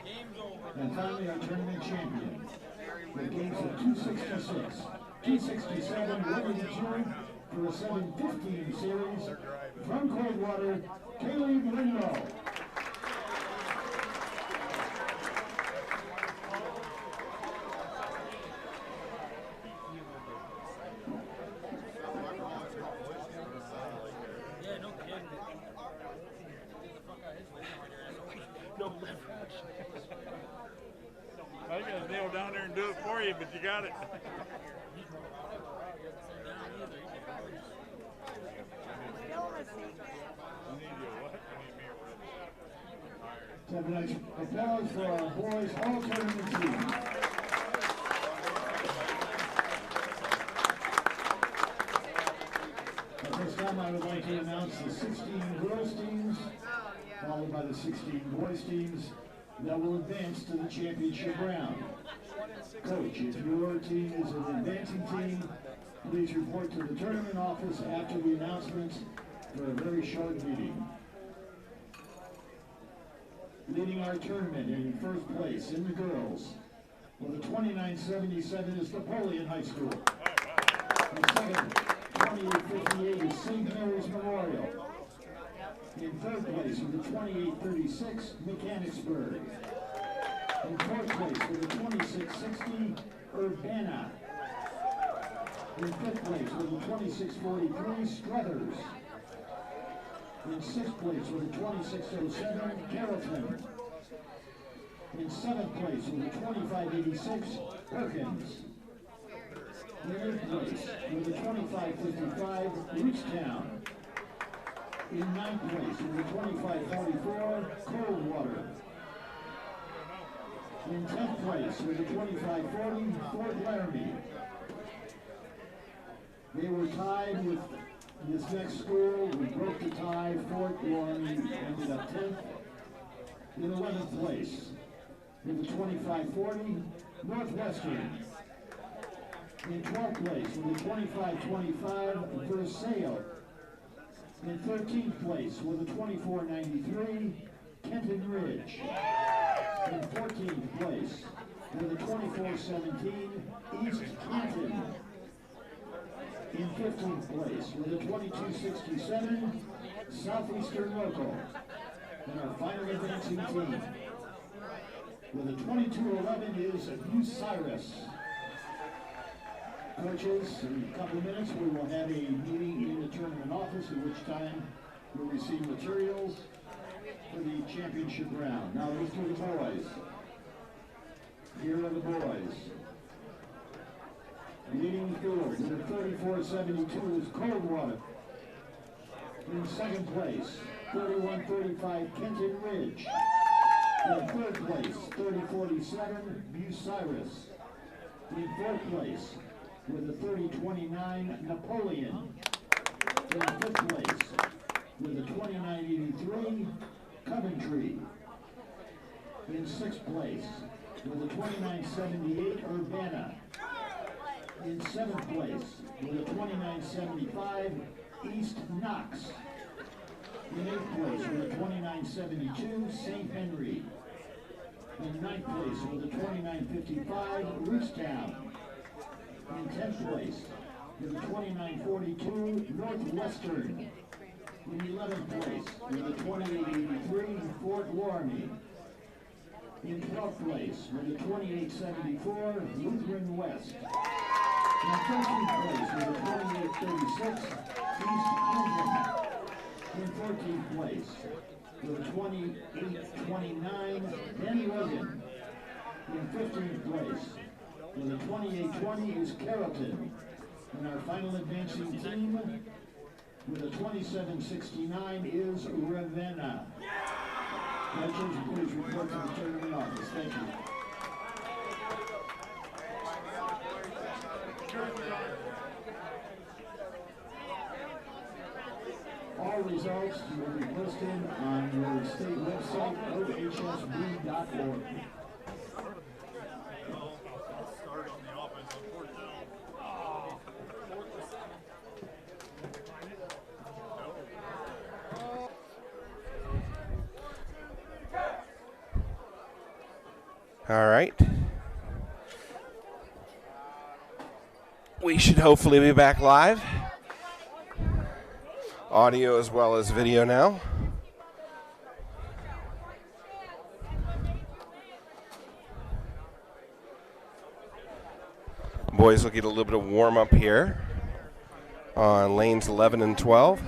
Game's over. And finally, our tournament champion. With games of 266, 267, 182 for a 715 series from Coldwater, Kaylee Brindle. Yeah, no kidding. Get the fuck out of his way. No leverage. I was gonna kneel down there and do it for you, but you got it. Let's have a nice applause for our boys all tournament team. At this time, I would like to announce the 16 girls teams, followed by the 16 boys teams that will advance to the championship round. Coach, if your team is an advancing team, please report to the tournament office after the announcement for a very short meeting. Leading our tournament in first place in the girls with a 2977 is Napoleon High School. In second, 2858 is St. Mary's Memorial. In third place with a 2836, Mechanicsburg. In fourth place with a 2660, Urbana. In fifth place with a 2643, Struthers. In sixth place with a 2607, Carrollton. In seventh place with a 2586, Perkins. In 8th place with a 25.55, Rootstown. In 9th place with a 25.44, Coldwater. In 10th place with a 25.40, Fort Laramie. They were tied with this next school. We broke the tie. Fort Laramie ended up 10th. In 11th place with a 25.40, Northwestern. In 12th place with a 25.25, Versailles. In 13th place with a 24.93, Kenton Ridge. In 14th place with a 24.17, East Canton. In 15th place with a 22.67, Southeastern Local. And our final advancing team with a 22.11 is Bucyrus. Coaches, in a couple of minutes we will have a meeting in the tournament office, at which time we'll receive materials for the championship round. Now these are the boys. Here are the boys. Leading the field with a 34.72 is Coldwater. In second place, 31.35 Kenton Ridge. In third place, 30.47 Bucyrus. In fourth place, with a 30.29 Napoleon. In fifth place, with a 29.83 Coventry. In sixth place, with a 29.78 Urbana. In seventh place, with a 29.75 East Knox. In eighth place, with a 29.72 St. Henry. In ninth place, with a 29.55 Rootstown. In 10th place, with a 29.42 Northwestern. In 11th place, with a 28.83 Fort Laramie. In 12th place, with a 28.74 Lutheran West. In 13th place, with a 28.36 East Clinton. In 14th place, with a 28.29 Danny Logan. In 15th place, with a 28.20 is Carrollton. And our final advancing team with a 27.69 is Ravenna. Coaches, please report to the tournament office. Thank you. All results will be posted on your state website, OHSB.org. All right. We should hopefully be back live. Audio as well as video now. Boys will get a little bit of warm up here on lanes 11 and 12.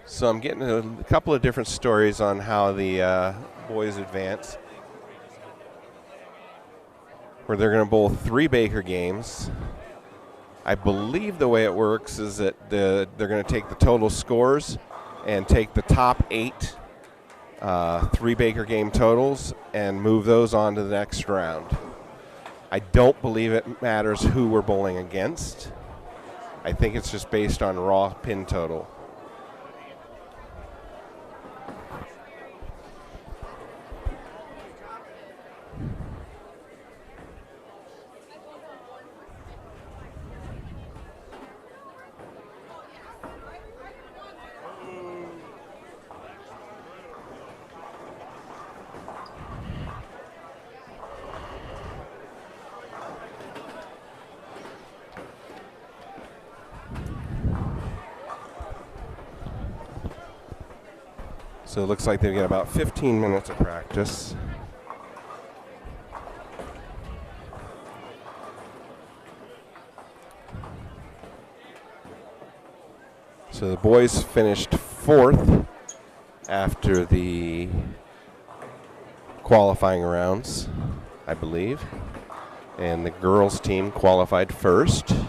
So I'm getting a couple of different stories on how the boys advance, where they're going to bowl 3 Baker games. I believe the way it works is that they're going to take the total scores and take the top 8 3 Baker game totals and move those on to the next round. I don't believe it matters who we're bowling against. I think it's just based on raw pin total. So it looks like they've got about 15 minutes of practice. So the boys finished 4th after the qualifying rounds, I believe. And the girls team qualified 1st.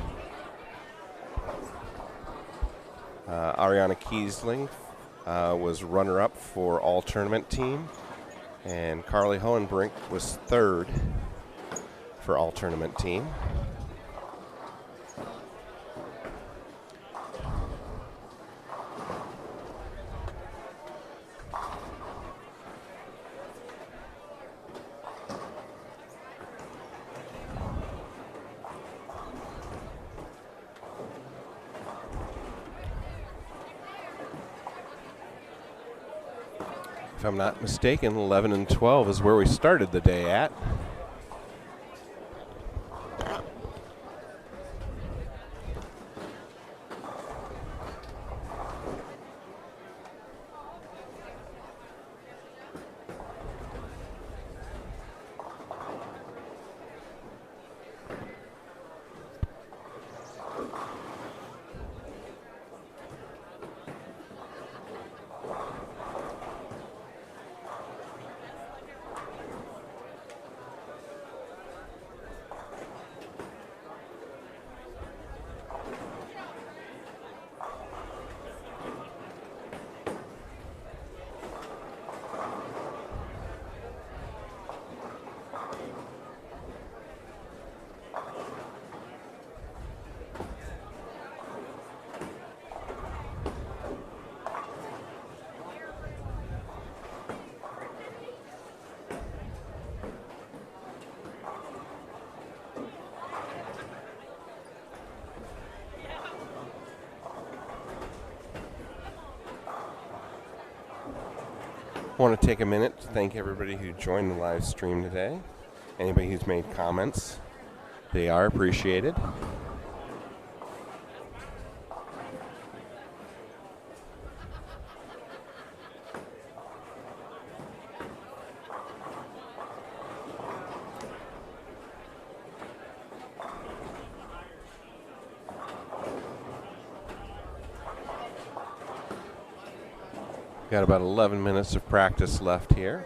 Ariana Kiesling was runner-up for all tournament team, and Carly Hohenbrink was 3rd for all tournament team. If I'm not mistaken, 11 and 12 is where we started the day at. I want to take a minute to thank everybody who joined the live stream today. Anybody who's made comments, they are appreciated. Got about 11 minutes of practice left here.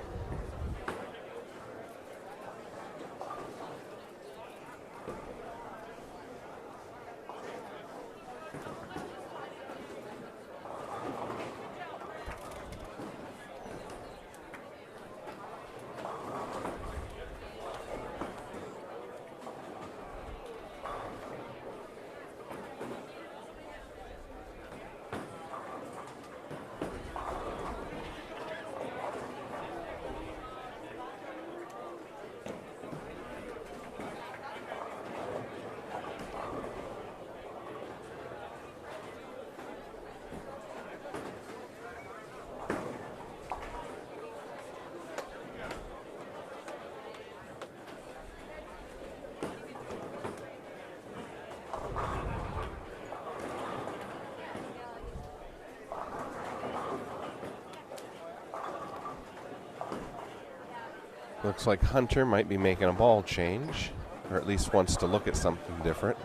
Looks like Hunter might be making a ball change, or at least wants to look at something different.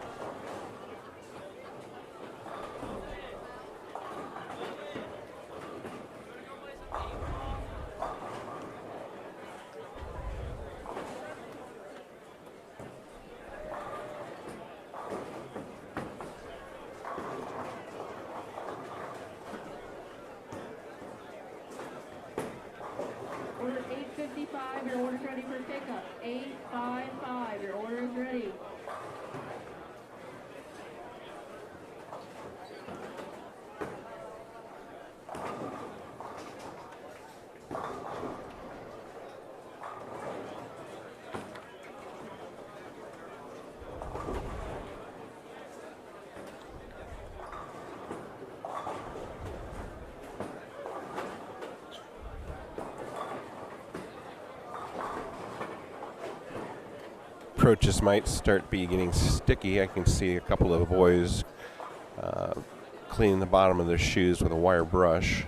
Order 855, your order's ready for pickup. 855, your order is ready. Approaches might start be getting sticky. I can see a couple of the boys cleaning the bottom of their shoes with a wire brush.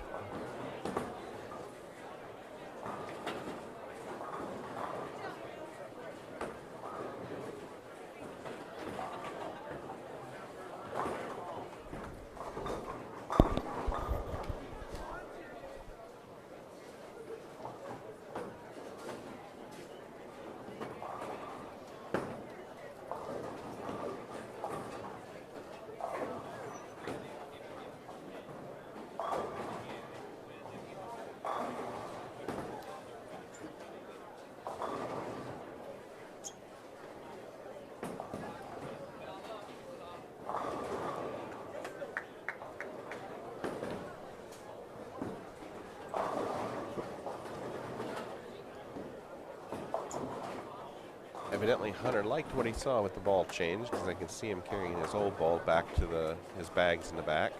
Evidently, Hunter liked what he saw with the ball change because I can see him carrying his old ball back to his bags in the back.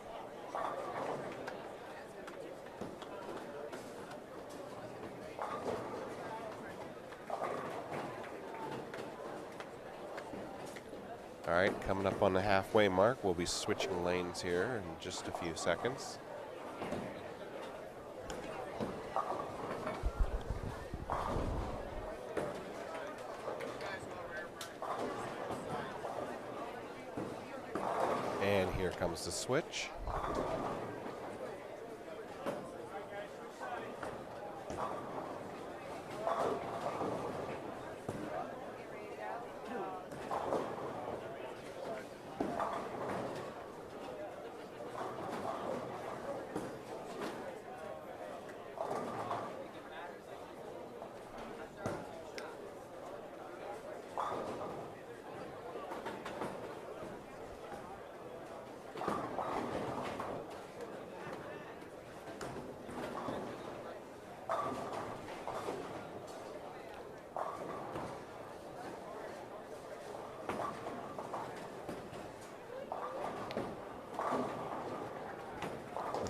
All right, coming up on the halfway mark, we'll be switching lanes here in just a few seconds. And here comes the switch.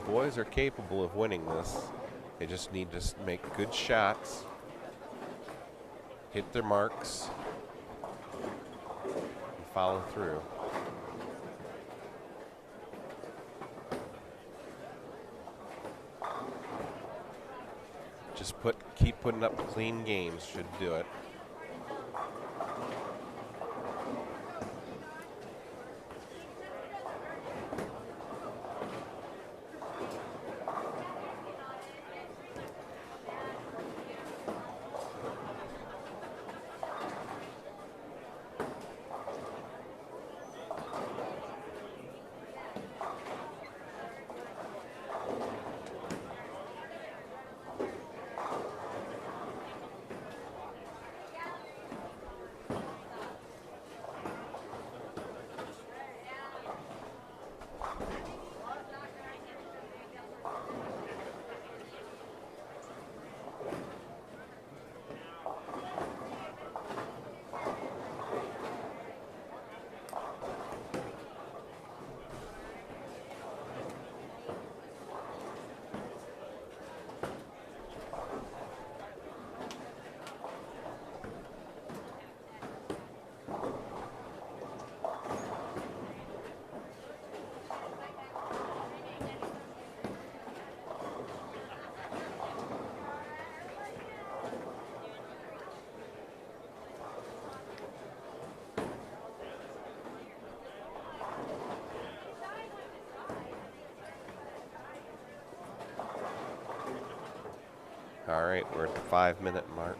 Boys are capable of winning this. They just need to make good shots, hit their marks, and follow through. Just keep putting up clean games should do it. All right, we're at the 5-minute mark.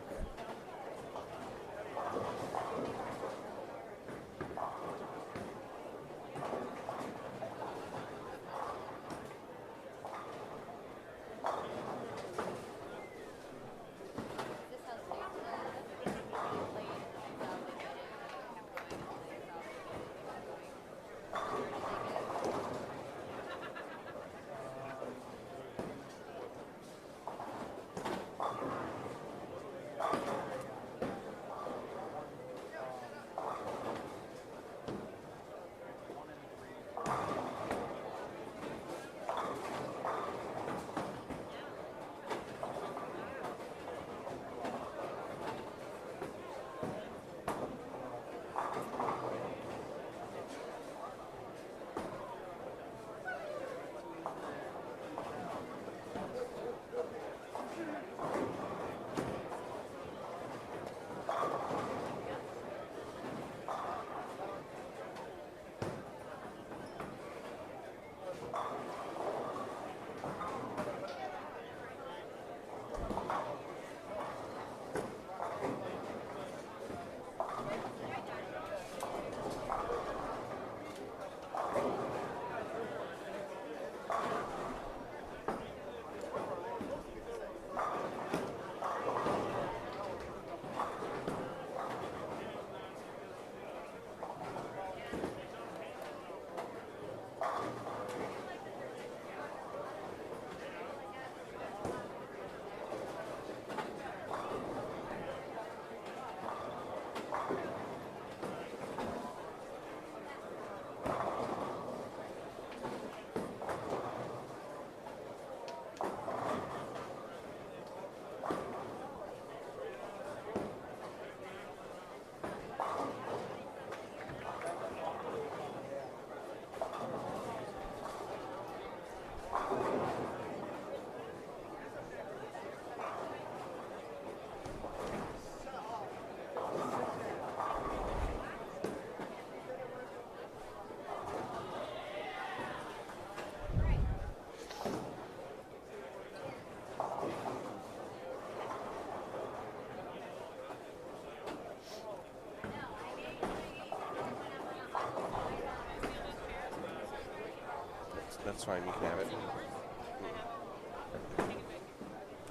that's fine. You can have it.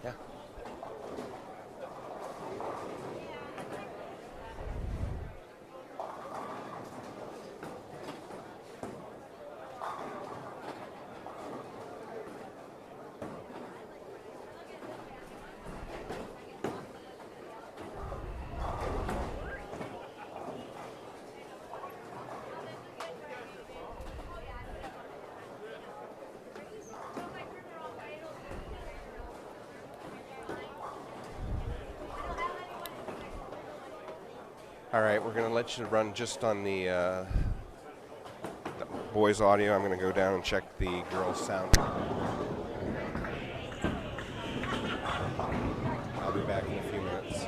Yeah. All right, we're going to let you run just on the boys' audio. I'm going to go down and check the girls' sound. I'll be back in a few minutes.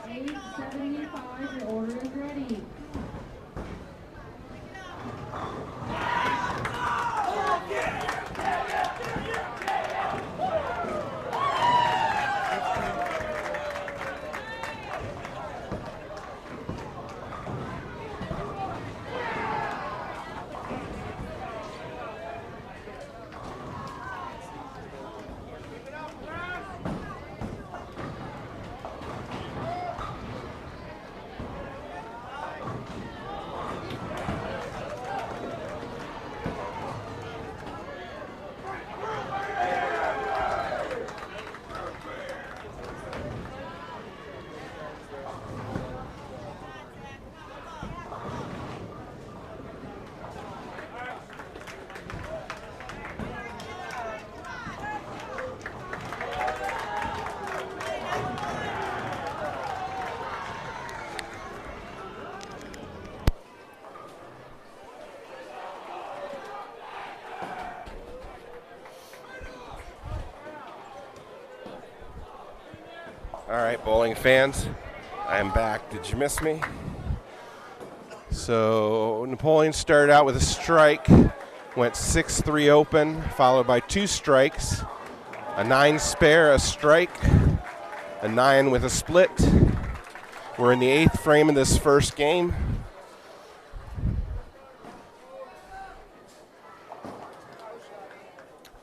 875, your order is ready. All right, bowling fans, I am back. Did you miss me? So Napoleon started out with a strike, went 6-3 open, followed by 2 strikes, a 9 spare, a strike, a 9 with a split. We're in the 8th frame of this first game.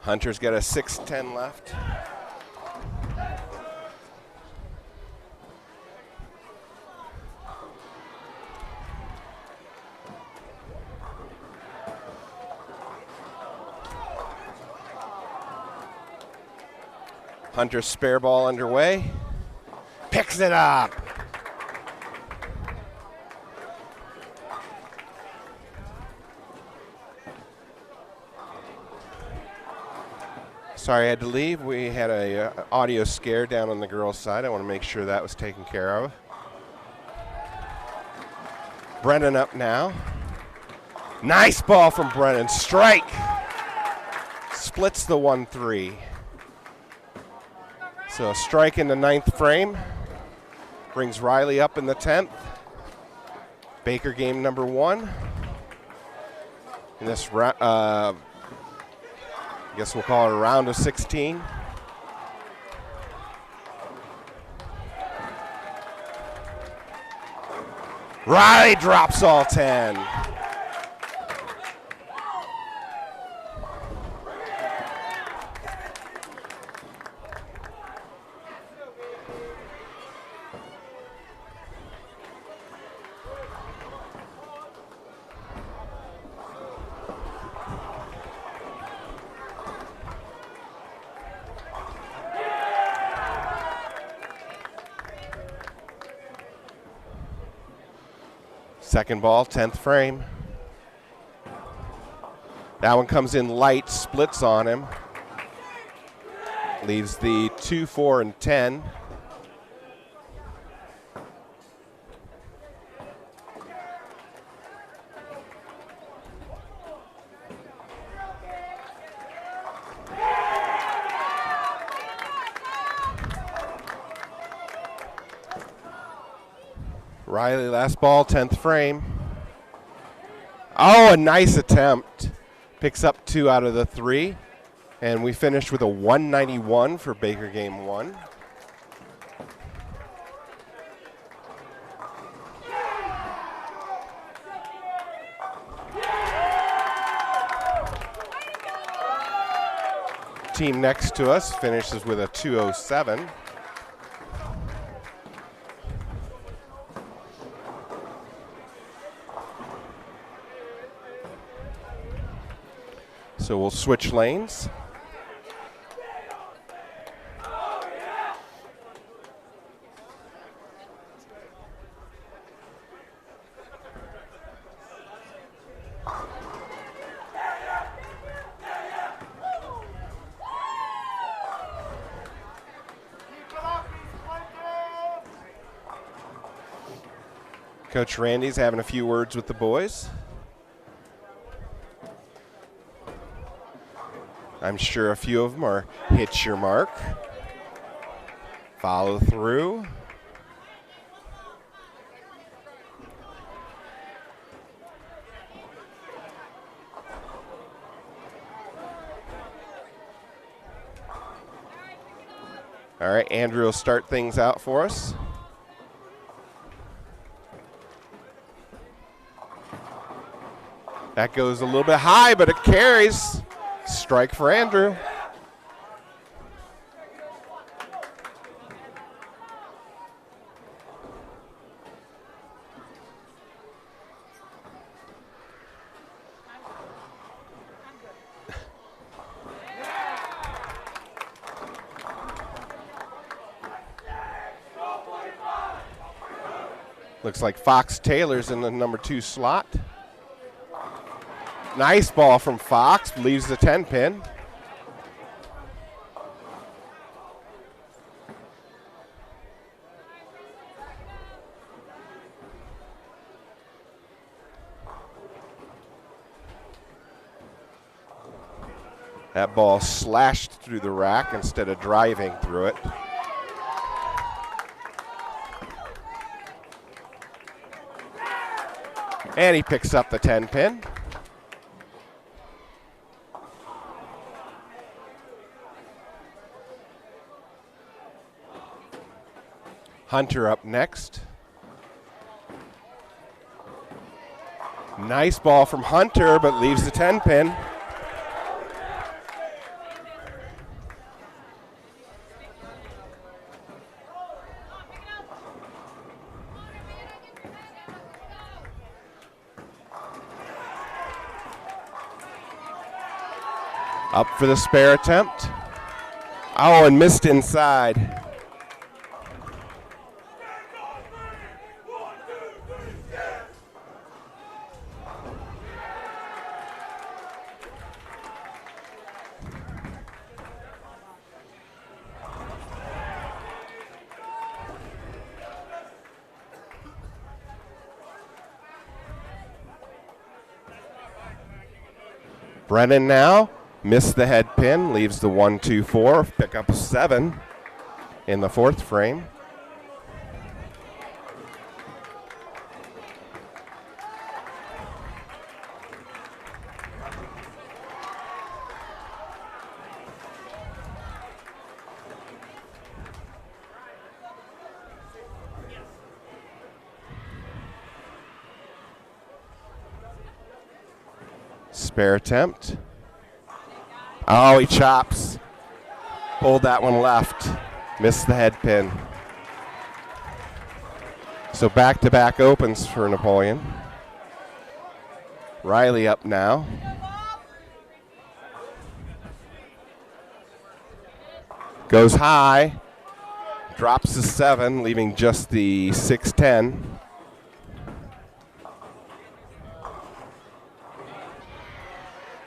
Hunter's got a 6-10 left. Hunter's spare ball underway. Picks it up. Sorry I had to leave. We had a audio scare down on the girls' side. I want to make sure that was taken care of. Brennan up now. Nice ball from Brennan. Strike. Splits the 1-3. So a strike in the 9th frame. Brings Riley up in the 10th. Baker game number 1. In this, I guess we'll call it a round of 16. Riley drops all 10. Second ball, 10th frame. That one comes in light, splits on him. Leaves the 2, 4, and 10. Riley, last ball, 10th frame. Oh, a nice attempt. Picks up 2 out of the 3. And we finished with a 191 for Baker game 1. Team next to us finishes with a 207. So we'll switch lanes. Coach Randy's having a few words with the boys. I'm sure a few of them are hit your mark, follow through, Andrew will start things out for us. That goes a little bit high, but it carries. Strike for Andrew. Looks like Fox Taylor's in the number 2 slot. Nice ball from Fox, leaves the 10 pin. That ball slashed through the rack instead of driving through it. And he picks up the 10 pin. Hunter up next. Nice ball from Hunter, but leaves the 10 pin. Up for the spare attempt. Oh, and missed inside. Brennan now. Missed the head pin, leaves the 1-2-4, pick up 7 in the 4th frame. Spare attempt. Oh, he chops. Pulled that one left. Missed the head pin. So back-to-back opens for Napoleon. Riley up now. Goes high. Drops the 7, leaving just the 6-10.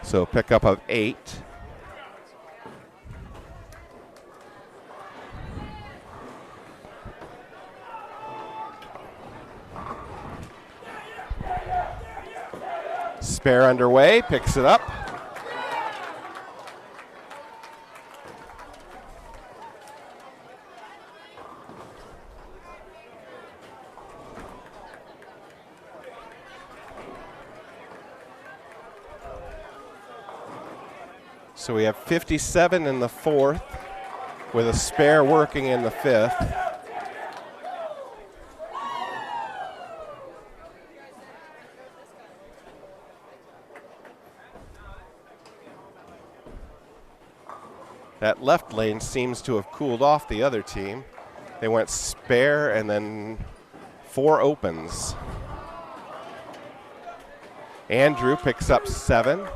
So pickup of 8. Spare underway, picks it up. So we have 57 in the 4th with a spare working in the 5th. That left lane seems to have cooled off the other team. They went spare and then 4 opens. Andrew picks up 7.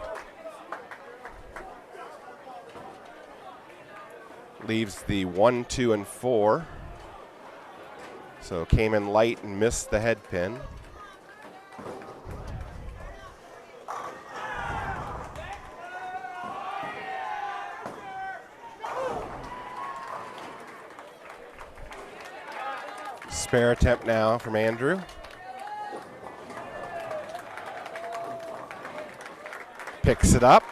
Leaves the 1, 2, and 4. So came in light and missed the head pin. Spare attempt now from Andrew. Picks it up.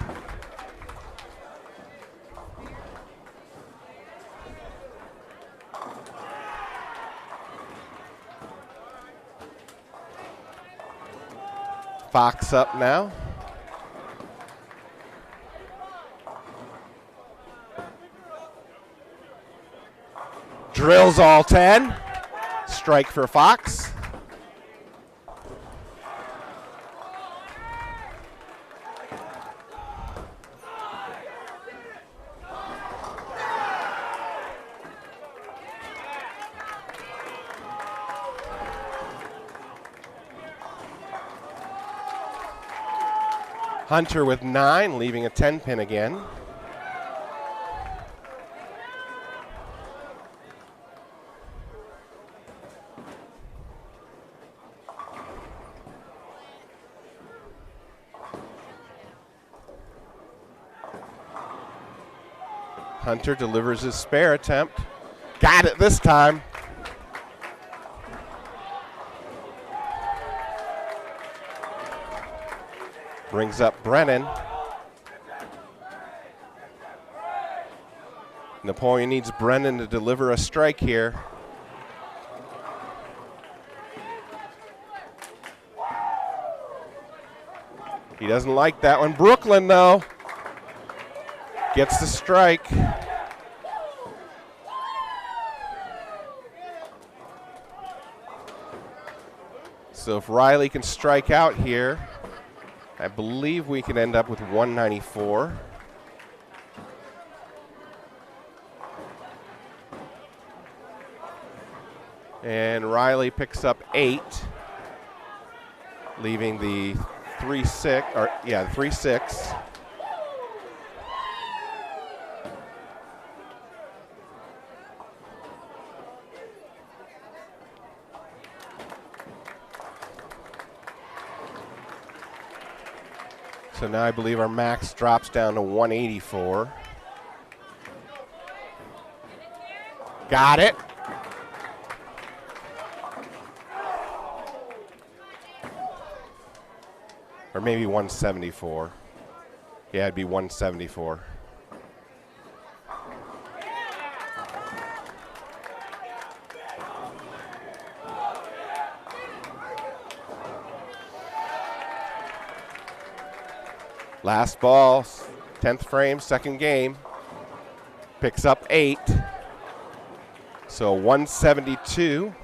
Fox up now. Drills all 10. Strike for Fox. Hunter with 9, leaving a 10 pin again. Hunter delivers his spare attempt. Got it this time. Brings up Brennan. Napoleon needs Brennan to deliver a strike here. He doesn't like that one. Brooklyn, though, gets the strike. So if Riley can strike out here, I believe we can end up with 194. And Riley picks up 8, leaving the 3-6, or yeah, 3-6. So now I believe our max drops down to 184. Got it. Or maybe 174. Yeah, it'd be 174. Last ball, 10th frame, second game. Picks up 8. So 172.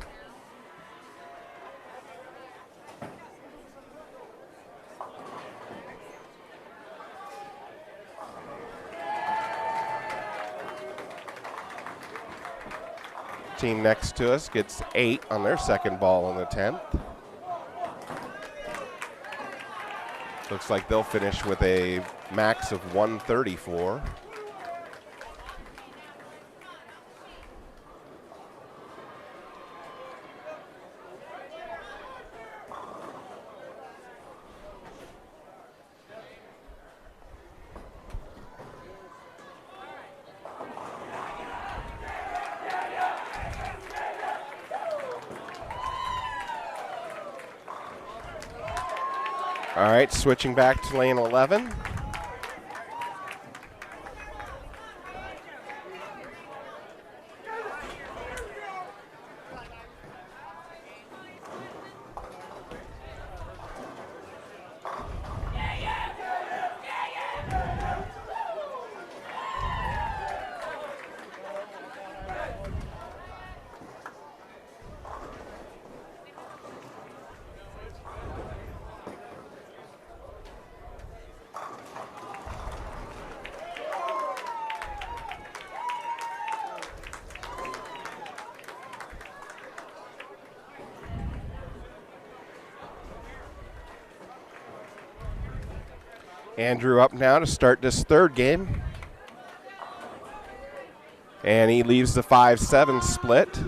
Team next to us gets 8 on their second ball in the 10th. Looks like they'll finish with a max of 134. All right, switching back to lane 11. Andrew up now to start this third game. And he leaves the 5-7 split.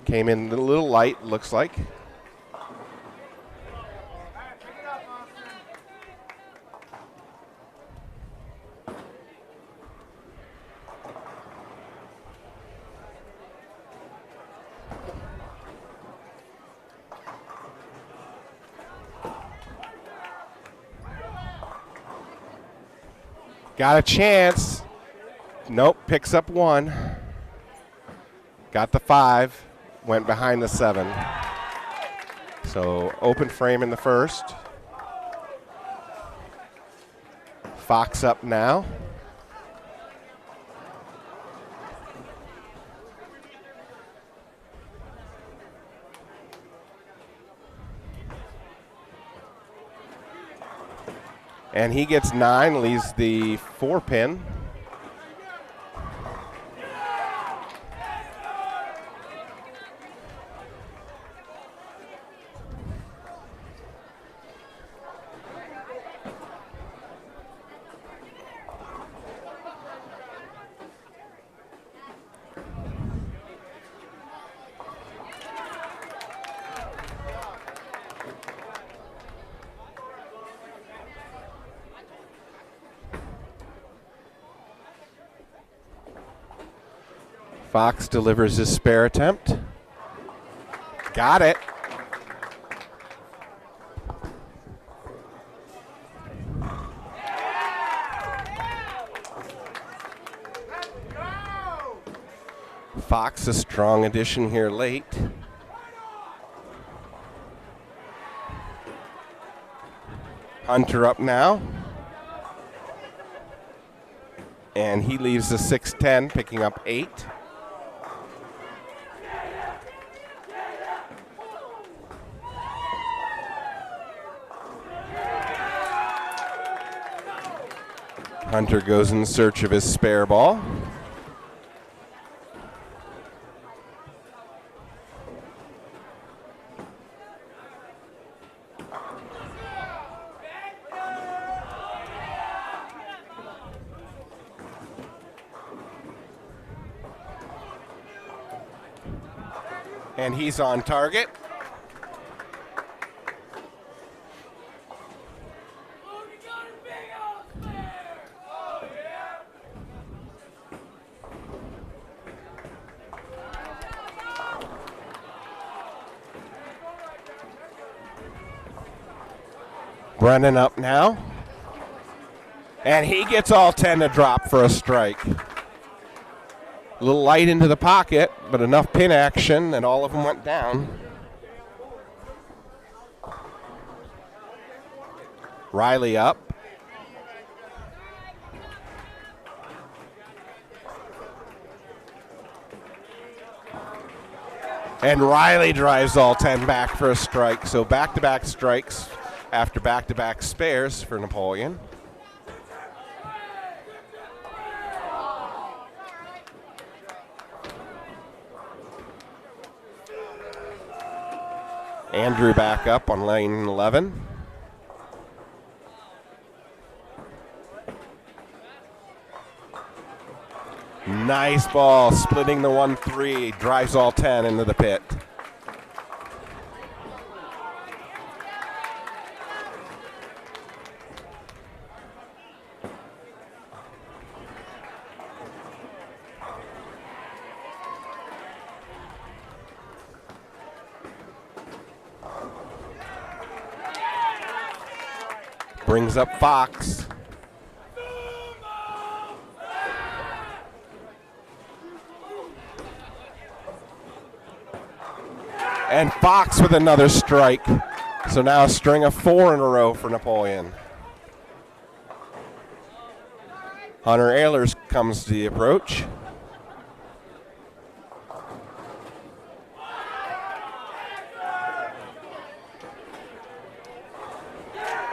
Came in a little light, looks like. Got a chance. Nope, picks up 1. Got the 5. Went behind the 7. So open frame in the first. Fox up now. And he gets 9, leaves the 4 pin. Fox delivers his spare attempt. Got it. Fox, a strong addition here late. Hunter up now. And he leaves the 6-10, picking up 8. Hunter goes in search of his spare ball. And he's on target. Brennan up now. And he gets all 10 to drop for a strike. A little light into the pocket, but enough pin action that all of them went down. Riley up. And Riley drives all 10 back for a strike. So back-to-back strikes after back-to-back spares for Napoleon. Andrew back up on lane 11. Nice ball, splitting the 1-3, drives all 10 into the pit. Brings up Fox. And Fox with another strike. So now a string of 4 in a row for Napoleon. Hunter Ehlers comes to the approach.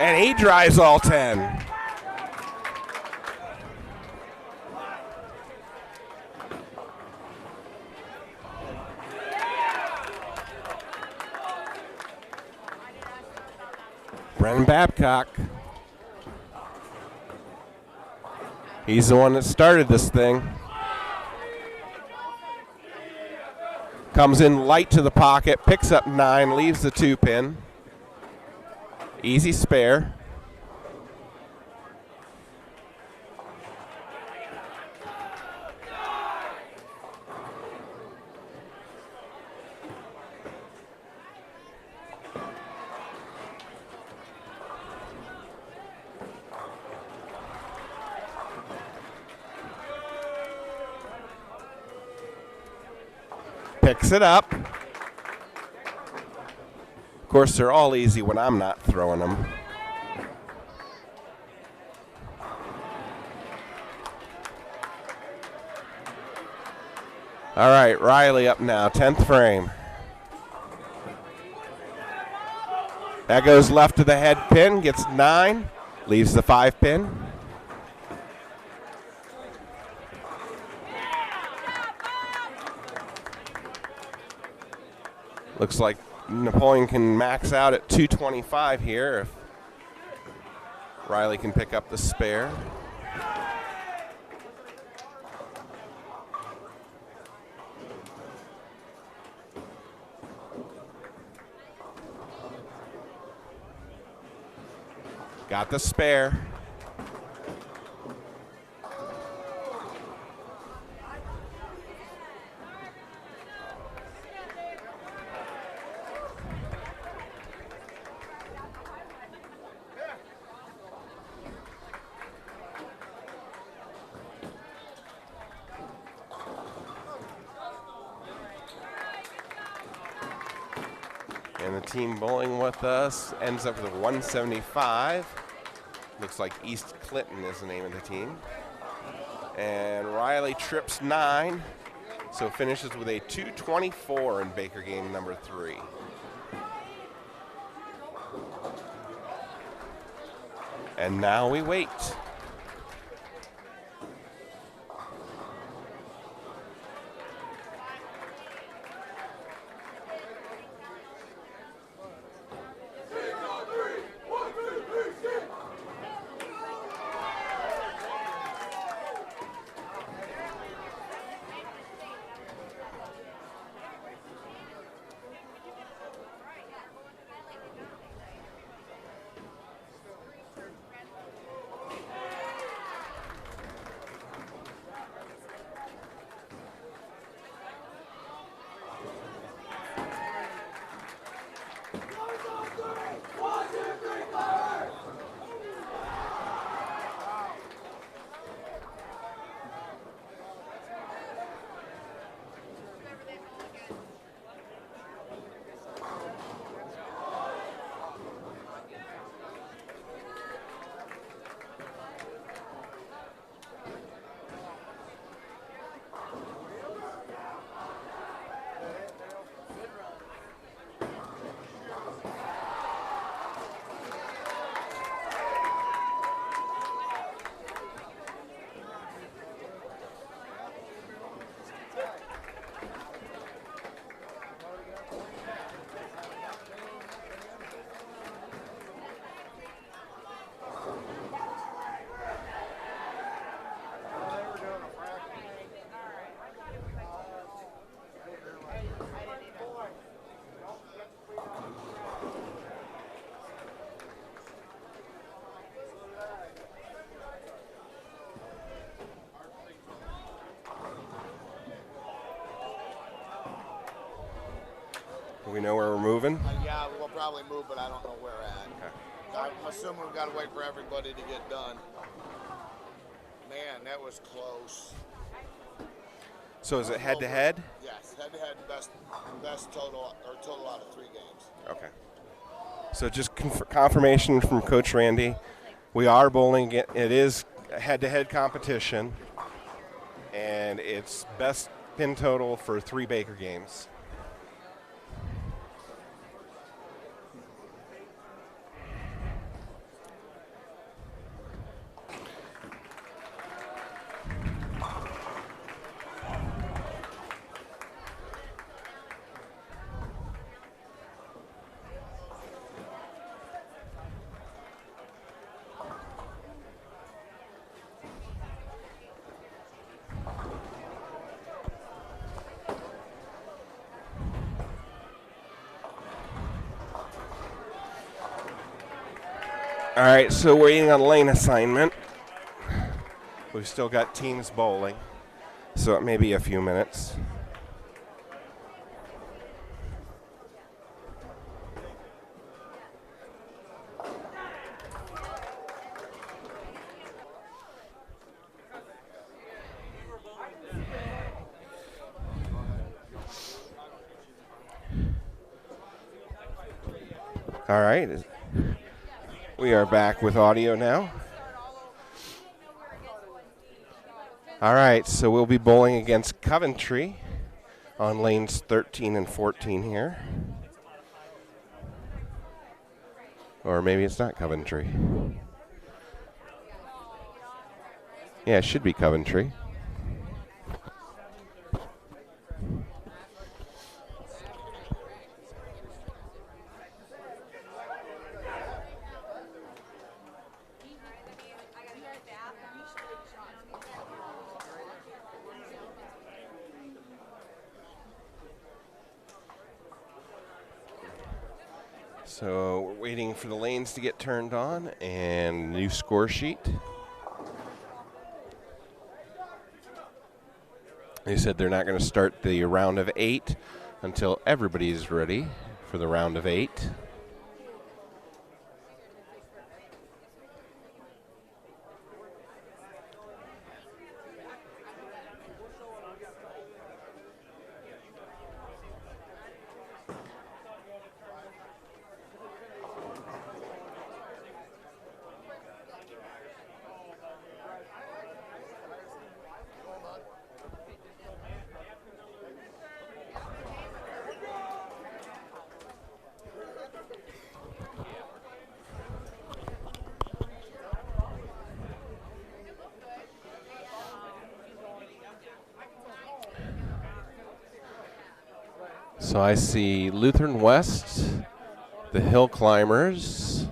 And he drives all 10. Brennan Babcock. He's the one that started this thing. Comes in light to the pocket, picks up 9, leaves the 2 pin. Easy spare. Picks it up. Of course, they're all easy when I'm not throwing them. All right, Riley up now, 10th frame. That goes left to the head pin, gets 9, Leaves the 5-pin. Looks like Napoleon can max out at 225 here if Riley can pick up the spare. Got the spare. And the team bowling with us ends up with a 175. Looks like East Clinton is the name of the team. And Riley trips 9, so finishes with a 224 in Baker game number 3. And now we wait. Do we know where we're moving? Yeah, we'll probably move, but I don't know where at. Okay. I'm assuming we've got to wait for everybody to get done. Man, that was close. So is it head-to-head? Yes, head-to-head, best total, or total out of 3 games. Okay. So just confirmation from Coach Randy. We are bowling. It is a head-to-head competition, and it's best pin total for 3 Baker games. All right, so we're waiting on lane assignment. We've still got teams bowling, so it may be a few minutes. All right. We are back with audio now. All right, so we'll be bowling against Coventry on lanes 13 and 14 here. Or maybe it's not Coventry. Yeah, it should be Coventry. So we're waiting for the lanes to get turned on and new score sheet. They said they're not going to start the round of 8 until everybody's ready for the round of 8. So I see Lutheran West, the Hill Climbers.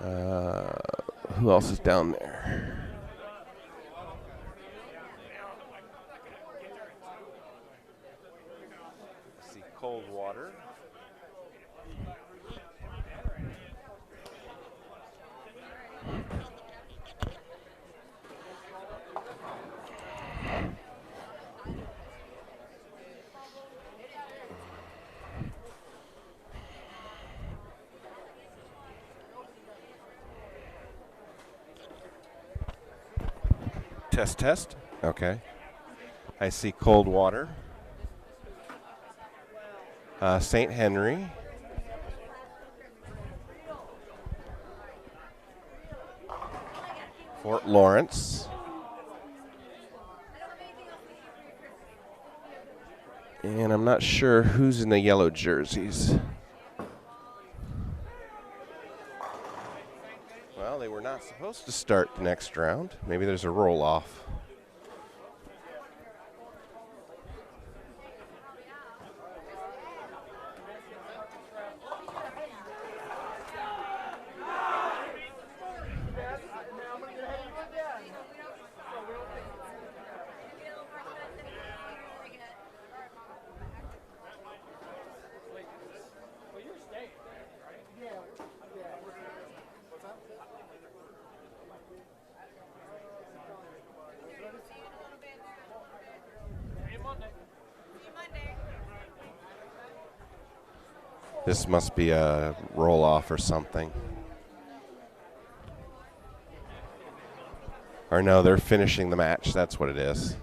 Who else is down there? I see Coldwater. Test, test. Okay. I see Coldwater. St. Henry. Fort Lawrence. And I'm not sure who's in the yellow jerseys. Well, they were not supposed to start the next round. Maybe there's a roll-off. This must be a roll-off or something. Or no, they're finishing the match. That's what it is.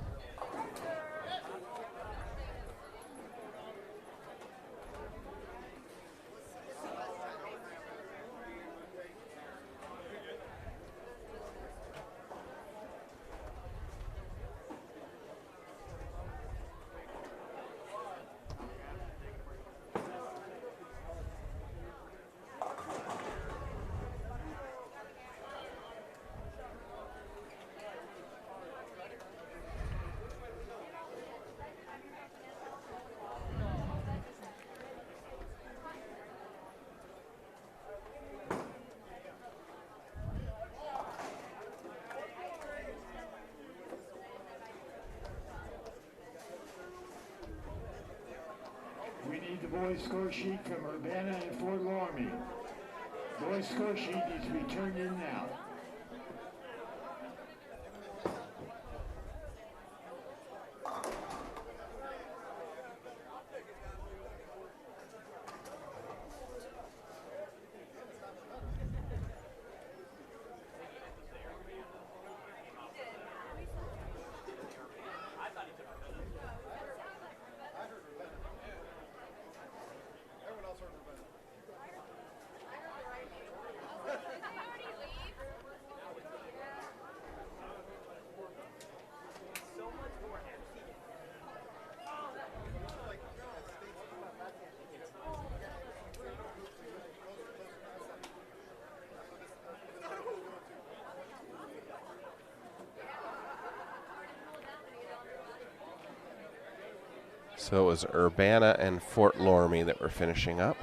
We need the boys' score sheet from Urbana and Fort Laramie. Boys' score sheet needs to be turned in now. So it was Urbana and Fort Loramie that were finishing up.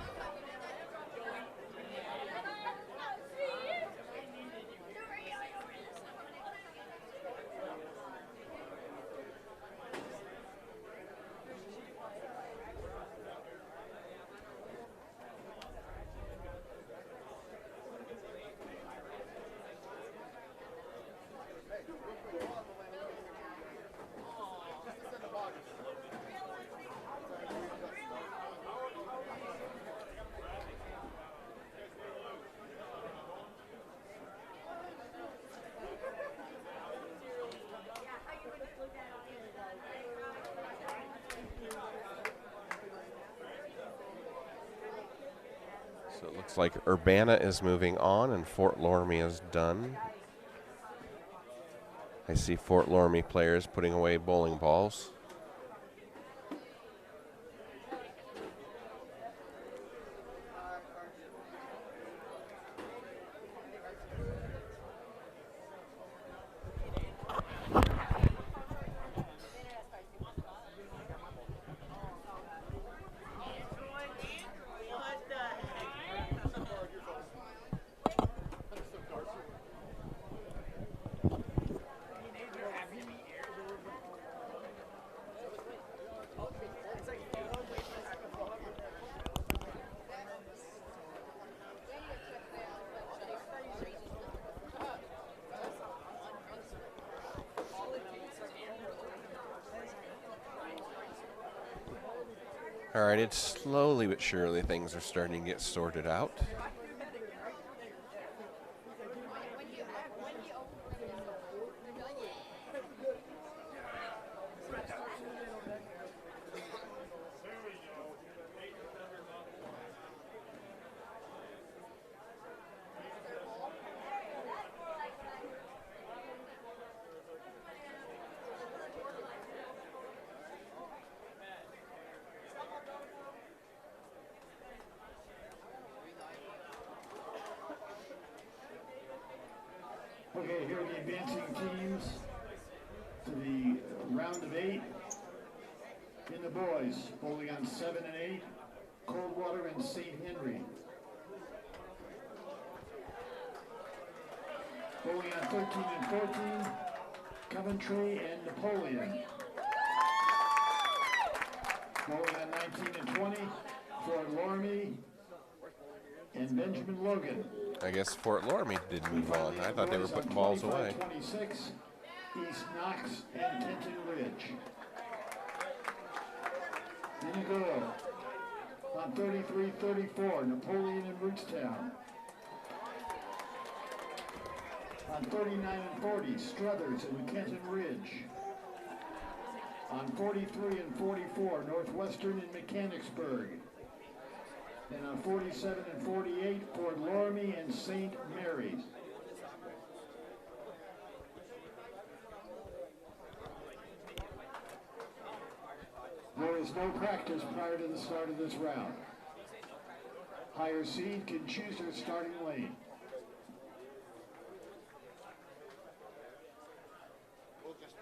So it looks like Urbana is moving on and Fort Loramie is done. I see Fort Loramie players putting away bowling balls. All right, it's slowly but surely things are starting to get sorted out. Okay, here are the advancing teams to the round of 8. In the boys, bowling on 7 and 8, Coldwater and St. Henry. Bowling on 13 and 14, Coventry and Napoleon. Bowling on 19 and 20, Fort Loramie and Benjamin Logan. I guess Fort Loramie did move on. I thought they were putting balls away. 26, East Knox and Kenton Ridge. In girl, on 33-34, Napoleon and Rootstown. On 39 and 40, Struthers and Kenton Ridge. On 43 and 44, Northwestern and Mechanicsburg. And on 47 and 48, Fort Loramie and St. Mary's. There is no practice prior to the start of this round. Higher seed can choose their starting lane. We'll just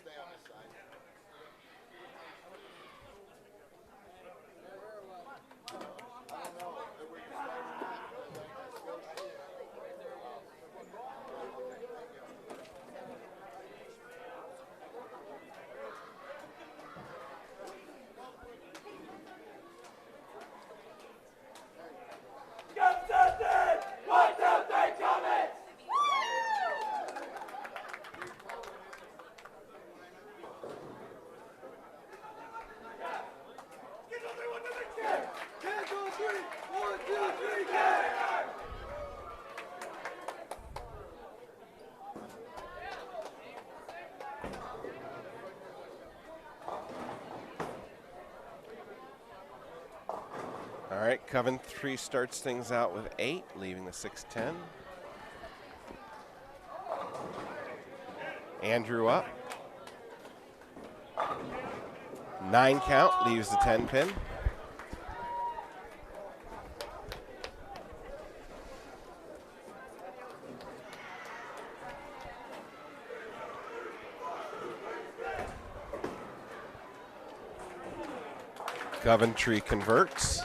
stay on this side. I don't know. If we can start or not. All right, Coventry starts things out with 8, leaving the 6-10. Andrew up. 9 count, leaves the 10 pin. Coventry converts.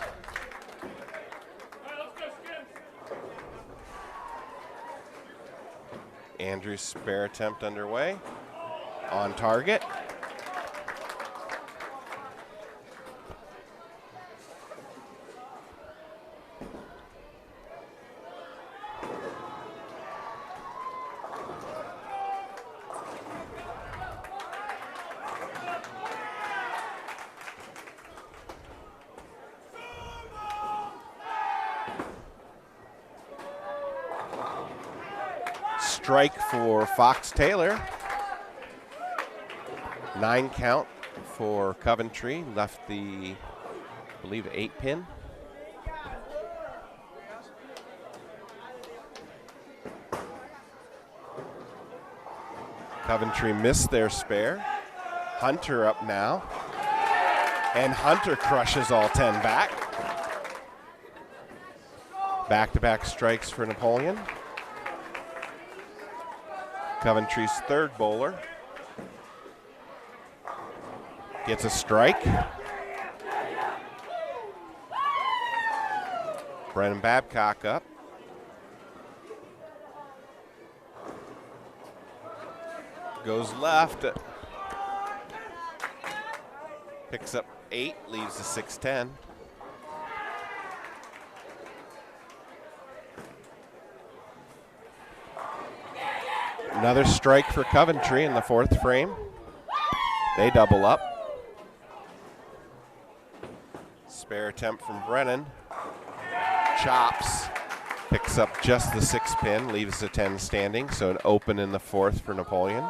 Andrew's spare attempt underway. On target. Strike for Fox Taylor. 9 count for Coventry. Left the, I believe, 8 pin. Coventry missed their spare. Hunter up now. And Hunter crushes all 10 back. Back-to-back strikes for Napoleon. Coventry's third bowler gets a strike. Brennan Babcock up. Goes left. Picks up 8, leaves the 6-10. Another strike for Coventry in the 4th frame. They double up. Spare attempt from Brennan. Chops. Picks up just the 6 pin, leaves the 10 standing, so an open in the 4th for Napoleon.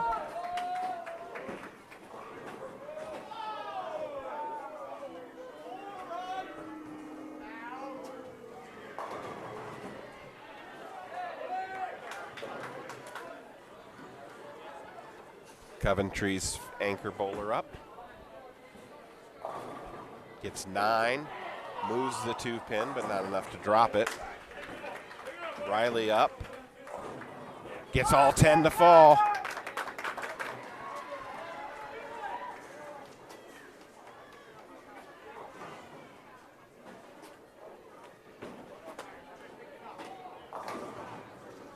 Coventry's anchor bowler up. Gets 9, moves the 2 pin, but not enough to drop it. Riley up. Gets all 10 to fall.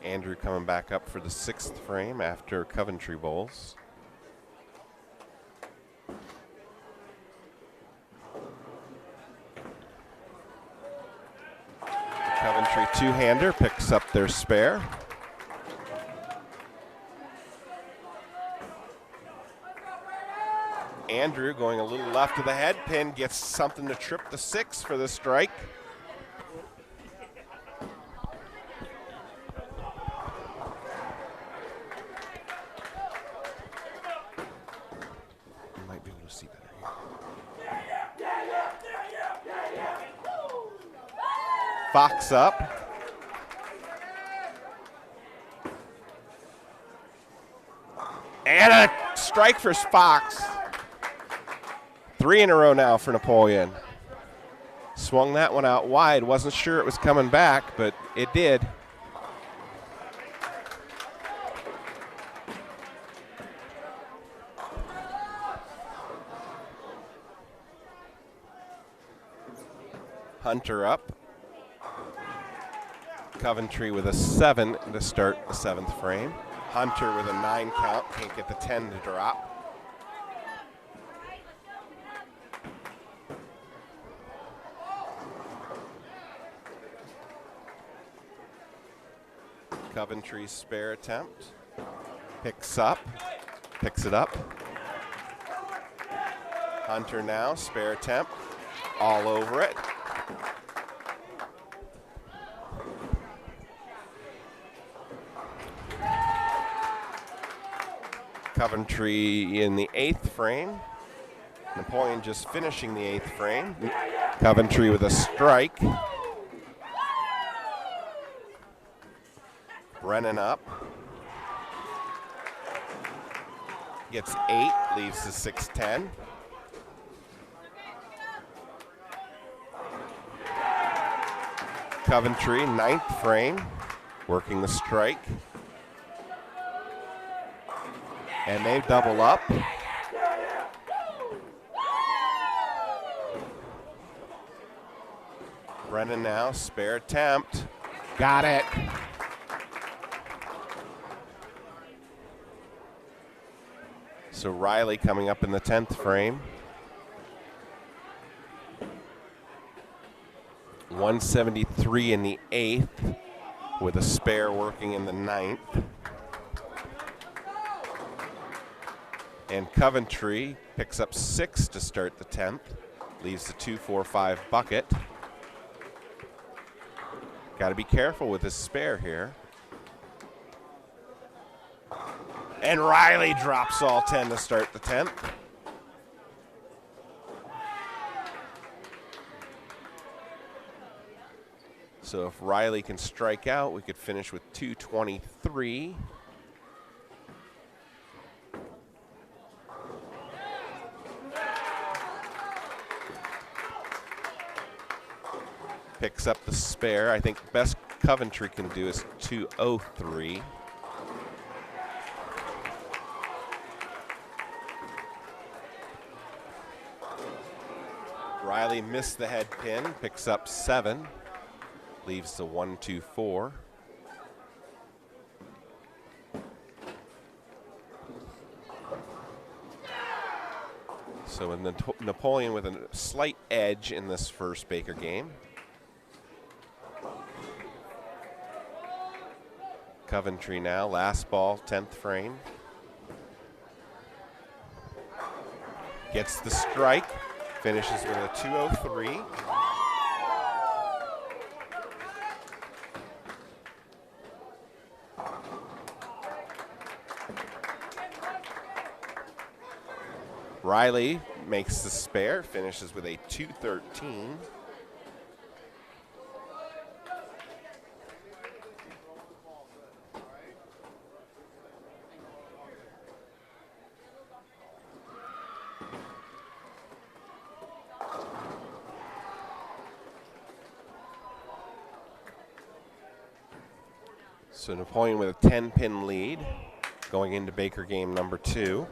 Andrew coming back up for the 6th frame after Coventry bowls. Coventry two-hander picks up their spare. Andrew going a little left of the head pin, gets something to trip the 6 for the strike. You might be able to see better here. Fox up. And a strike for Fox. 3 in a row now for Napoleon. Swung that one out wide. Wasn't sure it was coming back, but it did. Hunter up. Coventry with a 7 to start the 7th frame. Hunter with a 9 count, can't get the 10 to drop. Coventry's spare attempt. Picks it up. Hunter now, spare attempt, all over it. Coventry in the 8th frame. Napoleon just finishing the 8th frame. Coventry with a strike. Brennan up. Gets 8, leaves the 6-10. Coventry, 9th frame, working the strike. And they double up. Brennan now, spare attempt. Got it. So Riley coming up in the 10th frame. 173 in the 8th with a spare working in the 9th. And Coventry picks up 6 to start the 10th. Leaves the 2-4-5 bucket. Got to be careful with his spare here. And Riley drops all 10 to start the 10th. So if Riley can strike out, we could finish with 223. Picks up the spare. I think best Coventry can do is 203. Riley missed the head pin, picks up 7, leaves the 1-2-4. So with Napoleon with a slight edge in this first Baker game. Coventry now, last ball, 10th frame. Gets the strike, finishes with a 203. Riley makes the spare, finishes with a 213. So Napoleon with a 10-pin lead going into Baker game number 2.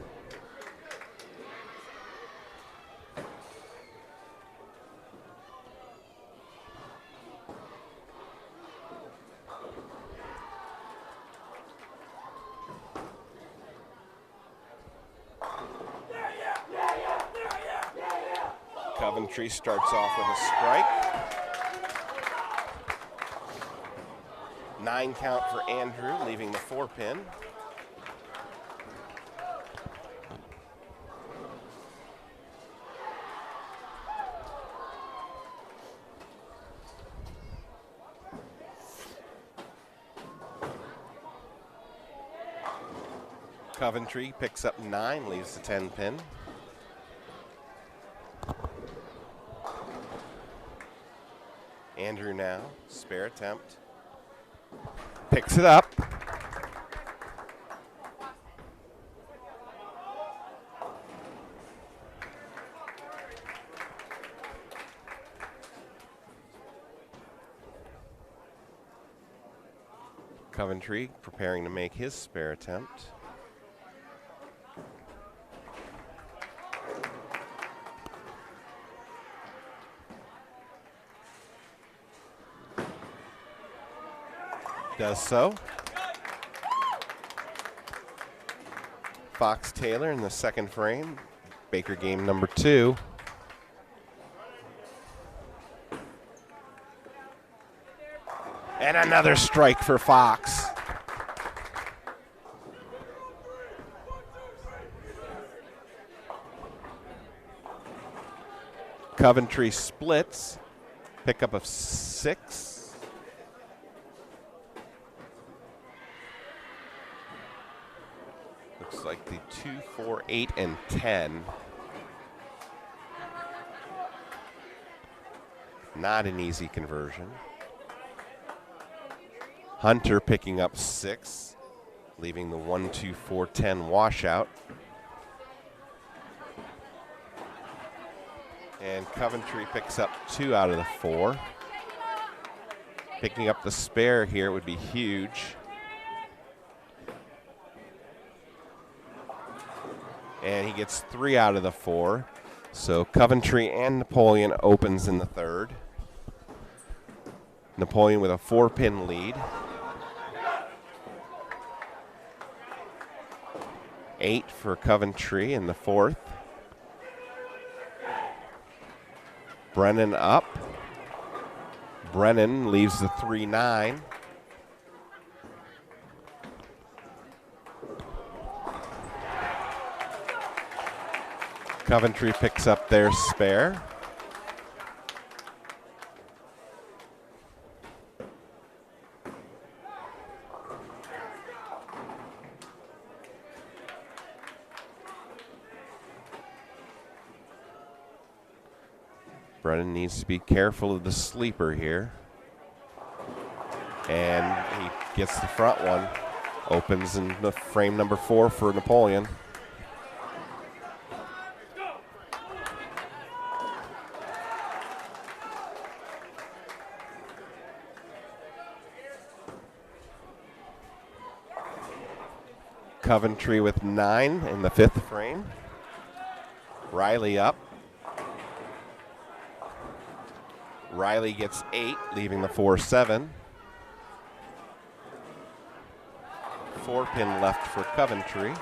Coventry starts off with a strike. 9 count for Andrew, leaving the 4-pin. Coventry picks up 9, leaves the 10-pin. Andrew now, spare attempt. Picks it up. Coventry preparing to make his spare attempt. Does so. Fox Taylor in the 2nd frame. Baker game number 2. And another strike for Fox. Coventry splits. Pickup of 6. Looks like the 2, 4, 8, and 10. Not an easy conversion. Hunter picking up 6, leaving the 1, 2, 4, 10 washout. And Coventry picks up 2 out of the 4. Picking up the spare here would be huge. And he gets 3 out of the 4. So Coventry and Napoleon opens in the 3rd. Napoleon with a 4-pin lead. 8 for Coventry in the 4th. Brennan up. Brennan leaves the 3-9. Coventry picks up their spare. Brennan needs to be careful of the sleeper here. And he gets the front one. Opens in the frame number 4 for Napoleon. Coventry with 9 in the 5th frame. Riley up. Riley gets 8, leaving the 4-7. 4-pin left for Coventry.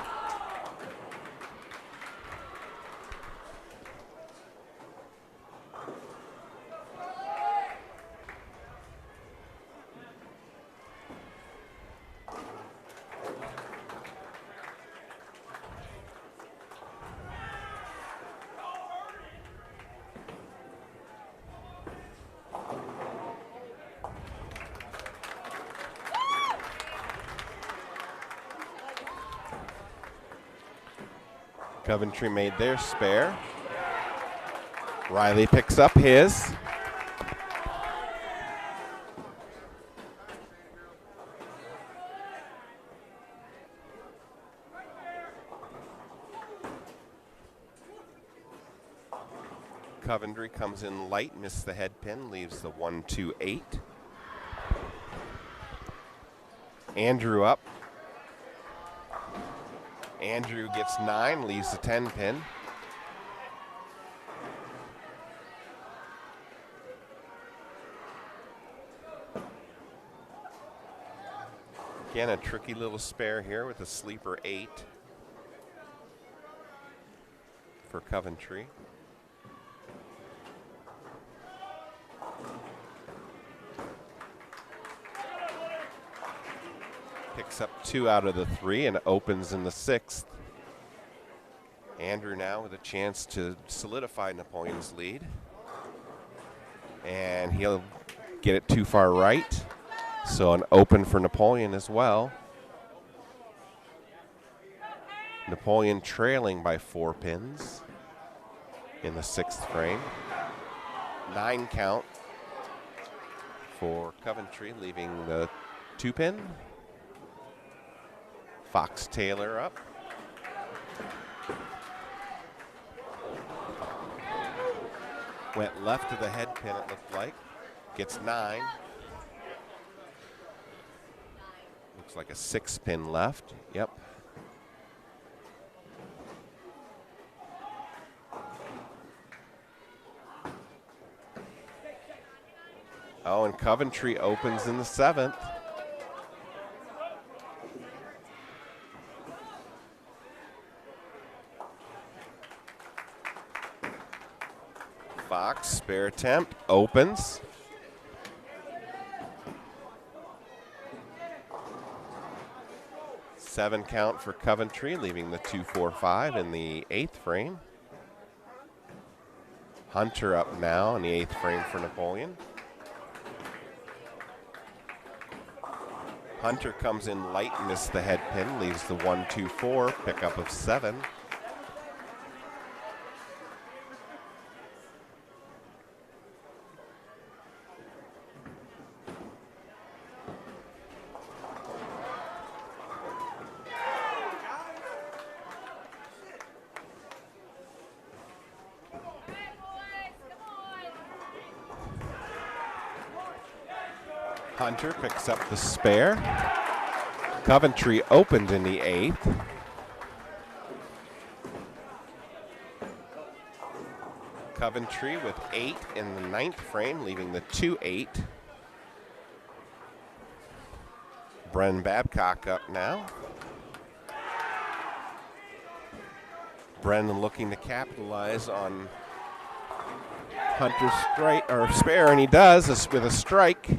Coventry made their spare. Riley picks up his. Coventry comes in light, missed the head pin, leaves the 1-2-8. Andrew up. Andrew gets 9, leaves the 10 pin. Again, a tricky little spare here with a sleeper 8 for Coventry. Picks up 2 out of the 3 and opens in the 6th. Andrew now with a chance to solidify Napoleon's lead. And he'll get it too far right. So an open for Napoleon as well. Napoleon trailing by 4 pins in the 6th frame. 9 count for Coventry, leaving the 2-pin. Fox Taylor up. Went left of the head pin, it looked like. Gets 9. Looks like a 6-pin left. Yep. Oh, and Coventry opens in the 7th. Fox, spare attempt, opens. Seven count for Coventry, leaving the 2-4-5 in the 8th frame. Hunter up now in the 8th frame for Napoleon. Hunter comes in light, missed the head pin, leaves the 1-2-4, pickup of 7. Hunter picks up the spare. Coventry opened in the 8th. Coventry with 8 in the 9th frame, leaving the 2-8. Brennan Babcock up now. Brennan looking to capitalize on Hunter's strike or spare, and he does this with a strike.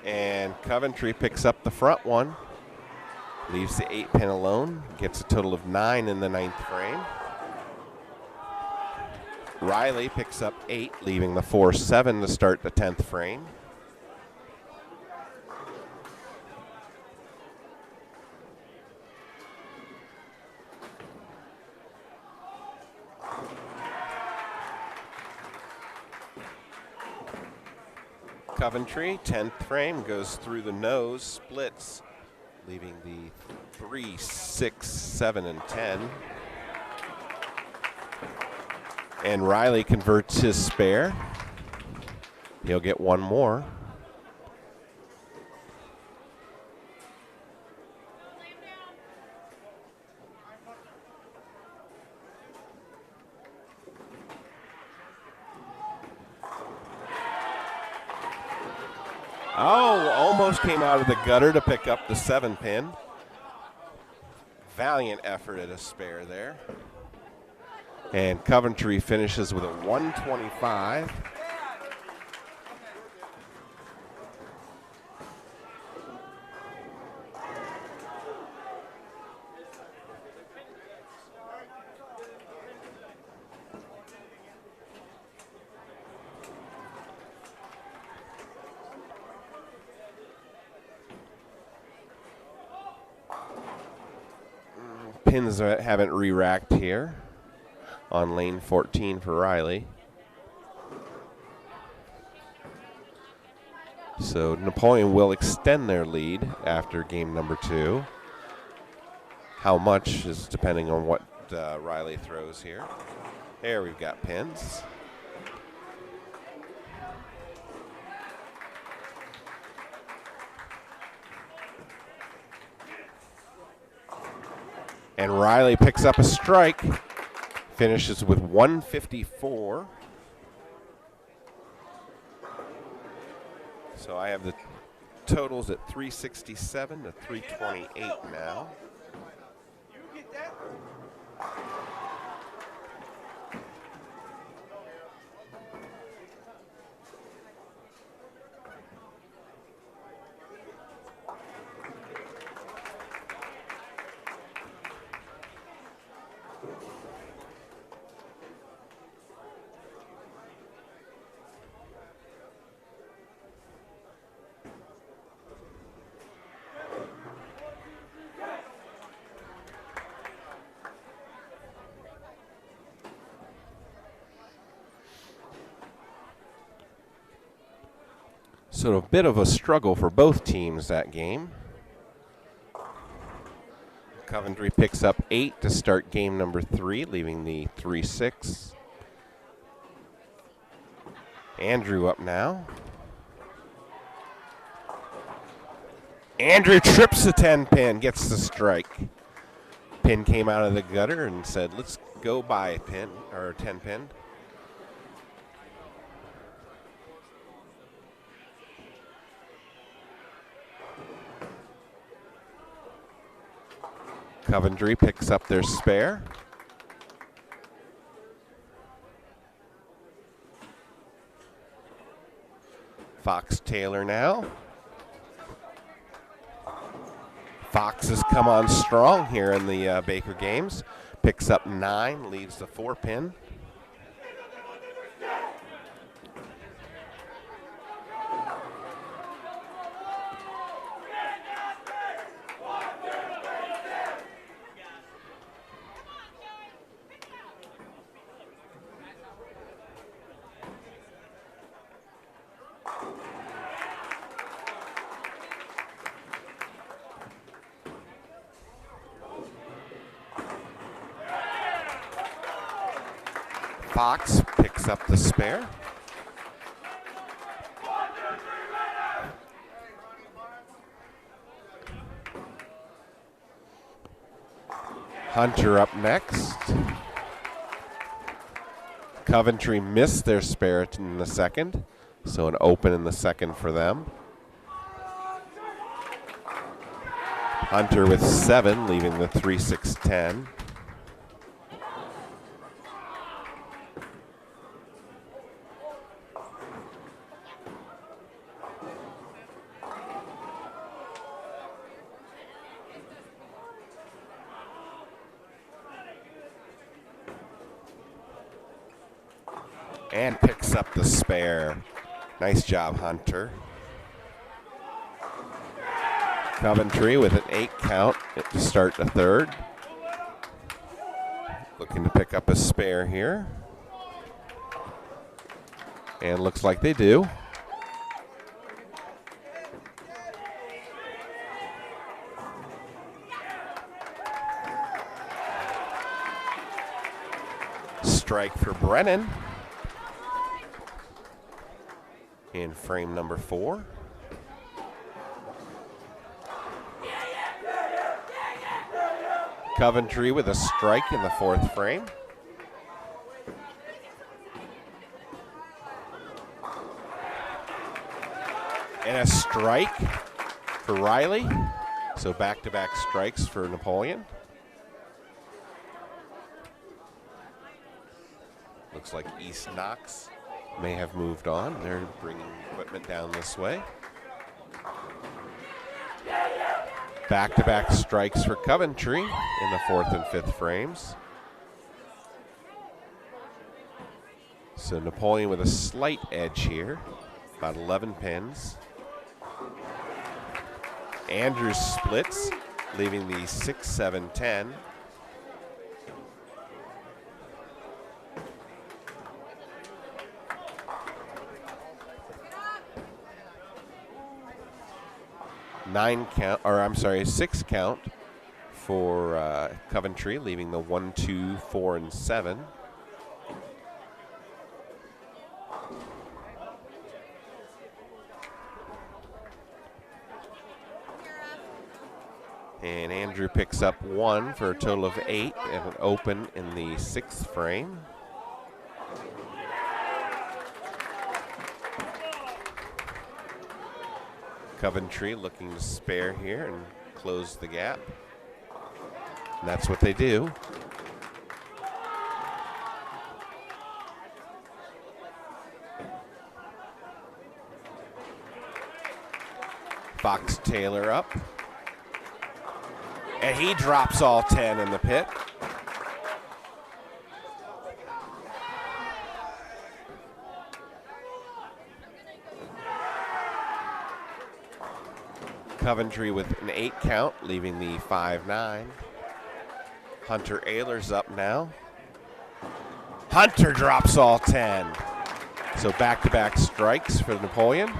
And Coventry picks up the front one, leaves the 8-pin alone, gets a total of 9 in the 9th frame. Riley picks up 8, leaving the 4-7 to start the 10th frame. Coventry, 10th frame, goes through the nose, splits, leaving the 3, 6, 7, and 10. And Riley converts his spare. He'll get one more. Oh, almost came out of the gutter to pick up the 7-pin. Valiant effort at a spare there. And Coventry finishes with a 125. Pins haven't re-racked here on lane 14 for Riley. So Napoleon will extend their lead after game number 2. How much is depending on what Riley throws here. There we've got pins. And Riley picks up a strike, finishes with 154. So I have the totals at 367 to 328 now. So a bit of a struggle for both teams that game. Coventry picks up 8 to start game number 3, leaving the 3-6. Andrew up now. Andrew trips the 10-pin, gets the strike. Pin came out of the gutter and said, let's go buy a pin, or 10-pin. Coventry picks up their spare. Fox Taylor now. Fox has come on strong here in the Baker games. Picks up 9, leaves the 4-pin. Fox picks up the spare. Hunter up next. Coventry missed their spare in the second, so an open in the second for them. Hunter with 7, leaving the 3-6-10. And picks up the spare. Nice job, Hunter. Coventry with an 8 count to start the third. Looking to pick up a spare here. And looks like they do. Strike for Brennan. In frame number 4. Coventry with a strike in the 4th frame. And a strike for Riley. So back-to-back strikes for Napoleon. Looks like East Knox may have moved on. They're bringing equipment down this way. Back-to-back strikes for Coventry in the 4th and 5th frames. So Napoleon with a slight edge here, about 11 pins. Andrews splits, leaving the 6-7-10. Six count for Coventry, leaving the 1, 2, 4, and 7. And Andrew picks up 1 for a total of 8 and an open in the 6th frame. Coventry looking to spare here and close the gap. And that's what they do. Fox Taylor up. And he drops all 10 in the pit. Coventry with an 8 count, leaving the 5-9. Hunter Ehlers up now. Hunter drops all 10. So back-to-back strikes for Napoleon.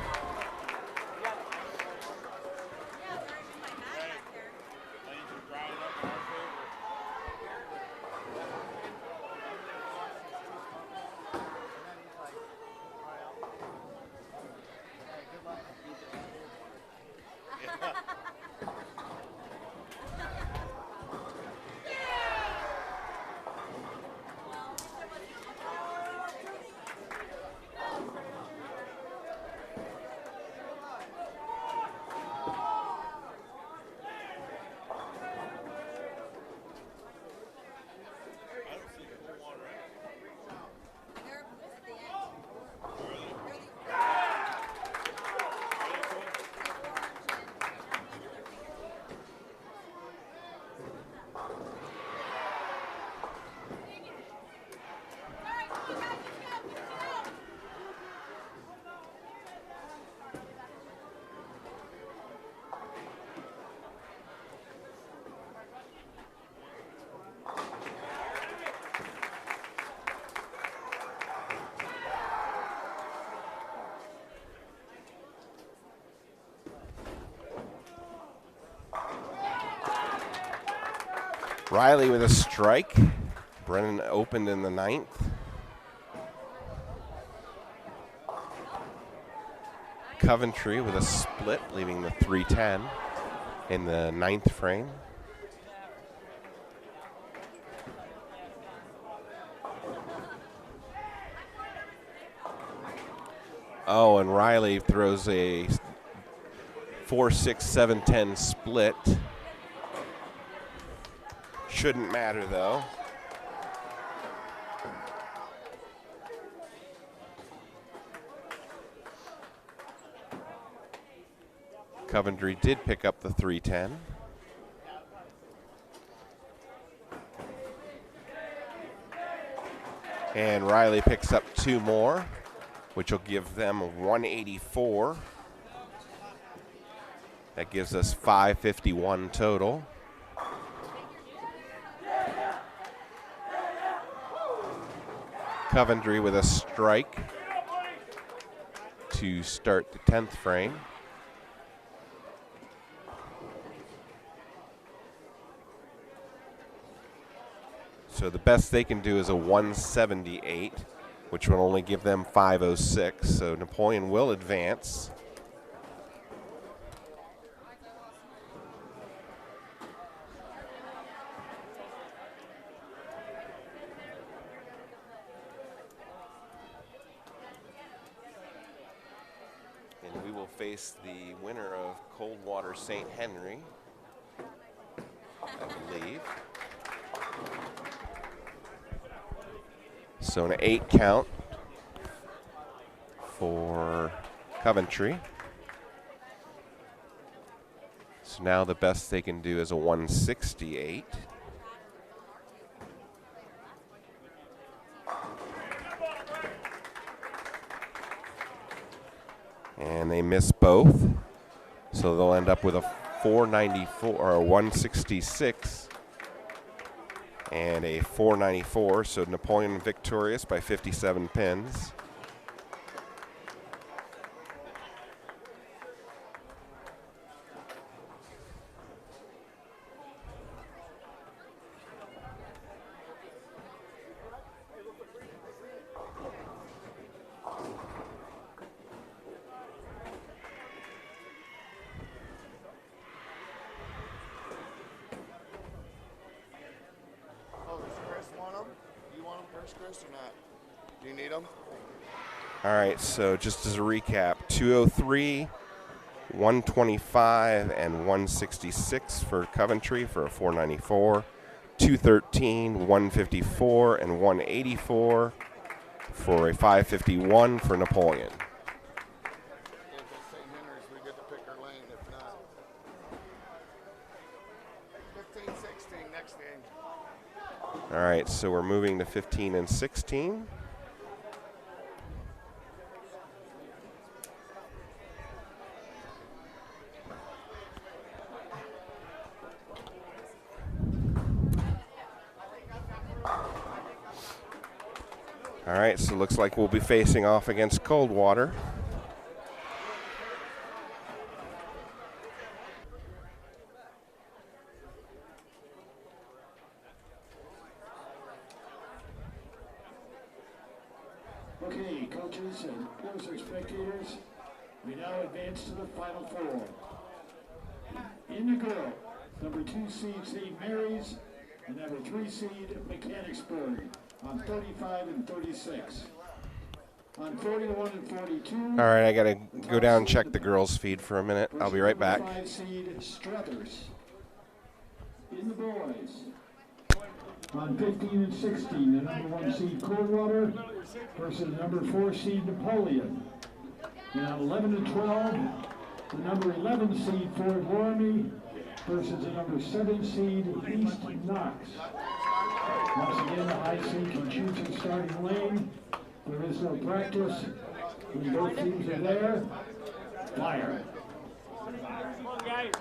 Riley with a strike. Brennan opened in the 9th. Coventry with a split, leaving the 3-10 in the 9th frame. Oh, and Riley throws a 4-6-7-10 split. Shouldn't matter, though. Coventry did pick up the 310. And Riley picks up 2 more, which will give them 184. That gives us 551 total. Coventry with a strike to start the 10th frame. So the best they can do is a 178, which will only give them 506. So Napoleon will advance. And we will face the winner of Coldwater St. Henry, I believe. So an 8 count for Coventry. So now the best they can do is a 168. And they miss both. So they'll end up with a 494 or a 166. And a 494, so Napoleon victorious by 57 pins. Chris, or not? Do you need them? All right, so just as a recap, 203, 125, and 166 for Coventry for a 494, 213, 154, and 184 for a 551 for Napoleon. If it's St. Henry's, we get to pick our lane. If not, 15-16 next game. All right, so we're moving to 15 and 16. All right, so looks like we'll be facing off against Coldwater. Okay, coaches and closer spectators, we now advance to the Final Four. In the girl, number 2 seed St. Mary's and number 3 seed Mechanicsburg on 35 and 36. On 41 and 42. All right, I got to go down and check the girls' feed for a minute. I'll be right back. 5 seed Struthers. In the boys. On 15 and 16, the number 1 seed Coldwater versus number 4 seed Napoleon. And on 11 and 12, the number 11 seed Fort Loramie versus the number 7 seed East Knox. Once again, the high seed can choose their starting lane. There is no practice. When both teams are there, fire. Come on, guys.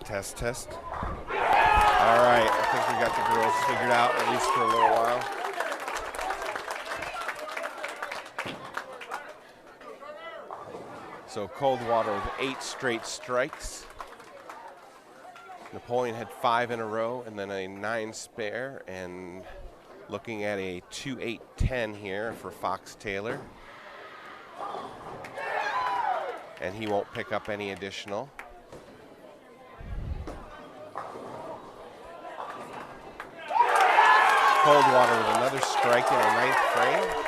Test, test. All right, I think we got the girls figured out, at least for a little while. So Coldwater with 8 straight strikes. Napoleon had 5 in a row and then a 9 spare, and looking at a 2-8-10 here for Fox Taylor. And he won't pick up any additional. Coldwater with another strike in the 9th frame.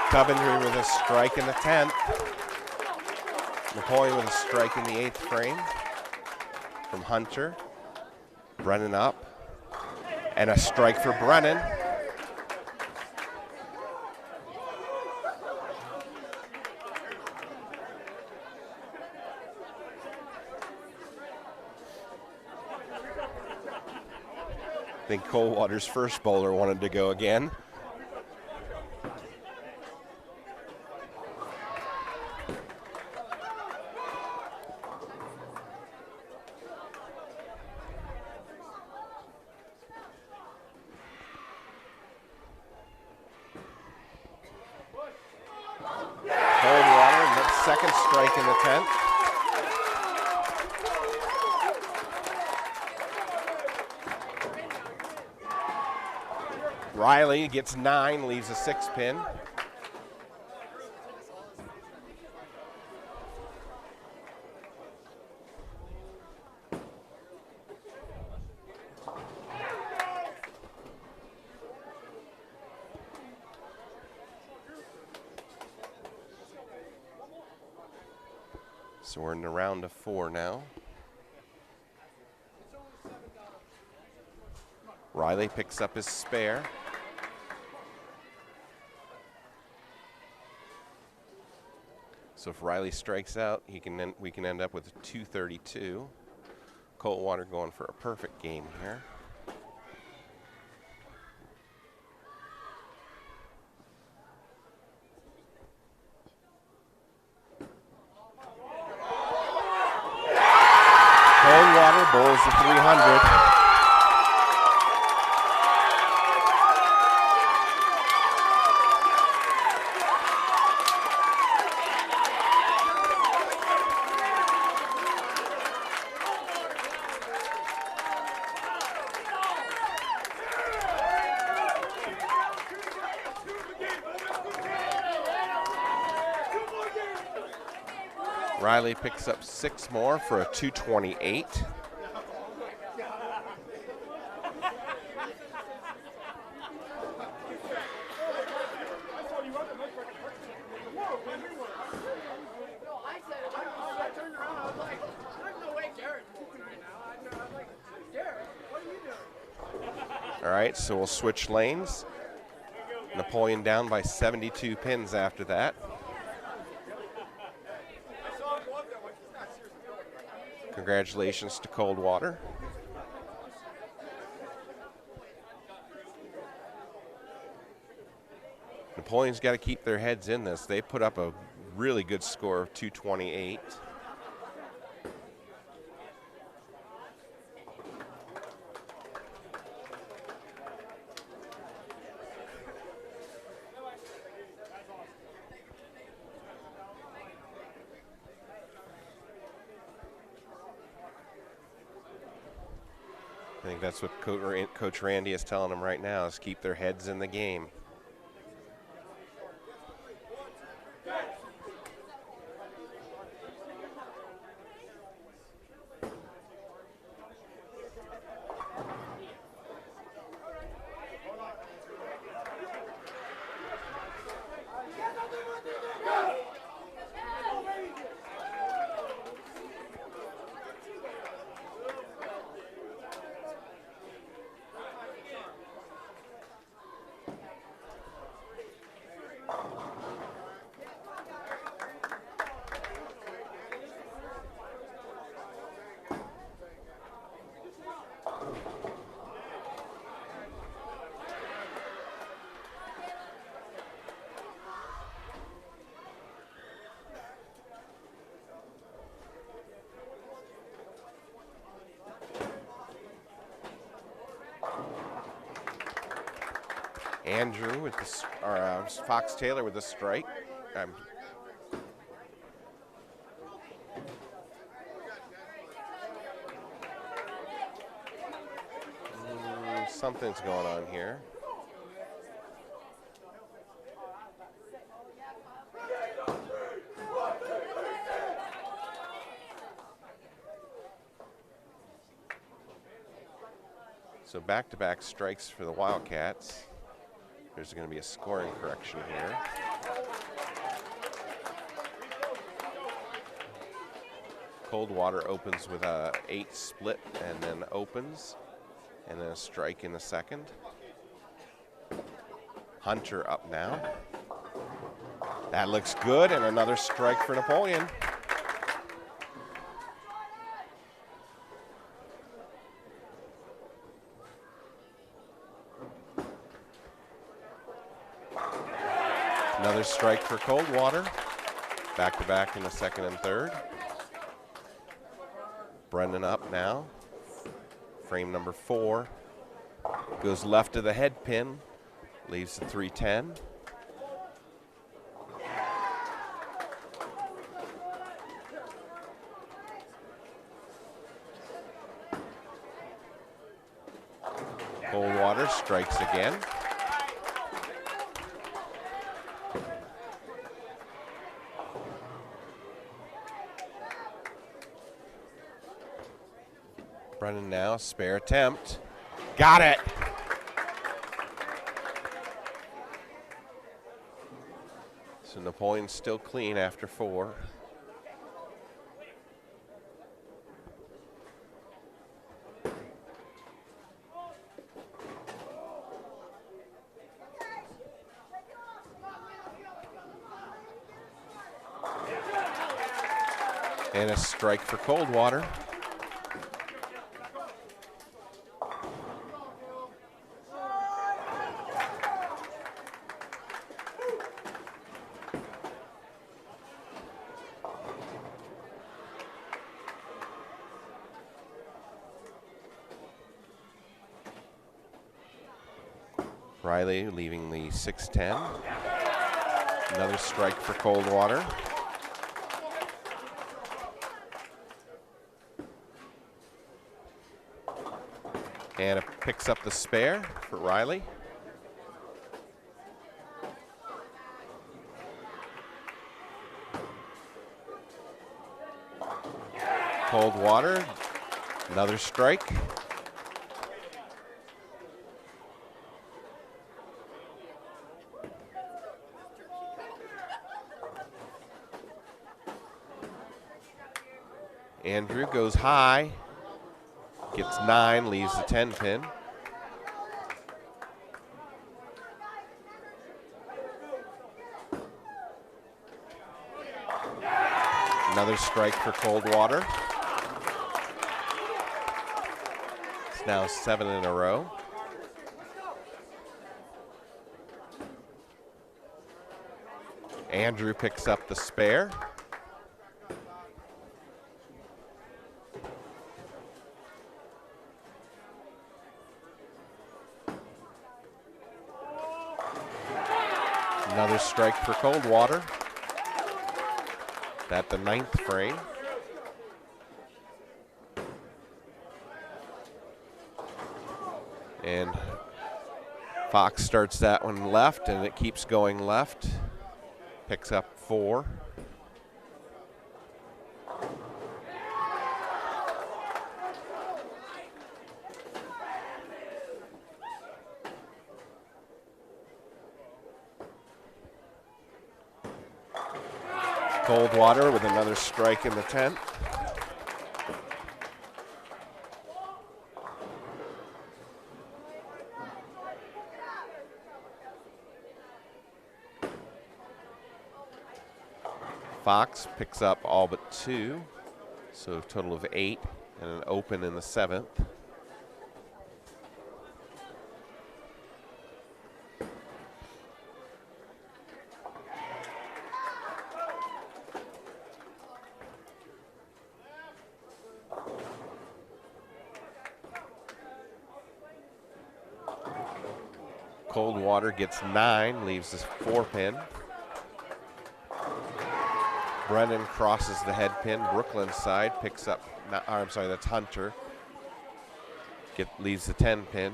Coventry with a strike in the 10th. Napoleon with a strike in the 8th frame from Hunter. Brennan up. And a strike for Brennan. I think Coldwater's first bowler wanted to go again. Second strike in the 10th. Riley gets 9, leaves a 6 pin. So we're in the round of 4 now. Riley picks up his spare. So if Riley strikes out, we can end up with a 232. Coldwater going for a perfect game here. Coldwater bowls the 300. Riley picks up 6 more for a 228. All right, so we'll switch lanes. Napoleon down by 72 pins after that. Congratulations to Coldwater. Napoleon's got to keep their heads in this. They put up a really good score of 228. I think that's what Coach Randy is telling them right now, is keep their heads in the game. Andrew with the, Fox Taylor with the strike. Something's going on here. So back-to-back strikes for the Wildcats. There's going to be a scoring correction here. Coldwater opens with a 8 split and then opens, and then a strike in the second. Hunter up now. That looks good, and another strike for Napoleon. Another strike for Coldwater. Back-to-back in the second and third. Brendan up now. Frame number 4. Goes left of the head pin. Leaves the 310. Coldwater strikes again. Brennan now, spare attempt. Got it. So Napoleon's still clean after 4. And a strike for Coldwater. Riley leaving the 6-10. Another strike for Coldwater. And it picks up the spare for Riley. Coldwater, another strike. Andrew goes high, gets 9, leaves the 10 pin. Another strike for Coldwater. It's now 7 in a row. Andrew picks up the spare. Another strike for Coldwater. At the 9th frame. And Fox starts that one left, and it keeps going left. Picks up 4. Coldwater with another strike in the 10th. Fox picks up all but 2, so a total of 8, and an open in the 7th. Coldwater gets 9, leaves this 4 pin. Brennan crosses the head pin. Brooklyn's side picks up, I'm sorry, that's Hunter. Leaves the 10 pin.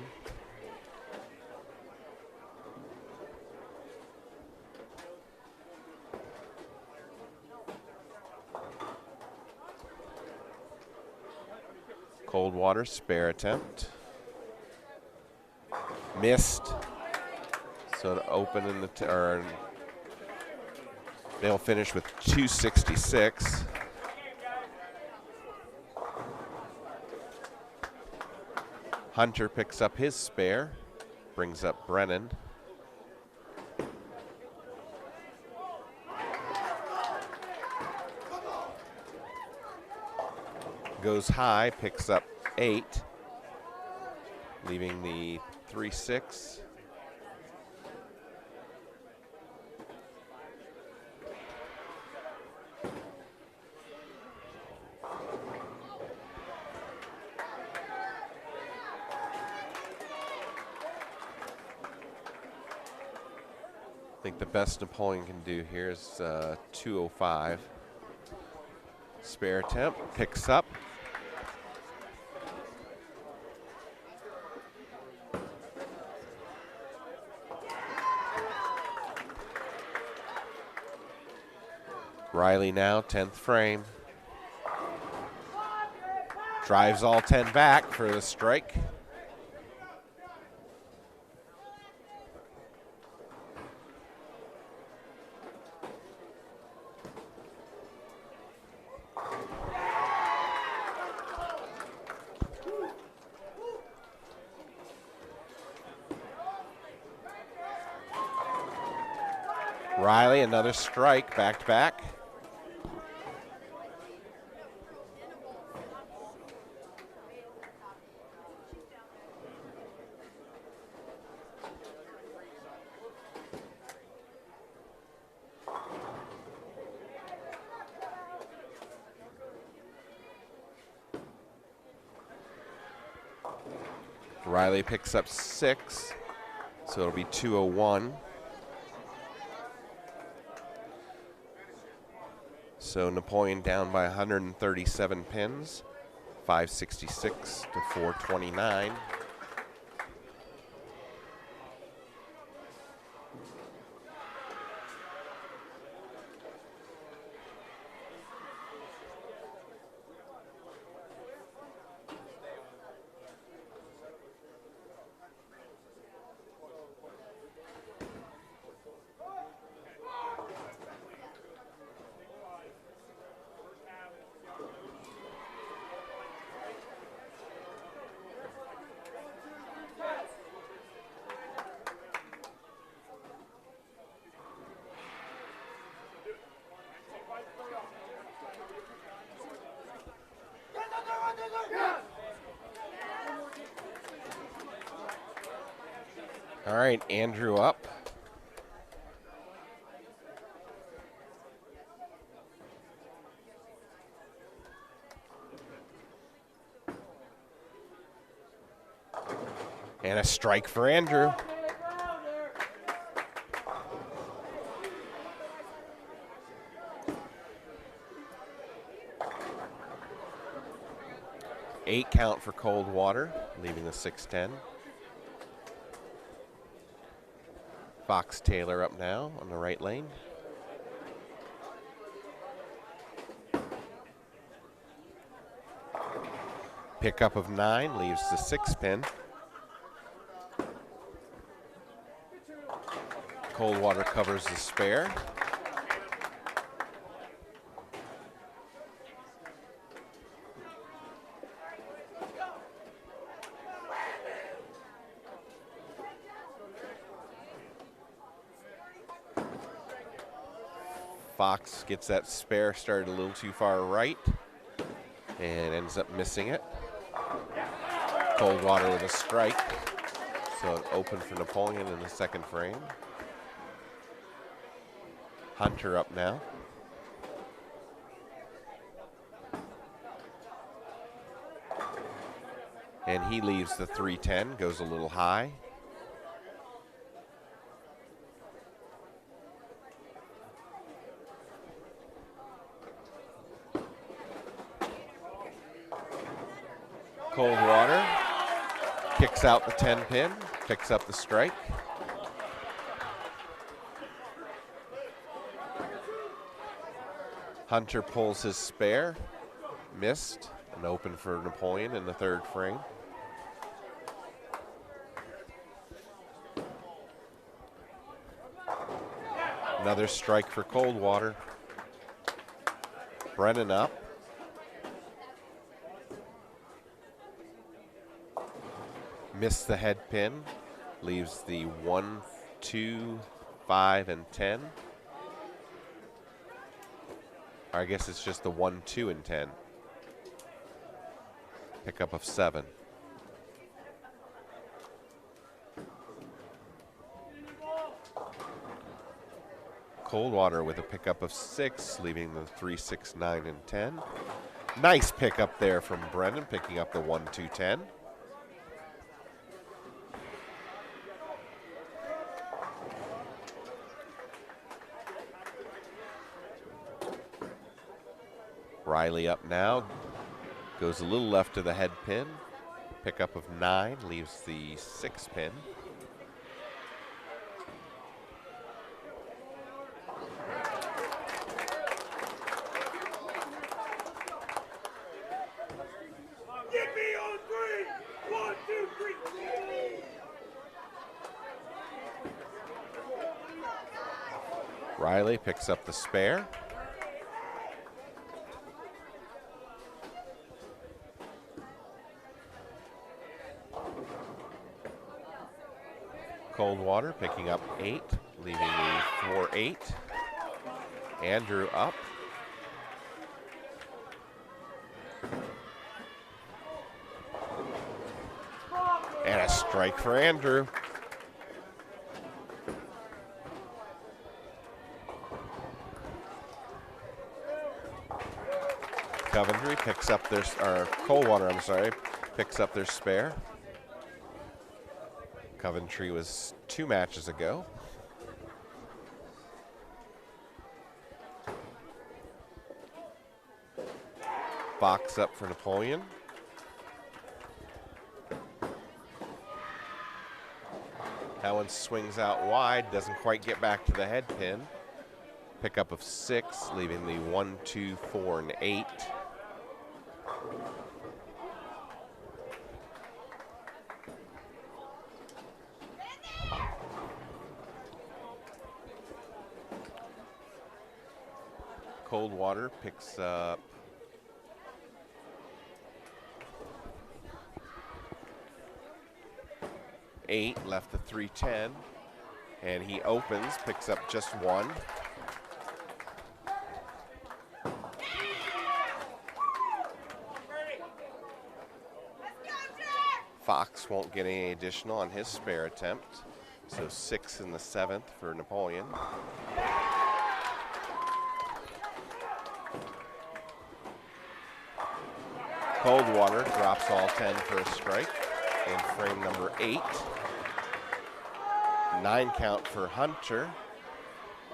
Coldwater, spare attempt. Missed. So to open in the they'll finish with 266. Hunter picks up his spare, brings up Brennan. Goes high, picks up 8, leaving the 3-6. I think the best Napoleon can do here is 205. Spare attempt, picks up. Riley now, 10th frame. Drives all 10 back for the strike. Riley, another strike, back to back. Riley picks up 6, so it'll be 201. So Napoleon down by 137 pins, 566 to 429. All right, Andrew up. And a strike for Andrew. Eight count for Coldwater, leaving the 6-10. Fox Taylor up now on the right lane. Pickup of 9 leaves the 6 pin. Coldwater covers the spare. Fox gets that spare started a little too far right and ends up missing it. Coldwater with a strike. So an open for Napoleon in the second frame. Hunter up now. And he leaves the 3-10, goes a little high. Coldwater kicks out the 10 pin, picks up the strike. Hunter pulls his spare, missed, and open for Napoleon in the third frame. Another strike for Coldwater. Brennan up. Missed the head pin, leaves the 1, 2, 5, and 10. Or I guess it's just the 1, 2, and 10. Pickup of 7. Coldwater with a pickup of 6, leaving the 3, 6, 9, and 10. Nice pickup there from Brennan, picking up the 1, 2, 10. Riley up now, goes a little left to the head pin. Pickup of 9, leaves the 6 pin. Get me on 3. 1, 2, 3. Riley picks up the spare. Coldwater picking up 8, leaving the 4, 8. Andrew up. And a strike for Andrew. Coventry picks up their, or Coldwater, I'm sorry, picks up their spare. Coventry was 2 matches ago. Fox up for Napoleon. That one swings out wide, doesn't quite get back to the head pin. Pickup of 6, leaving the 1, 2, 4, and 8. Coldwater picks up 8, left the 310, and he opens, picks up just 1. Fox won't get any additional on his spare attempt, so 6 in the 7th for Napoleon. Coldwater drops all 10 for a strike in frame number 8. 9 count for Hunter,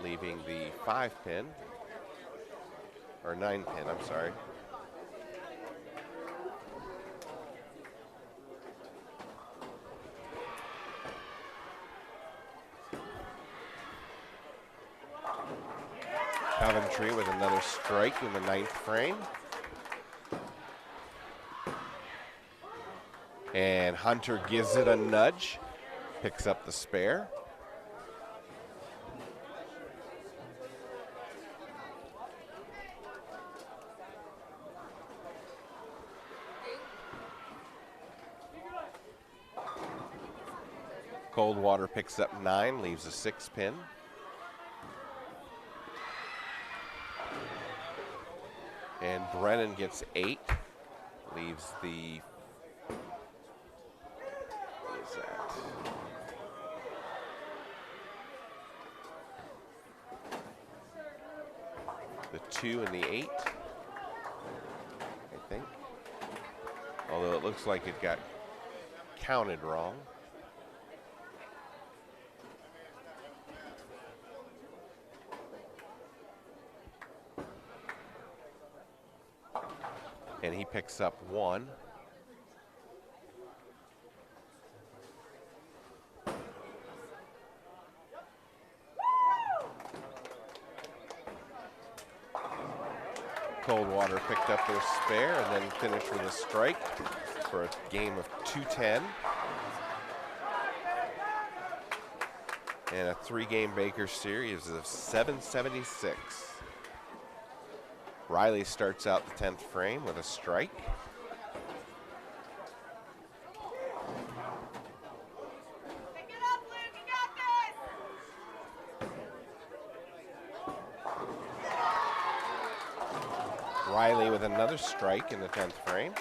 leaving the 5 pin, or 9 pin, I'm sorry. Coventry with another strike in the 9th frame. And Hunter gives it a nudge, picks up the spare. Coldwater picks up 9, leaves a 6 pin. And Brennan gets 8, leaves the, what is that? The 2 and the 8, I think. Although it looks like it got counted wrong. And he picks up 1. Coldwater picked up their spare and then finished with a strike for a game of 210. And a 3-game Baker series of 776. Riley starts out the 10th frame with a strike. Pick it up, Luke. You got this. Riley with another strike in the 10th frame.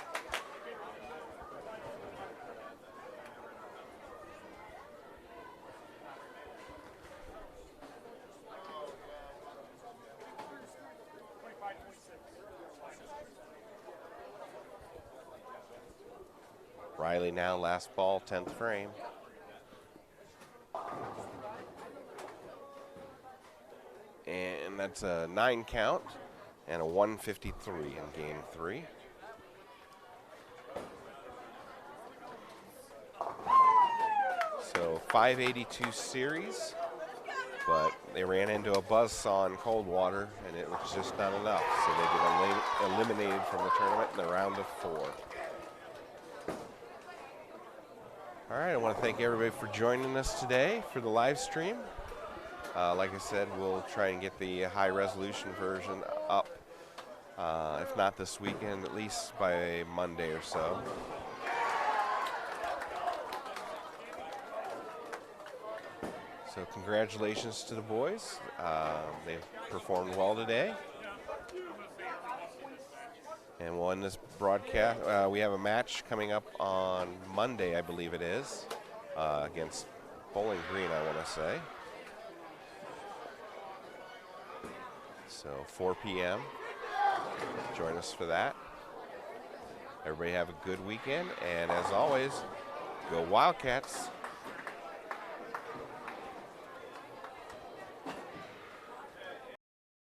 Riley now last ball, 10th frame. And that's a 9 count and a 153 in game 3. So 582 series, but they ran into a buzzsaw in Coldwater and it was just not enough. So they get eliminated from the tournament in the round of 4. All right, I want to thank everybody for joining us today for the live stream. Like I said, we'll try and get the high resolution version up, if not this weekend, at least by Monday or so. So congratulations to the boys. They performed well today. And we'll end this broadcast. We have a match coming up on Monday, I believe it is, against Bowling Green, I want to say. So 4 p.m. Join us for that. Everybody have a good weekend. And as always, go Wildcats.